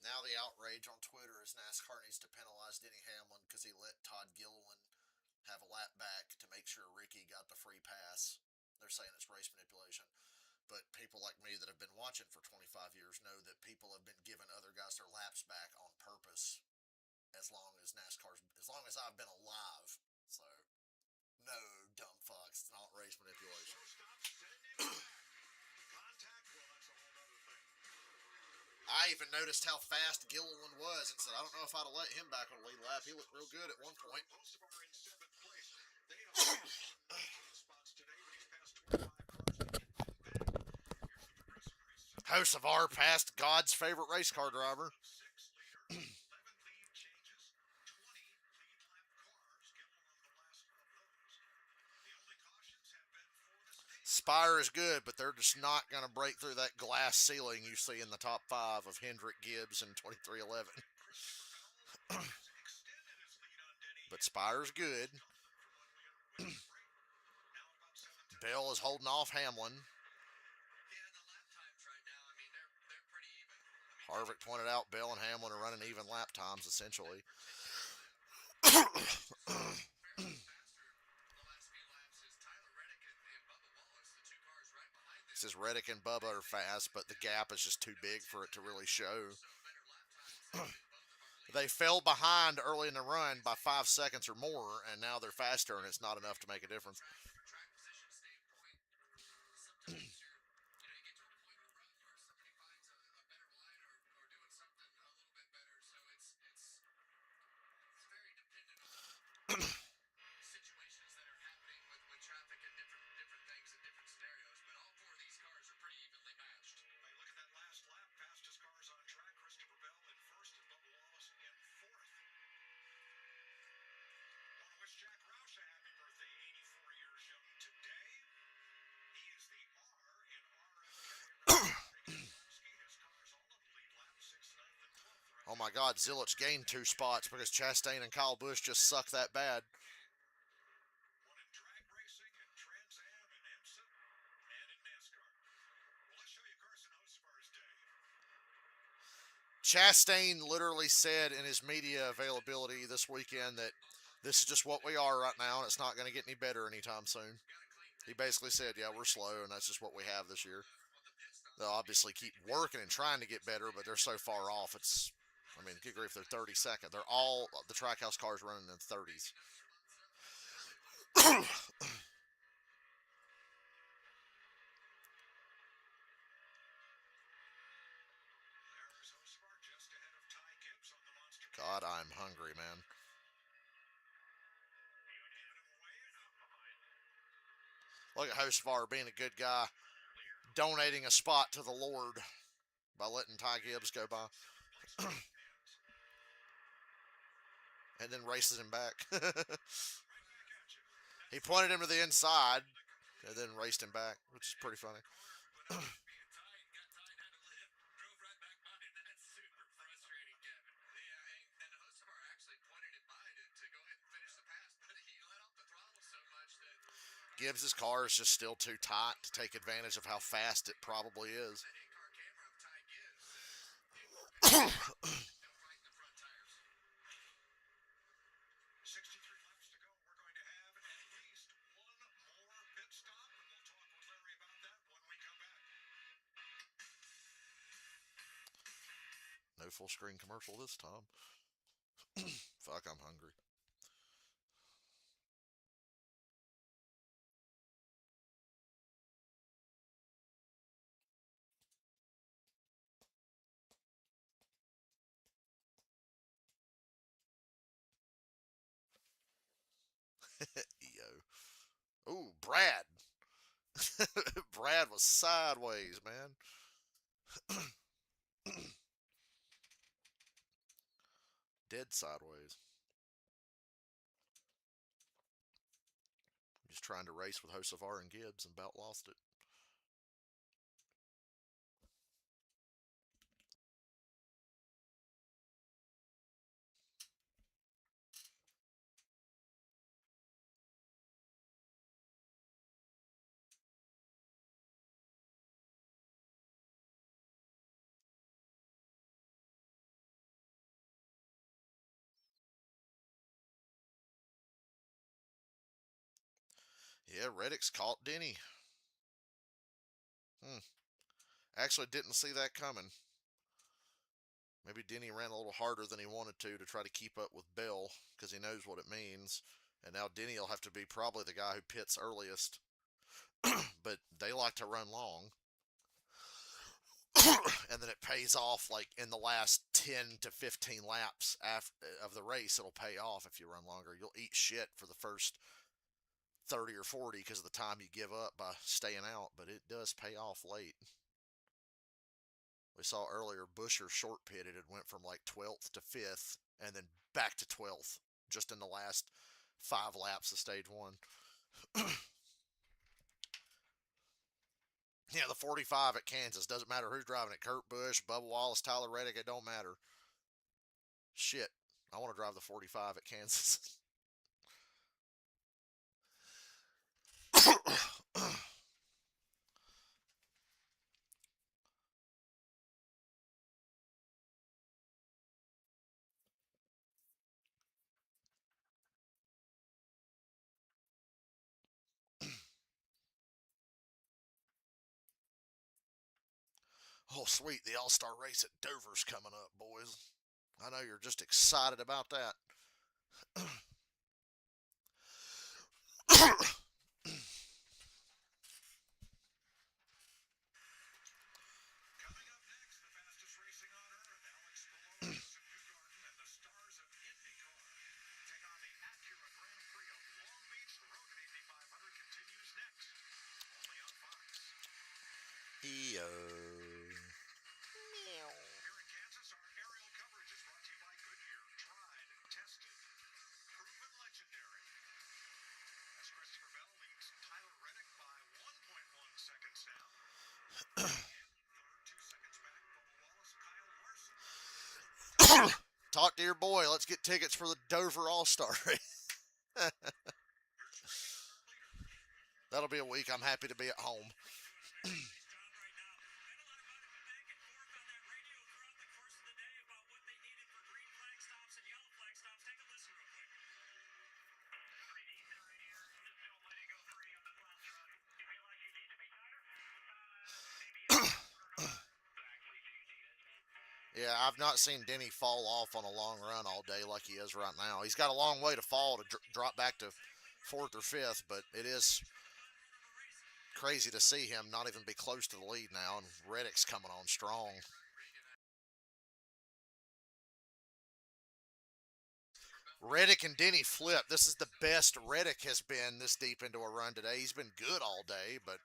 Now the outrage on Twitter is NASCAR needs to penalize Denny Hamlin because he let Todd Gilliland have a lap back to make sure Ricky got the free pass. They're saying it's race manipulation. But people like me that have been watching for 25 years know that people have been giving other guys their laps back on purpose as long as I've been alive. So, no, dumb fucks. It's not race manipulation. I even noticed how fast Gilliland was and said, I don't know if I'd have let him back on the lead lap. He looked real good at one point. Hocevar passed God's favorite race car driver. Spire is good, but they're just not going to break through that glass ceiling you see in the top 5 of Hendrick, Gibbs, and 2311. But Spire's good. Bell is holding off Hamlin. Harvick pointed out Bell and Hamlin are running even lap times, essentially. It says Reddick and Bubba are fast, but the gap is just too big for it to really show. They fell behind early in the run by 5 seconds or more, and now they're faster, and it's not enough to make a difference. Oh my God, Zilich gained 2 spots because Chastain and Kyle Busch just suck that bad. Chastain literally said in his media availability this weekend that this is just what we are right now, and it's not going to get any better anytime soon. He basically said, yeah, we're slow, and that's just what we have this year. They'll obviously keep working and trying to get better, but they're so far off. Good grief, they're 32nd. They're all the Trackhouse cars running in 30s. God, I'm hungry, man. Look at Hocevar being a good guy, donating a spot to the Lord by letting Ty Gibbs go by. And then races him back. He pointed him to the inside and then raced him back, which is pretty funny. Gibbs' car is just still too tight to take advantage of how fast it probably is. No full screen commercial this time. Fuck, I'm hungry. EO. Ooh, Brad. Brad was sideways, man. Dead sideways. Just trying to race with Hocevar and Gibbs and about lost it. Yeah, Reddick's caught Denny. Actually didn't see that coming. Maybe Denny ran a little harder than he wanted to try to keep up with Bell because he knows what it means. And now Denny will have to be probably the guy who pits earliest. But they like to run long. And then it pays off like in the last 10 to 15 laps of the race. It'll pay off if you run longer. You'll eat shit for the first 30 or 40 because of the time you give up by staying out, but it does pay off late. We saw earlier Busher short pitted and went from like 12th to 5th and then back to 12th just in the last 5 laps of stage 1. Yeah, the 45 at Kansas. Doesn't matter who's driving it. Kurt Busch, Bubba Wallace, Tyler Reddick. It don't matter. Shit. I want to drive the 45 at Kansas. Oh, sweet. The All-Star race at Dover's coming up, boys. I know you're just excited about that. Coming up next, the fastest racing on Earth, Alex Palou, Newgarden, and the stars of IndyCar take on the Acura Grand Prix of Long Beach. The road to Indy 500 continues next, only on Fox. EO. Here in Kansas, our aerial coverage is brought to you by Goodyear. Tried, tested, proven legendary. As Christopher Bell leads Tyler Reddick by 1.1 seconds now. Talk to your boy. Let's get tickets for the Dover All-Star race. That'll be a week I'm happy to be at home. Yeah, I've not seen Denny fall off on a long run all day like he is right now. He's got a long way to fall to drop back to 4th or 5th, but it is crazy to see him not even be close to the lead now, and Reddick's coming on strong. Reddick and Denny flip. This is the best Reddick has been this deep into a run today. He's been good all day, but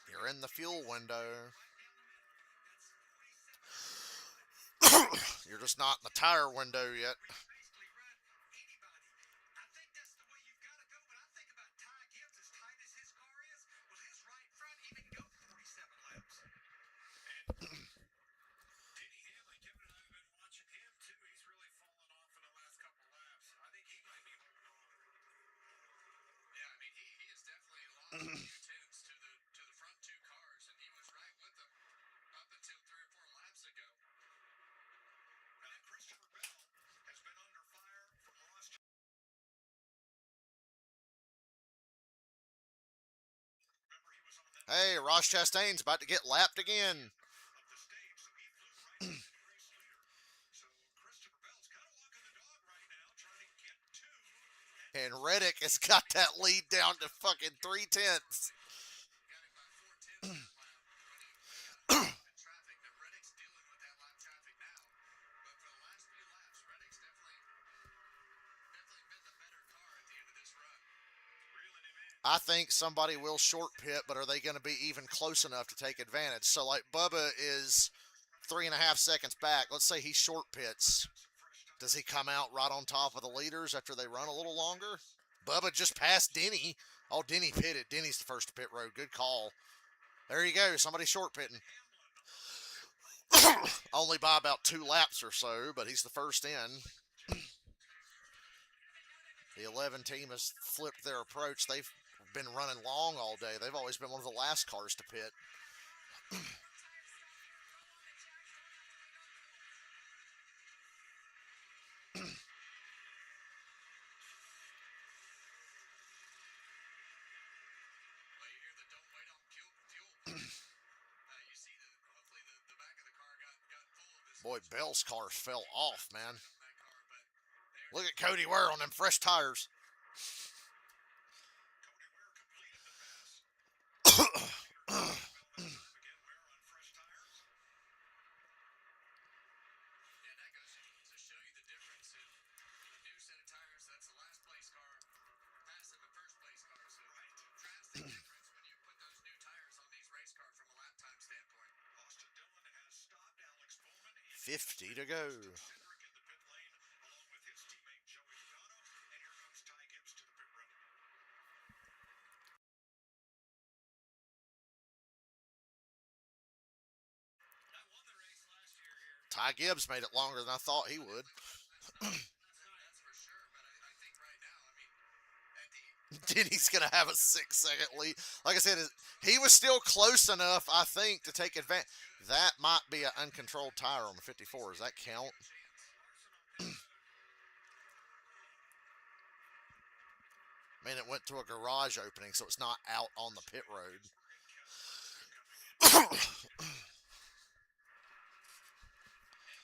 you're in the fuel window. You're just not in the tire window yet. Hey, Ross Chastain's about to get lapped again. And Reddick has got that lead down to fucking 3/10. I think somebody will short pit, but are they going to be even close enough to take advantage? So, like, Bubba is 3.5 seconds back. Let's say he short pits. Does he come out right on top of the leaders after they run a little longer? Bubba just passed Denny. Oh, Denny pitted. Denny's the first to pit road. Good call. There you go. Somebody short pitting. Only by about 2 laps or so, but he's the first in. The 11 team has flipped their approach. They've been running long all day. They've always been one of the last cars to pit. Boy, Bell's cars fell off, man. that car, but they're Look at Cody Ware on them fresh tires. Cody Ware completed the pass. Again, Ware on fresh tires. yeah, that goes to show you the difference in a new set of tires. That's the last place car passing the first place car. So drastic difference when you put those new tires on these race cars from a lap time standpoint. Austin Dillon has stopped Alex Bowman. 50 to go. Cedric in the pit lane, along with his teammate Joey Logano. And here comes Ty Gibbs to the pit road. I won the race last year here. Ty Gibbs made it longer than I thought he would. That's for sure. But I think right now, I mean, at the Denny's going to have a 6-second lead. Like I said, he was still close enough, I think, to take advantage. That might be an uncontrolled tire on the 54. Does that count? I mean, it went to a garage opening, so it's not out on the pit road. And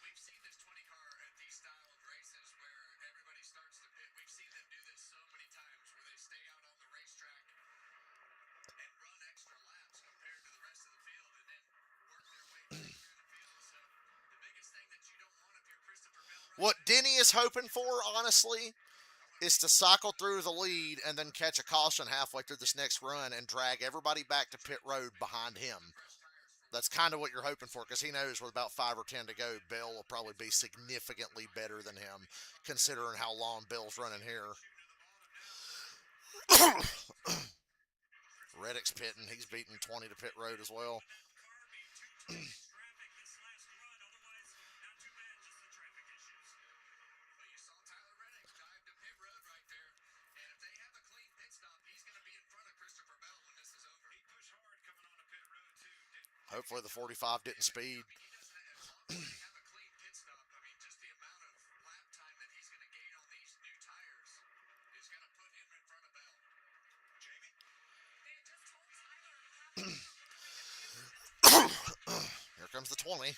we've seen this 20 car at these style of races where everybody starts to pit. We've seen them do this so many times where they stay out on the racetrack and run extra laps compared to the rest of the field and then work their way back here in the field. So the biggest thing that you don't want if you're Christopher Bell right What Denny is hoping for, honestly, is to cycle through the lead and then catch a caution halfway through this next run and drag everybody back to pit road behind him. That's kind of what you're hoping for, because he knows with about 5 or 10 to go, Bell will probably be significantly better than him, considering how long Bell's running here. Reddick's pitting. He's beating 20 to pit road as well. Car being too tight traffic this last run. Otherwise, not too bad, just the traffic issues. But you saw Tyler Reddick dive to pit road right there. And if they have a clean pit stop, he's going to be in front of Christopher Bell when this is over. He pushed hard coming onto pit road too. Hopefully the 45 didn't speed. He doesn't, as long as they have a clean pit stop, I mean, just the amount of lap time that he's going to gain on these new tires is going to put him in front of Bell. Jamie? They had just told Tyler to have Here comes the 20.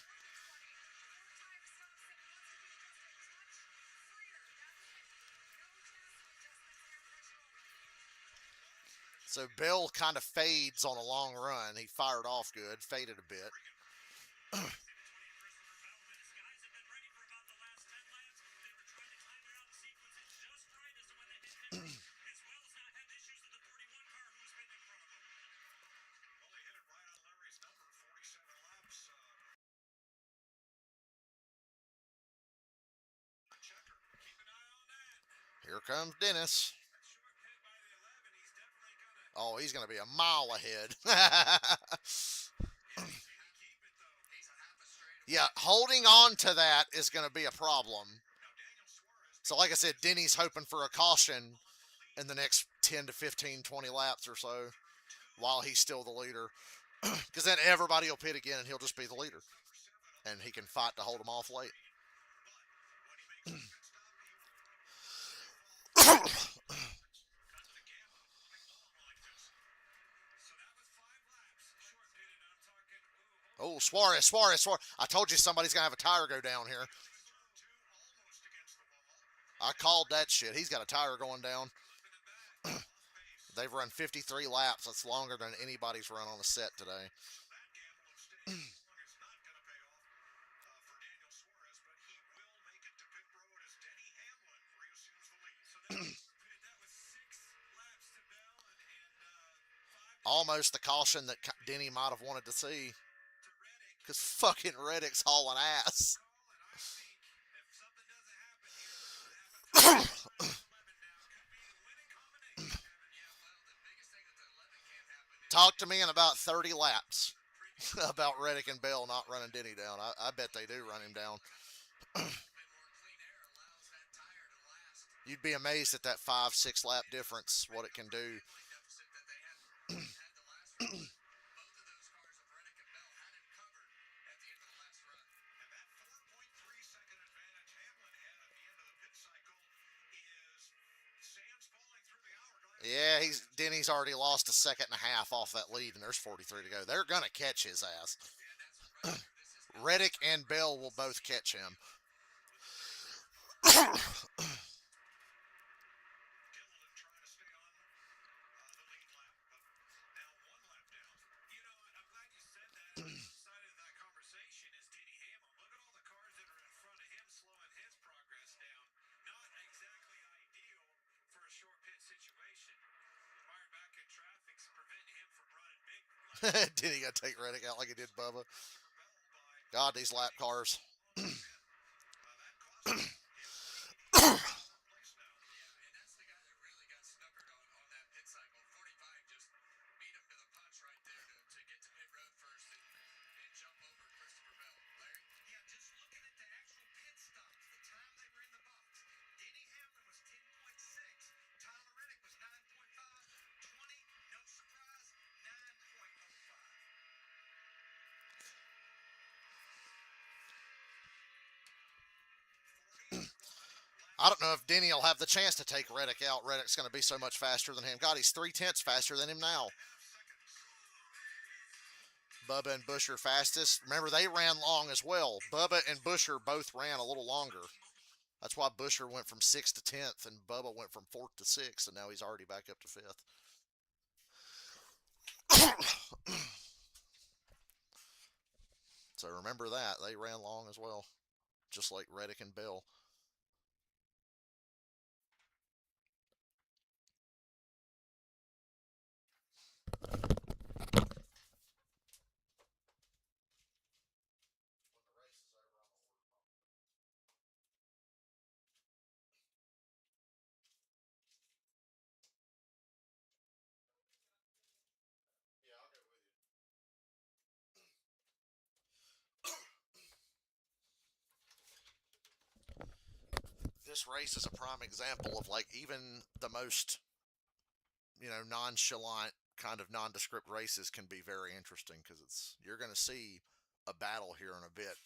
So Bell kind of fades on a long run. He fired off good, faded a bit. Christopher Bell and his guys have been ready for about the last 10 laps. They were trying to time it out and sequence it just right as to when they hit pit road, as well as not have issues with the 41 car who's been in front of them. Well, they hit it right on Larry's number, 47 laps. Checker. Keep an eye on that. Here comes Dennis. That short pit by the 11, he's definitely gonna. Oh, he's going to be a mile ahead. Can he keep it though? He's a half a straight Yeah, holding on to that is going to be a problem. Now, Daniel Suarez. So like I said, Denny's hoping for a caution in the next 10 to 15, 20 laps or so while he's still the leader. Because then everybody will pit again and he'll just be the leader. And he can fight to hold them off late. But when he makes a pit stop, he will cut the gamble long like this. So that was 5 laps. Short did it. I'm talking. Oh, Suarez. I told you somebody's going to have a tire go down here. Two almost against the wall. I called that shit. He's got a tire going down. Flipping it back. Off base. They've run 53 laps. That's longer than anybody's run on a set today. That gamble of staying long is not going to pay off for Daniel Suarez, but he will make it to pit road as Denny Hamlin reassumes the lead. So that was pit. That was 6 laps to Bell and 5 Almost the caution that Denny might have wanted to see. to Reddick. Because fucking Reddick's hauling ass. Call, and I think if something doesn't happen here, have a 11 now. Could be the winning combination. Yeah, well, the biggest thing that the 11 can't happen is Talk to me in about 30 laps about Reddick and Bell not running Denny down. I bet they do run him down. a bit more clean air allows that tire to last. You'd be amazed at that 5-6 lap difference, what it can do. Deficit that they had the last run. Both of those cars of Reddick and Bell had him covered at the end of the last run. And that 4.3-second advantage Hamlin had at the end of the pit cycle is sands falling through the hourglass. Yeah, Denny's already lost a second and a half off that lead, and there's 43 to go. They're going to catch his ass. Yeah, that's right. This is Reddick and Bell will both catch him. Gilliland trying to stay on the lead lap, but now 1 lap down. You know, I'm glad you said that. The other side of that conversation is Denny Hamlin. Look at all the cars that are in front of him, slowing his progress down. Not exactly ideal for a short pit situation. Fired back in traffic's preventing him from running big. Did he got to take Reddick out like he did Bubba? Bell by God, these lap cars. that cost him place now. Yeah, and that's the guy that really got snookered on that pit cycle. 45 just beat him to the punch right there to get to pit road first and jump over Christopher Bell. Larry? Yeah, just looking at the actual pit stops, the time they were in the box. Denny Hamlin was 10.6. Tyler Reddick was 9.5. 20, no surprise, 9.05. I don't know if Denny will have the chance to take Reddick out. Reddick's going to be so much faster than him. God, he's 3/10 faster than him now. Bubba and Busch are fastest. Remember, they ran long as well. Bubba and Buescher both ran a little longer. That's why Buescher went from 6th to 10th, and Bubba went from 4th to 6th, and now he's already back up to 5th. So remember that. They ran long as well, just like Reddick and Bell. This race is a prime example of like even the most, nonchalant kind of nondescript races can be very interesting because you're going to see a battle here in a bit.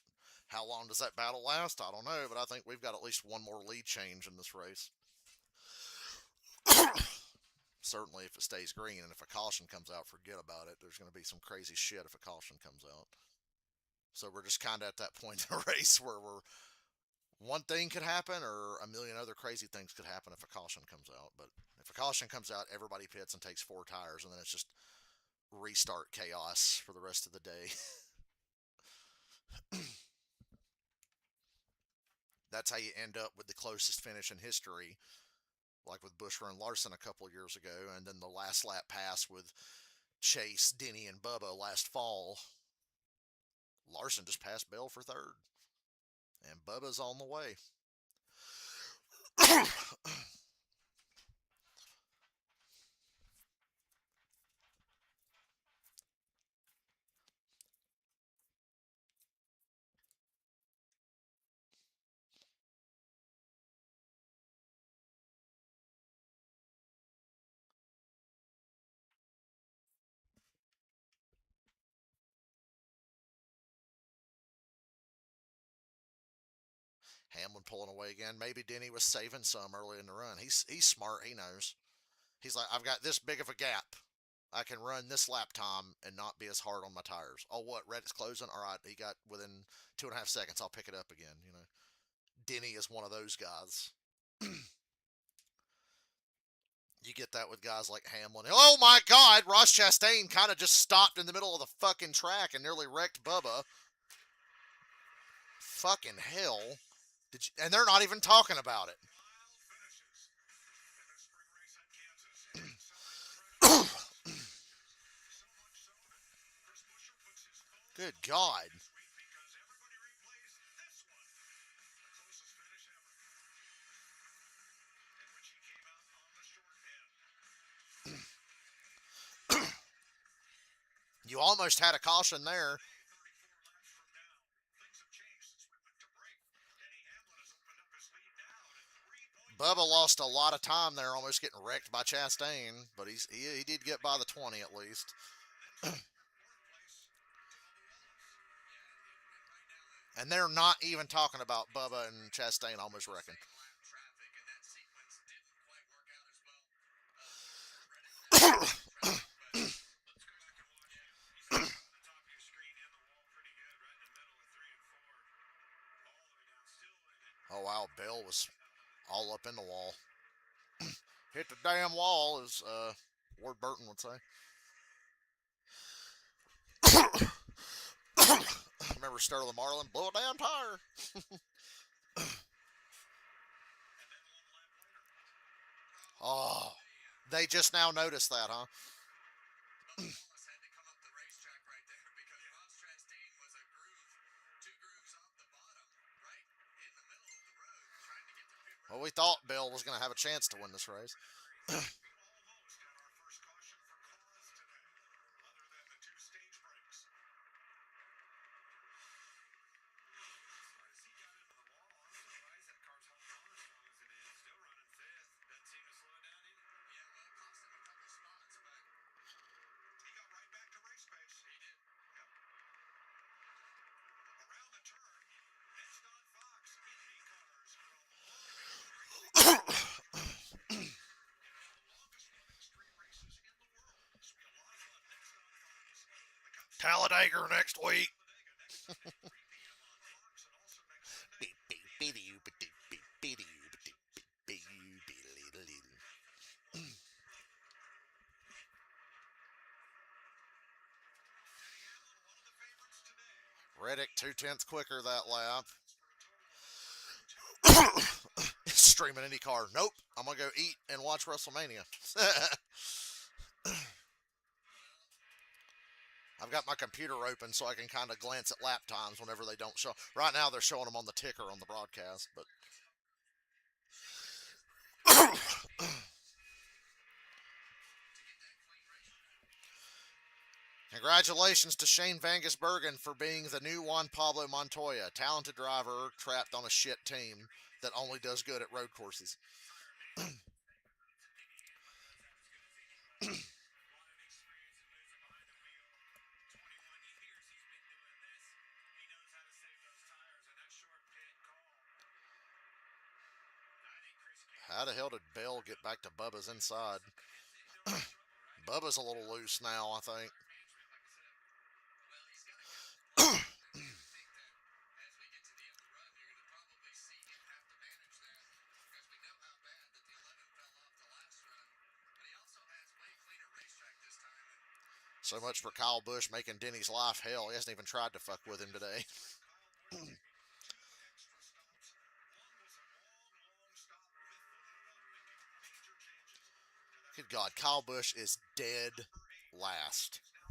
How long does that battle last? I don't know, but I think we've got at least one more lead change in this race. Certainly if it stays green, and if a caution comes out, forget about it. There's going to be some crazy shit if a caution comes out. So we're just kind of at that point in the race where one thing could happen or a million other crazy things could happen if a caution comes out. But if a caution comes out, everybody pits and takes 4 tires, and then it's just restart chaos for the rest of the day. That's how you end up with the closest finish in history, like with Buescher and Larson a couple of years ago, and then the last lap pass with Chase, Denny, and Bubba last fall. Larson just passed Bell for 3rd, and Bubba's on the way. Hamlin pulling away again. Maybe Denny was saving some early in the run. He's smart. He knows. He's like, I've got this big of a gap. I can run this lap time and not be as hard on my tires. Oh, what? Reddick's closing? All right, he got within 2.5 seconds. I'll pick it up again. Denny is one of those guys. You get that with guys like Hamlin. Oh my God, Ross Chastain kind of just stopped in the middle of the fucking track and nearly wrecked Bubba. Fucking hell. And they're not even talking about it. Good God. You almost had a caution there. Bubba lost a lot of time there, almost getting wrecked by Chastain, but he did get by the 20 at least. And they're not even talking about Bubba and Chastain almost wrecking. wow, Bill was all up in the wall. Hit the damn wall, as Ward Burton would say. Remember Sterling Marlin? Blow a damn tire. Oh, they just now noticed that, huh? Wallace had to come up the racetrack right there because Ross Chastain was a groove, 2 grooves off the bottom, right in the middle of the road, trying to get to pit road. Well, we thought Bill was going to have a chance to win this race. We almost got our first caution for cause today, other than the 2 stage breaks. As he got into the wall, I'm surprised that car's holding on as long as it is. Still running fifth. Doesn't seem to slow down any. Yeah, well, it cost him a couple spots, but He got right back to race pace. he did. Around the turn, next on Fox, Indy cars from Long Beach Racing. Longest running street races in the world. This will be a lot of fun next on Fox. The Cup Talladega next week. Talladega next Sunday, 3 p.m. on Fox, and also next Sunday. One of the favorites today. Reddick 2/10 quicker that lap. For a total of Streaming IndyCar. Nope. I'm going to go eat and watch WrestleMania. I've got my computer open so I can kind of glance at lap times whenever they don't show. Right now they're showing them on the ticker on the broadcast, but congratulations to Shane Vangisbergen for being the new Juan Pablo Montoya, talented driver trapped on a shit team that only does good at road courses. How the hell did Bell get back to Bubba's inside? Bubba's a little loose now, I think. Well, he's got a good I think that as we get to the end of the run, you're going to probably see him have to manage that because we know how bad that the 11 fell off the last run. But he also has way cleaner racetrack this time. And So much for Kyle Busch making Denny's life hell. He hasn't even tried to fuck with him today. Good God, Kyle Busch is dead last. You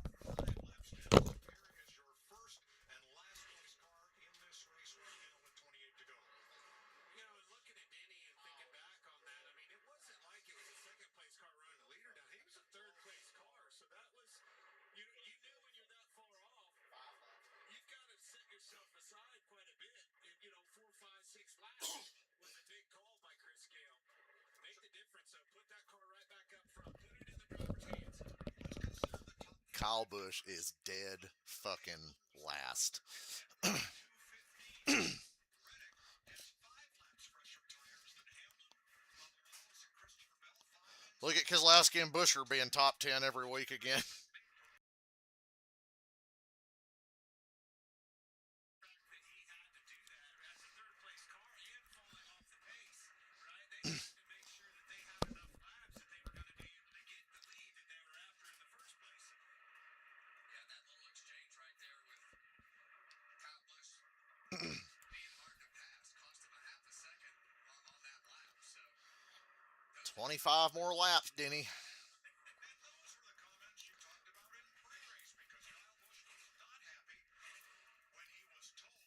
know, and looking at Denny and thinking back on that, I mean, it wasn't like it was a second place car running the leader down. He was a third place car, so that was you knew when you're that far off, you've got to set yourself aside quite a bit. And, you know, 4, 5, 6 laps was a big call by Chris Gale. Make the difference. So put that car right back up front. Put it in the driver's hands. Kyle Busch is dead fucking last. Look at Keselowski and Buescher being top 10 every week again. yeah, that little exchange right there with Kyle Busch being hard to pass cost him a half a second on that lap. So 25 more laps, Denny. And those were the comments you talked about in pre-race because Kyle Busch was not happy when he was told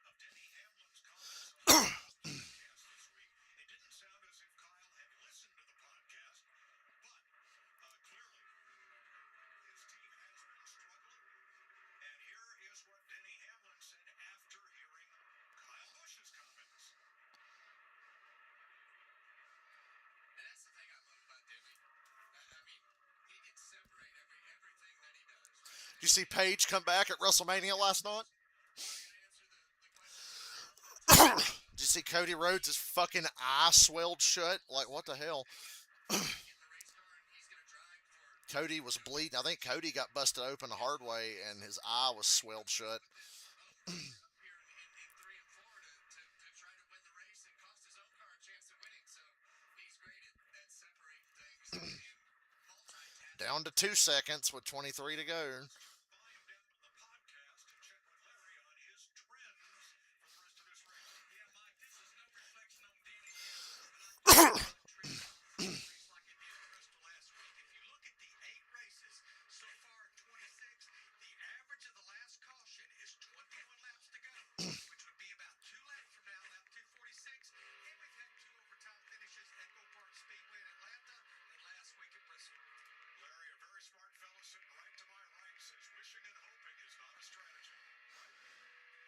of Denny Hamlin's comments on the podcast this week. It didn't sound as if Kyle had listened to the podcast, but clearly his team has been struggling. And here is what Denny Hamlin said after hearing Kyle Busch's comments. And that's the thing I love about Denny. I mean, he can separate everything that he does. Did you see Paige come back at WrestleMania last night? Answer the question. Did you see Cody Rhodes' fucking eye swelled shut? Like, what the hell? Get in the race car and he's going to drive for Cody was bleeding. I think Cody got busted open the hard way and his eye was swelled shut. up here in 3 and 4 to try to win the race and Down to 2 seconds with 23 to go. volume down on the podcast and check with Larry on his trends for the rest of this race. Yeah, Mike, this is no reflection on Danny Hamlin, but I'm just treating this race like it did the rest of last week. If you look at the 8 races so far in 26, the average of the last caution is 21 laps to go, which would be about 2 laps from now, lap 246. And we've had 2 overtime finishes at Echo Park Speedway in Atlanta and last week at Bristol. Larry, a very smart fellow sitting right to my right, says wishing and hoping is not a strategy.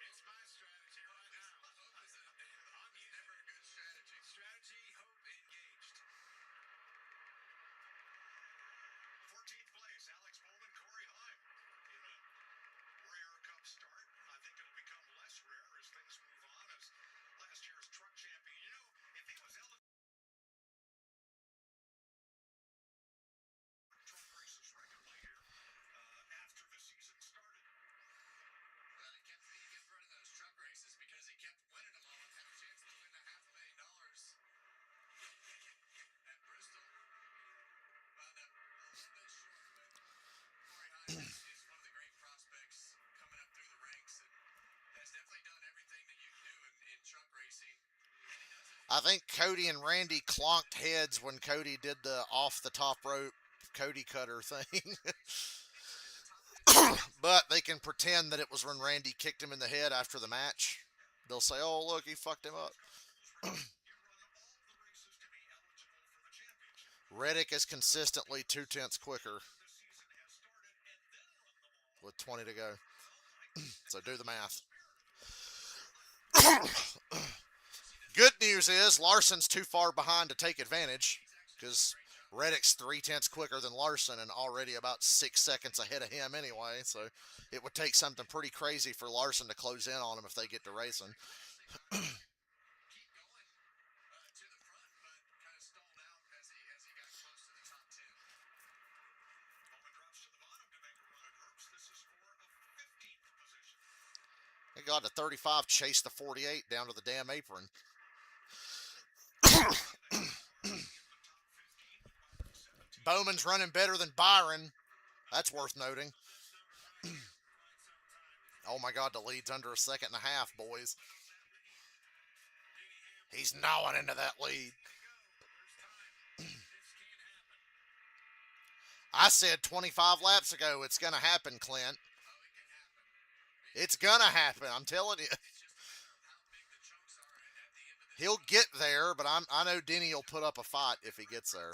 It's my strategy right now. I'm never a good strategy. Strategy, hope, engaged. 14th place, Alex Bowman, Corey Heim in a rare Cup start. I think it'll become less rare as things move on as last year's truck champion. You know, if he was eligible truck races regularly here after the season started. Well, he kept running those truck races because he kept winning them all and had a chance to win $500,000 at Bristol. Wound up a little bit short, but Corey Heim is one of the great prospects coming up through the ranks and has definitely done everything that you can do in truck racing. And he does it. I think Cody and Randy clonked heads when Cody did the off the top rope Cody cutter thing. But they can pretend that it was when Randy kicked him in the head after the match. They'll say, oh, look, he fucked him up. You run all the races to be eligible for the championship. Reddick is consistently 2/10 quicker The season has started and then run them all. with 20 to go. So do the math. Good news is Larson's too far behind to take advantage because Reddick's 3/10 quicker than Larson and already about 6 seconds ahead of him anyway. So it would take something pretty crazy for Larson to close in on him if they get to racing. Keep going to the front, but kind of stalled out as he got close to the top 10. Bowman drops to the bottom to make a run at Herbst. This is for a 15th position. They got to 35, chased the 48 down to the damn apron. Bowman's running better than Byron. That's worth noting. Oh my God, the lead's under a second and a half, boys. He's gnawing into that lead. I said 25 laps ago, it's going to happen, Clint. It's going to happen, I'm telling you. He'll get there, but I know Denny will put up a fight if he gets there.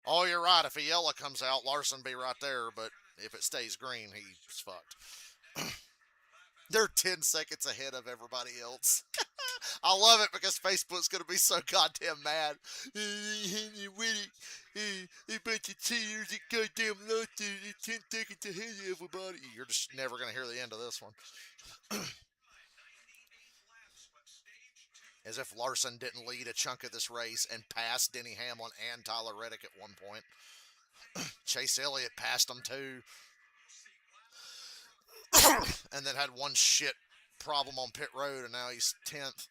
Oh, you're right. If a yellow comes out, Larson be right there, but if it stays green, he's fucked. They're 10 seconds ahead of everybody else. I love it because Facebook's going to be so goddamn mad. A bunch of cheaters that goddamn lost 10 seconds ahead of everybody. You're just never going to hear the end of this one. As if Larson didn't lead a chunk of this race and pass Denny Hamlin and Tyler Reddick at one point. Chase Elliott passed them too. And then had one shit problem on pit road, and now he's 10th.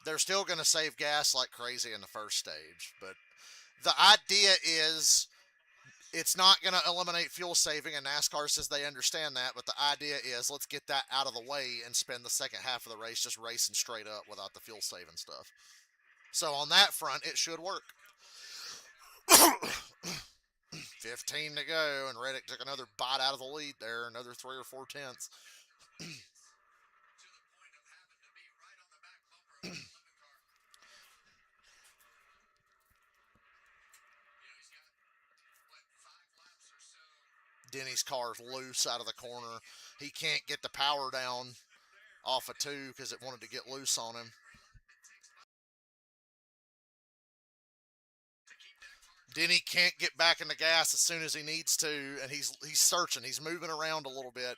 They're still going to save gas like crazy in the first stage, but the idea is it's not going to eliminate fuel saving, and NASCAR says they understand that, but the idea is let's get that out of the way and spend the second half of the race just racing straight up without the fuel saving stuff. So on that front, it should work. 15 to go, and Reddick took another bite out of the lead there, another 3 or 4 tenths. To the point of having to be right on the back bumper of the 11 car. He's got, 5 laps or so. Denny's car's loose out of the corner. He can't get the power down off of 2 because it wanted to get loose on him. Denny can't get back in the gas as soon as he needs to, and he's searching. He's moving around a little bit,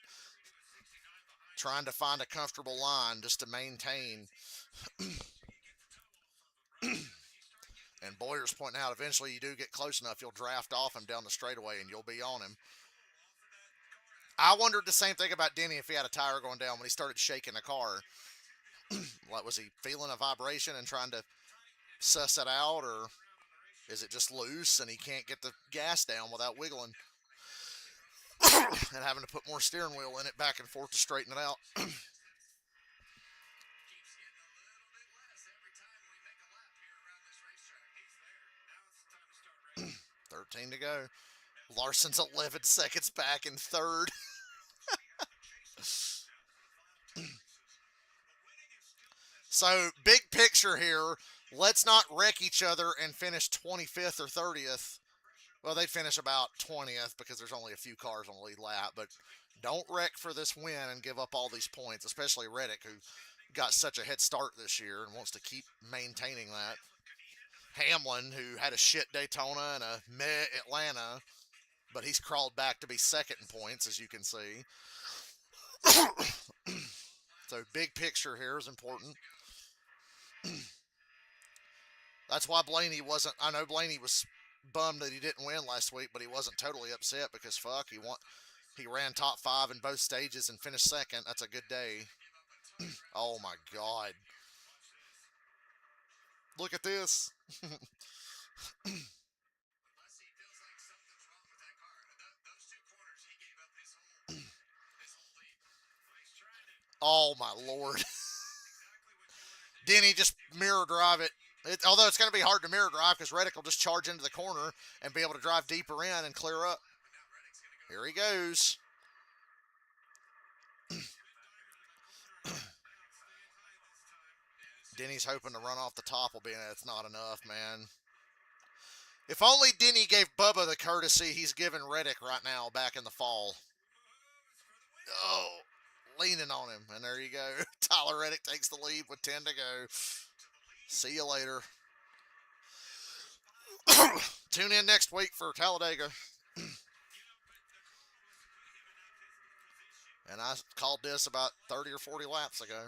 trying to find a comfortable line just to maintain. And Boyer's pointing out eventually you do get close enough, you'll draft off him down the straightaway and you'll be on him. I wondered the same thing about Denny if he had a tire going down when he started shaking the car. Like, was he feeling a vibration and trying to suss it out, or is it just loose and he can't get the gas down without wiggling and having to put more steering wheel in it back and forth to straighten it out? Keeps getting a little bit less every time we make a lap here around this racetrack. He's there. Now it's the time to start racing. 13 to go. Larson's 11 seconds back in third. So, big picture here. Let's not wreck each other and finish 25th or 30th. Well, they'd finish about 20th because there's only a few cars on the lead lap. But don't wreck for this win and give up all these points, especially Reddick, who got such a head start this year and wants to keep maintaining that. Hamlin, who had a shit Daytona and a meh Atlanta, but he's crawled back to be second in points, as you can see. So, big picture here is important. That's why Blaney wasn't. I know Blaney was bummed that he didn't win last week, but he wasn't totally upset because fuck, he ran top 5 in both stages and finished second. That's a good day. Oh my god! Look at this. Unless he feels like something's wrong with that car. Those 2 corners, he gave up his whole lead. He's trying it. Oh my lord. Denny just mirror drive it. Although it's going to be hard to mirror drive because Reddick will just charge into the corner and be able to drive deeper in and clear up. Here he goes. Denny's hoping to run off the top will be, it's not enough, man. If only Denny gave Bubba the courtesy he's giving Reddick right now back in the fall. Oh, leaning on him. And there you go. Tyler Reddick takes the lead with 10 to go. See you later. Tune in next week for Talladega. And I called this about 30 or 40 laps ago.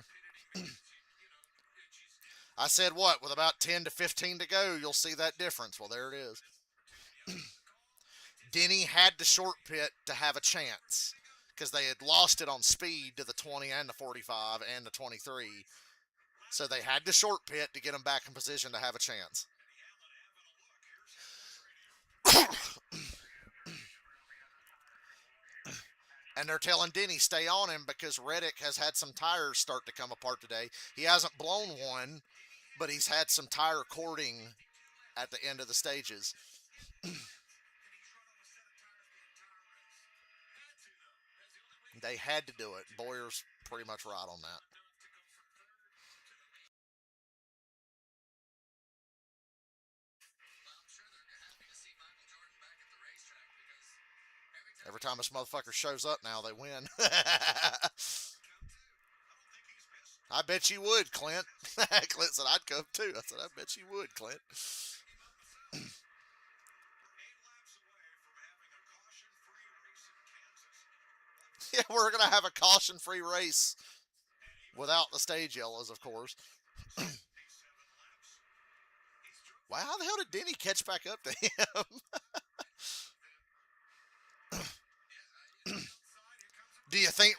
I said what? With about 10 to 15 to go, you'll see that difference. Well, there it is. Denny had to short pit to have a chance because they had lost it on speed to the 20 and the 45 and the 23. So they had to short pit to get him back in position to have a chance. And they're telling Denny stay on him because Reddick has had some tires start to come apart today. He hasn't blown one, but he's had some tire cording at the end of the stages. They had to do it. Boyer's pretty much right on that. Well, I'm sure they're happy to see Michael Jordan back at the racetrack because Every time this motherfucker shows up now, they win. I bet you would, Clint. Clint said, I'd come too. I said, I bet you would, Clint. Yeah, we're going to have a caution-free race without the stage yellows, of course. Wow, how the hell did Denny catch back up to him? Do you think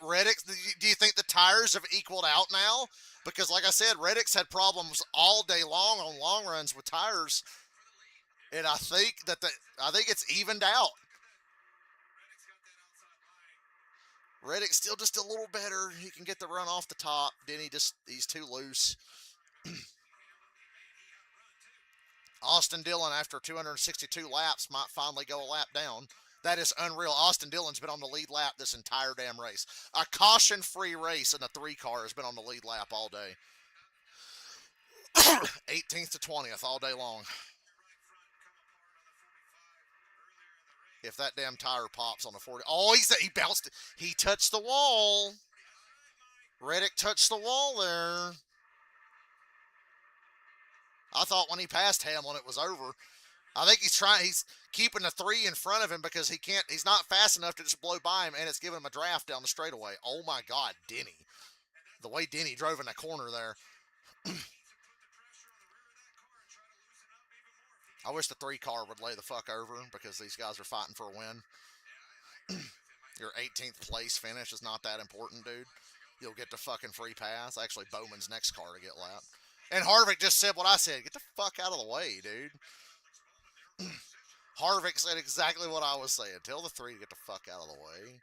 the tires have equaled out now? Because like I said, Reddick's had problems all day long on long runs with tires. And I think it's evened out. Reddick's still just a little better. He can get the run off the top. Denny he's too loose. Austin Dillon, after 262 laps, might finally go a lap down. That is unreal. Austin Dillon's been on the lead lap this entire damn race. A caution-free race in the 3-car has been on the lead lap all day. 18th to 20th all day long. If that damn tire pops on the 40. Oh, he bounced it. He touched the wall. Reddick touched the wall there. I thought when he passed Hamlin it was over. I think he's keeping the 3 in front of him because he's not fast enough to just blow by him, and it's giving him a draft down the straightaway. Oh my God, Denny. The way Denny drove in that corner there. I wish the 3-car would lay the fuck over because these guys are fighting for a win. Your 18th place finish is not that important, dude. You'll get the fucking free pass. Actually, Bowman's next car to get lapped. And Harvick just said what I said. Get the fuck out of the way, dude. Harvick said exactly what I was saying. Tell the three to get the fuck out of the way.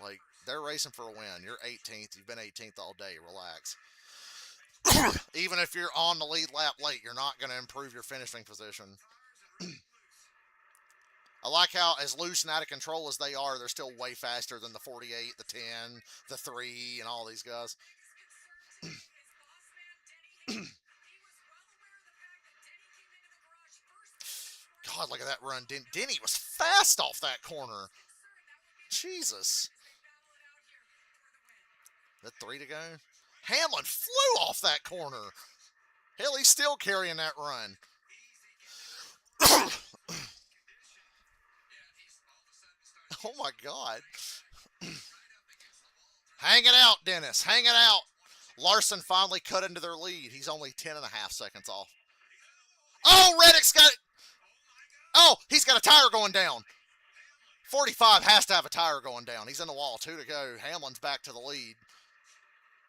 Like, they're racing for a win. You're 18th. You've been 18th all day. Relax. Even if you're on the lead lap late, you're not going to improve your finishing position. I like how, as loose and out of control as they are, they're still way faster than the 48, the 10, the 3, and all these guys. God, look at that run. Denny was fast off that corner. Jesus. That 3 to go? Hamlin flew off that corner. Hell, he's still carrying that run. Oh, my God. Hang it out, Dennis. Hang it out. Larson finally cut into their lead. He's only 10.5 seconds off. Oh, Reddick's got it. Oh, he's got a tire going down. 45 has to have a tire going down. He's in the wall. 2 to go. Hamlin's back to the lead.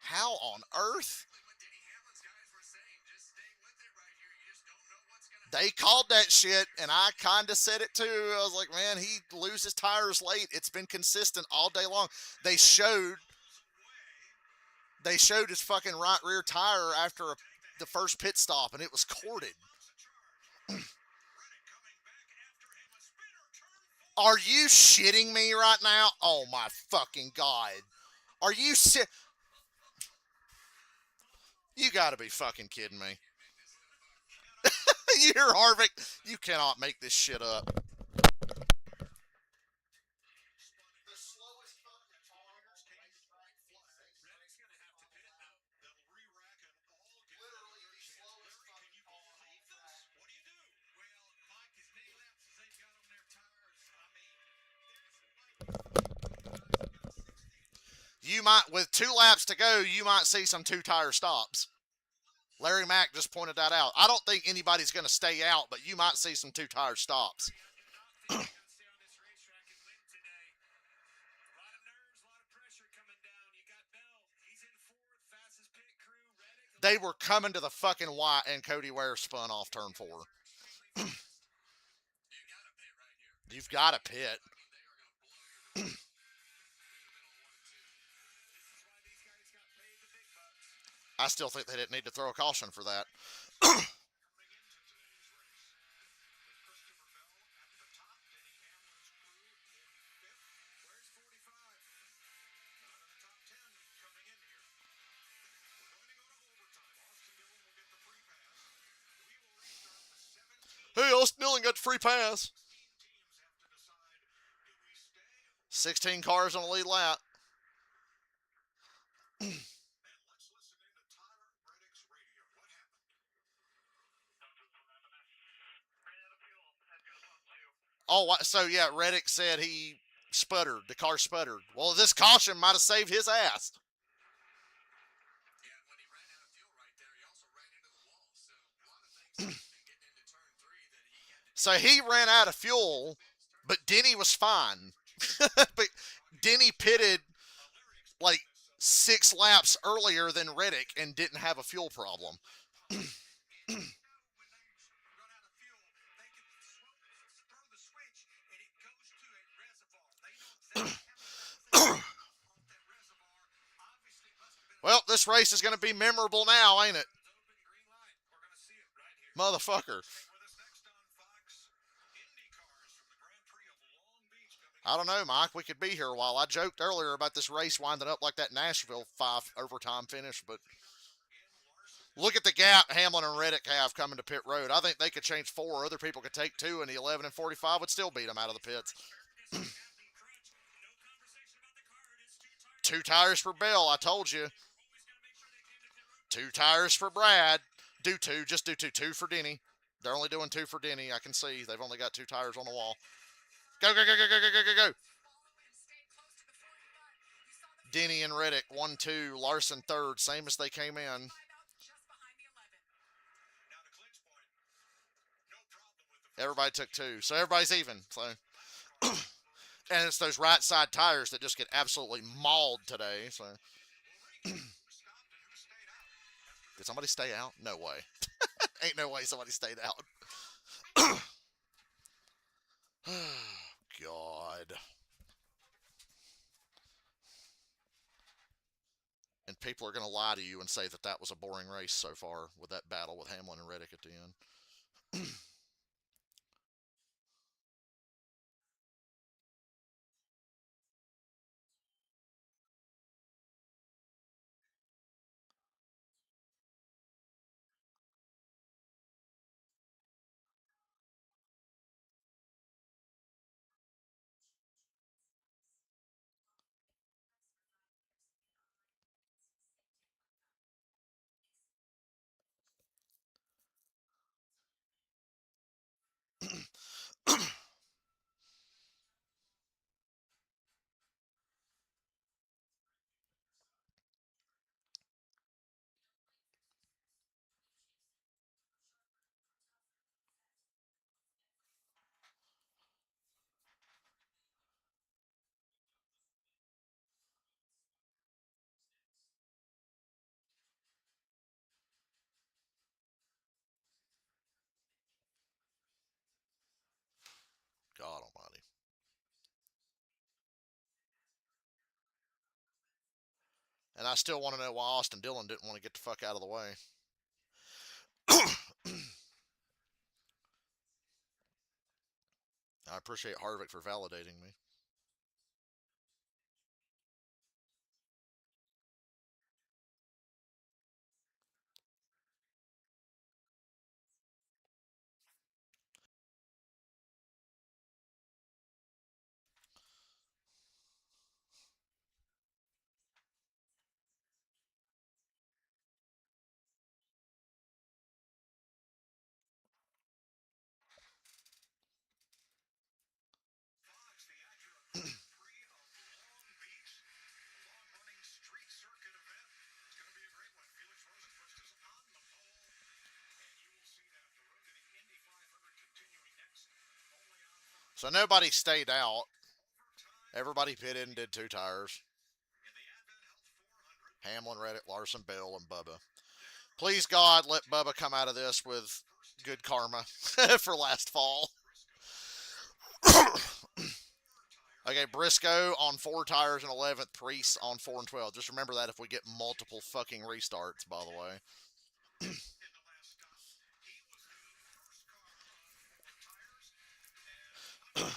How on earth? They called that shit, and I kind of said it too. I was like, man, he loses tires late. It's been consistent all day long. They showed his fucking right rear tire after the first pit stop, and it was corded. Are you shitting me right now? Oh, my fucking God. Are you You gotta be fucking kidding me. You're Harvick. You cannot make this shit up. You might, with 2 laps to go, you might see some 2-tire stops. Larry Mack just pointed that out. I don't think anybody's going to stay out, but you might see some 2-tire stops. They were coming to the fucking white, and Cody Ware spun off turn 4. You've got to pit. I still think they didn't need to throw a caution for that. Hey, Austin Dillon got the free pass. 16 cars on the lead lap. Oh, so yeah, Reddick said he sputtered. The car sputtered. Well, this caution might have saved his ass. So he ran out of fuel, but Denny was fine. But Denny pitted like 6 laps earlier than Reddick and didn't have a fuel problem. Well, this race is going to be memorable now, ain't it? Motherfucker. I don't know, Mike. We could be here a while. I joked earlier about this race winding up like that Nashville 5 overtime finish, but look at the gap Hamlin and Reddick have coming to pit road. I think they could change 4. Other people could take 2, and the 11 and 45 would still beat them out of the pits. 2 tires for Bell, I told you. 2 tires for Brad. Do 2, just do 2. 2 for Denny. They're only doing 2 for Denny. I can see they've only got 2 tires on the wall. Go, go, go, go, go, go, go, go. Denny and Reddick, 1-2. Larson third, same as they came in. Everybody took 2. So everybody's even. So And it's those right side tires that just get absolutely mauled today. So, did somebody stay out? No way. Ain't no way somebody stayed out. God. And people are going to lie to you and say that that was a boring race so far with that battle with Hamlin and Reddick at the end. God almighty. And I still want to know why Austin Dillon didn't want to get the fuck out of the way. I appreciate Harvick for validating me. Fox, the Acura Grand Prix of Long Beach, long-running street circuit event. It's going to be a great one. Felix Rosenqvist is on the pole, and you will see that. The road to the Indy 500 continuing next, only on Fox. So nobody stayed out. Overtime Everybody pitted and did two tires. in the Advent Health 400. Hamlin, Reddick, Larson, Bell, and Bubba. Please God, let Bubba come out of this with good karma for last fall. Okay, Briscoe on 4 tires and 11th, Priest on 4 and 12. Just remember that if we get multiple fucking restarts, by the way. In the last stop, he was the first car on 4 tires, and there is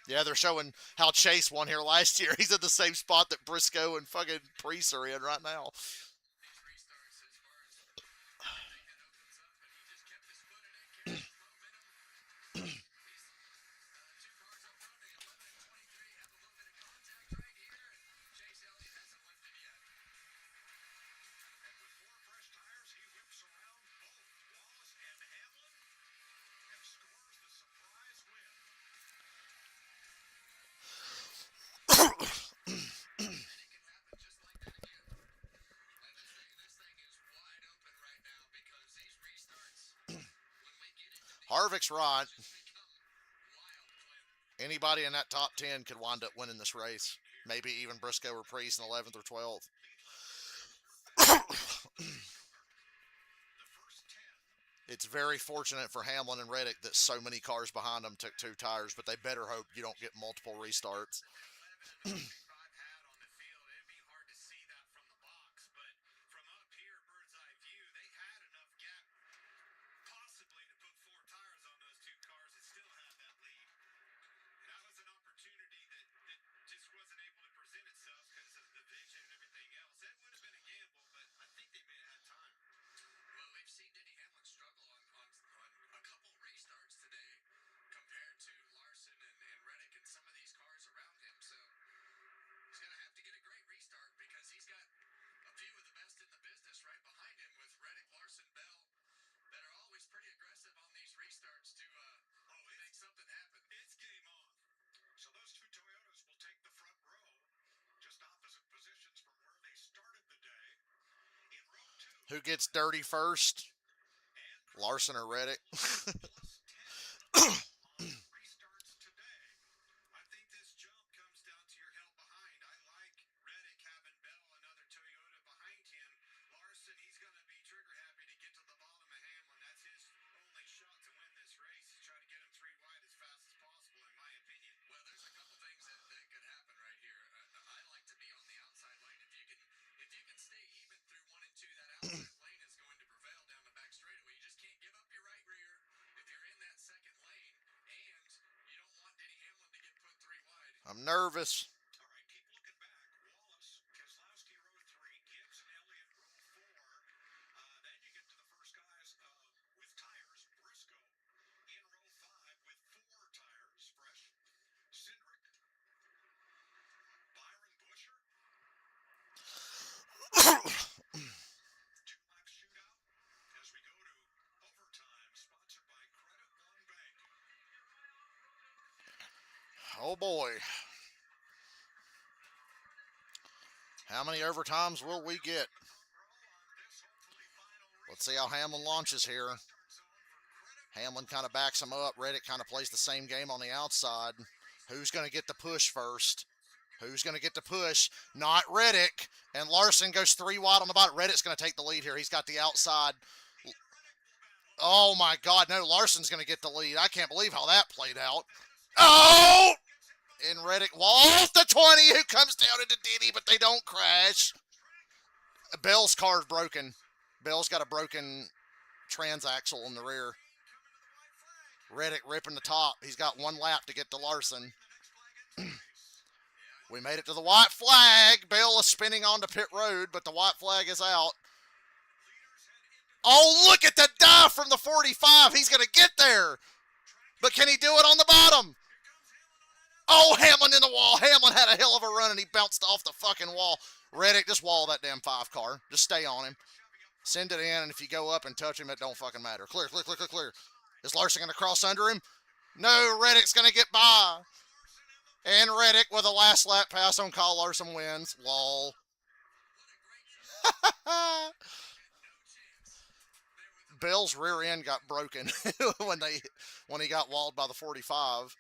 Yeah, they're showing how Chase won here last year. He's at the same spot that Briscoe and fucking Priest are in right now. These restarts, as far as everything that opens up, and he just kept his foot in it, kept his momentum. These two cars up front, the 11 and 23, have a little bit of contact right here, and Chase Elliott hasn't lifted yet. And with 4 fresh tires, he whips around both Wallace and Hamlin and scores the surprise win. And it can happen just like that again. And this thing is wide open right now because these restarts, when we get into these, Harvick's right. just become wild, Clint. Anybody in that top 10 could wind up winning this race. Maybe even Briscoe or Priest in 11th or 12th. The first 10 It's very fortunate for Hamlin and Reddick that so many cars behind them took 2 tires, but they better hope you don't get multiple restarts. 11 and a 35 hat on the field. It'd be hard to see that from the box, but from up here, bird's eye view, they had enough gap possibly to put 4 tires on those 2 cars and still have that lead. That was an opportunity that just wasn't able to present itself because of the vision and everything else. That would have been a gamble, but I think they may have had time. Well, we've seen Denny Hamlin struggle on a couple restarts today compared to Larson and Reddick and some of these cars around him. So he's going to have to get a great restart because he's got a few of the best in the business right behind him with Reddick, Larson, Bell that are always pretty aggressive on these restarts to make something happen. It's game on. So those 2 Toyotas will take the front row, just opposite positions from where they started the day. In row 2, Who gets dirty first? Larson or Reddick? plus 10 on restarts today. I think this nervous. All right, keep looking back. Wallace, Keselowski, row 3, Gibbs and Elliott, row 4. Then you get to the first guys with tires. Briscoe in row 5 with 4 tires, fresh. Cindric, Byron Busher. 2-lap shootout as we go to overtime, sponsored by Credit One Bank. Oh boy. How many overtimes will we get? Let's see how Hamlin launches here. Hamlin kind of backs him up. Reddick kind of plays the same game on the outside. Who's going to get the push first? Who's going to get the push? Not Reddick. And Larson goes 3 wide on the bottom. Reddick's going to take the lead here. He's got the outside. Oh, my God. No, Larson's going to get the lead. I can't believe how that played out. Oh! And Reddick walls the 20, who comes down into Diddy, but they don't crash. Bell's car's broken. Bell's got a broken transaxle in the rear. Reddick ripping the top. He's got 1 lap to get to Larson. We made it to the white flag. Bell is spinning onto pit road, but the white flag is out. Oh, look at the dive from the 45. He's going to get there. But can he do it on the bottom? Oh, Hamlin in the wall. Hamlin had a hell of a run, and he bounced off the fucking wall. Reddick, just wall that damn 5 car. Just stay on him. Send it in, and if you go up and touch him, it don't fucking matter. Clear, clear, clear, clear, clear. Is Larson going to cross under him? No, Reddick's going to get by. And Reddick with a last lap pass on Kyle Larson wins. Lol. Bell's rear end got broken when he got walled by the 45.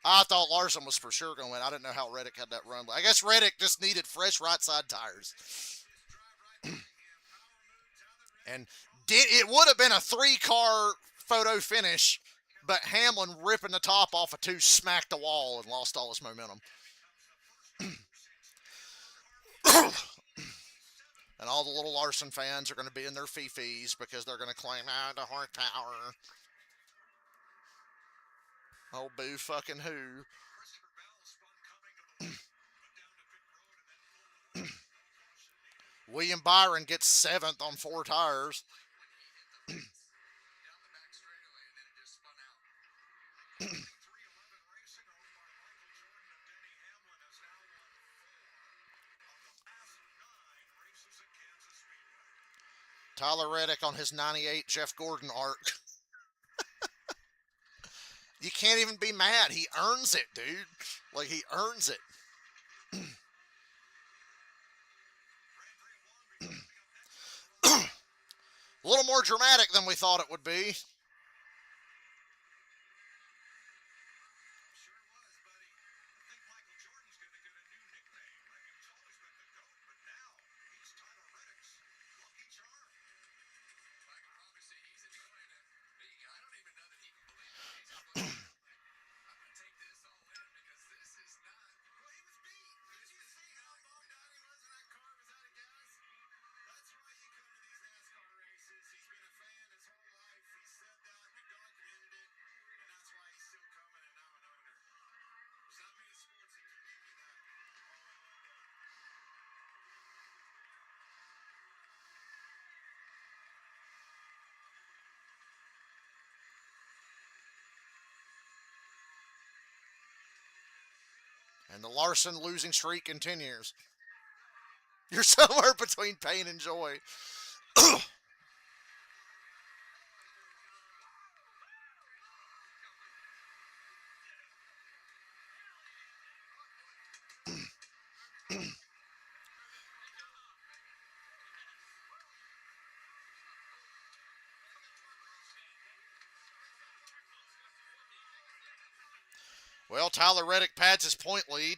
I thought Larson was for sure going to win. I didn't know how Reddick had that run. I guess Reddick just needed fresh right side tires. And it would have been a 3-car photo finish, but Hamlin ripping the top off of 2 smacked the wall and lost all his momentum. And all the little Larson fans are going to be in their fifis because they're going to claim, the horsepower. Oh, boo fucking who. William Byron gets 7th on 4 tires. Tyler Reddick on his 98 Jeff Gordon arc. You can't even be mad. He earns it, dude. Like, he earns it. A little more dramatic than we thought it would be. And the Larson losing streak continues. You're somewhere between pain and joy. Well, Tyler Reddick pads his point lead.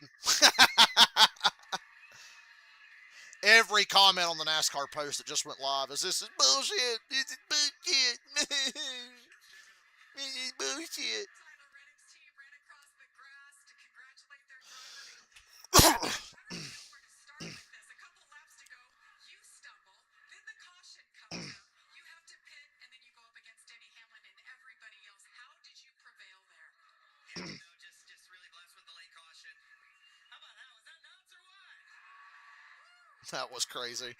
Every comment on the NASCAR post that just went live is, this is bullshit. This is bullshit. This is bullshit. That was crazy.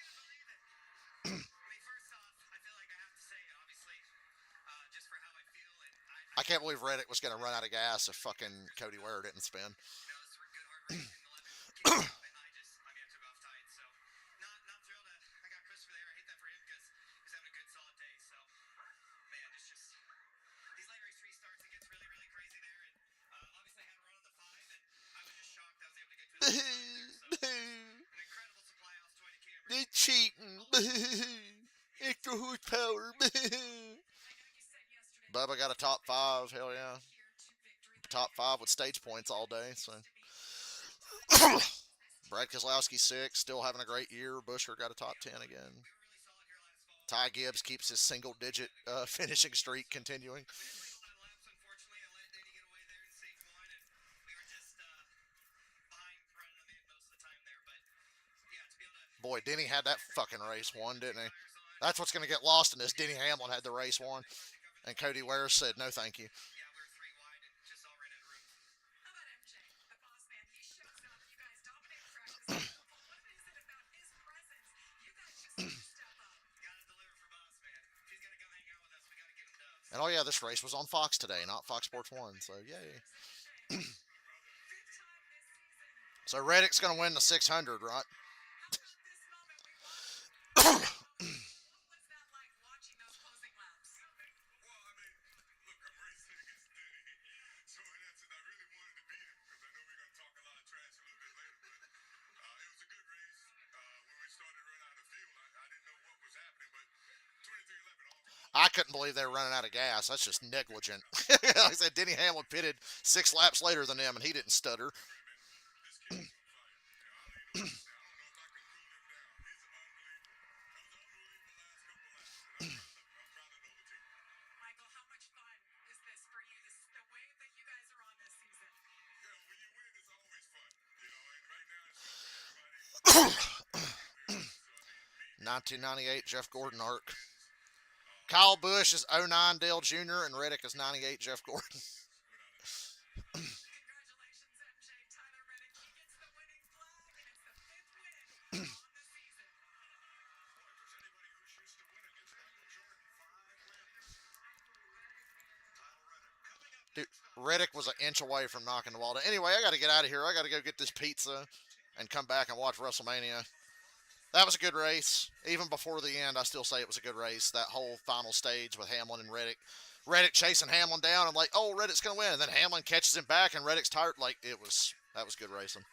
I mean, first off, I feel like I have to say, obviously, just for how I feel, and I can't believe Reddick was going to run out of gas if fucking Cody Ware didn't spin. it's for good hard racing. The 11 came up, and I mean, I took off tight, so not thrilled. I got Christopher there. I hate that for him because he's having a good solid day. So, man, it's just these late race restarts. It gets really really crazy there, and obviously I had a run on the 5, and I was just shocked I was able to get to the 5 there. So, an incredible supply off 20 Camry. They cheating. Extra horsepower. I know you said yesterday. Bubba got a top 5. Hell yeah. Here to victory. Top 5 with stage points all day. So Brad Keselowski 6, still having a great year. Busher got a top 10 again. We were really solid here last fall. Ty Gibbs keeps his single-digit finishing streak continuing. We didn't win a lot of laps, unfortunately. I let Danny get away there in safe one, and we were just behind running on the end most of the time there. But yeah, to be able to Boy, Denny had that fucking race won, didn't he? That's what's going to get lost in this. Denny Hamlin had the race won, and Cody Ware said, no thank you. yeah, we were 3 wide and just all ran out of room. How about MJ, the boss man? He shows up. You guys dominate practice. But what is it about his presence? You guys just need to step up. Gotta deliver for boss, man. If he's gonna come hang out with us, we gotta get him dubs. And oh yeah, this race was on Fox today, not Fox Sports 1, so yay. Fifth time this season. So Reddick's going to win the 600, right? How about this moment we watched? What was that like watching those closing laps? Well, I mean, look, I'm racing against Denny, so in essence, I really wanted to beat him because I know we're going to talk a lot of trash a little bit later. But it was a good race. When we started running out of fuel, I didn't know what was happening, but 23:11 all. I couldn't believe they were running out of gas. That's just negligent. Like I said, Denny Hamlin pitted 6 laps later than them, and he didn't stutter. This kid is on fire. I don't know if I can cool him down. He's unbelievable. That was an unbelievable last couple laps. I'm proud of the whole team. Michael, how much fun is this for you? The wave that you guys are on this season. Yeah, when you win, it's always fun. And right now it's fun for everybody. 1998 Jeff Gordon arc. Kyle Busch is 09 Dale Jr., and Reddick is 98 Jeff Gordon. Congratulations, MJ. Tyler Reddick, he gets the winning flag, and it's the 5th win on the season. Boy, if there's anybody who's used to winning, it's Michael Jordan. 5 wins. Tyler Reddick. Coming up Dude, Reddick was an inch away from knocking the wall down. Anyway, I got to get out of here. I got to go get this pizza and come back and watch WrestleMania. That was a good race. Even before the end, I still say it was a good race. That whole final stage with Hamlin and Reddick. Reddick chasing Hamlin down. I'm like, oh, Reddick's going to win. And then Hamlin catches him back, and Reddick's tired. Like, that was good racing.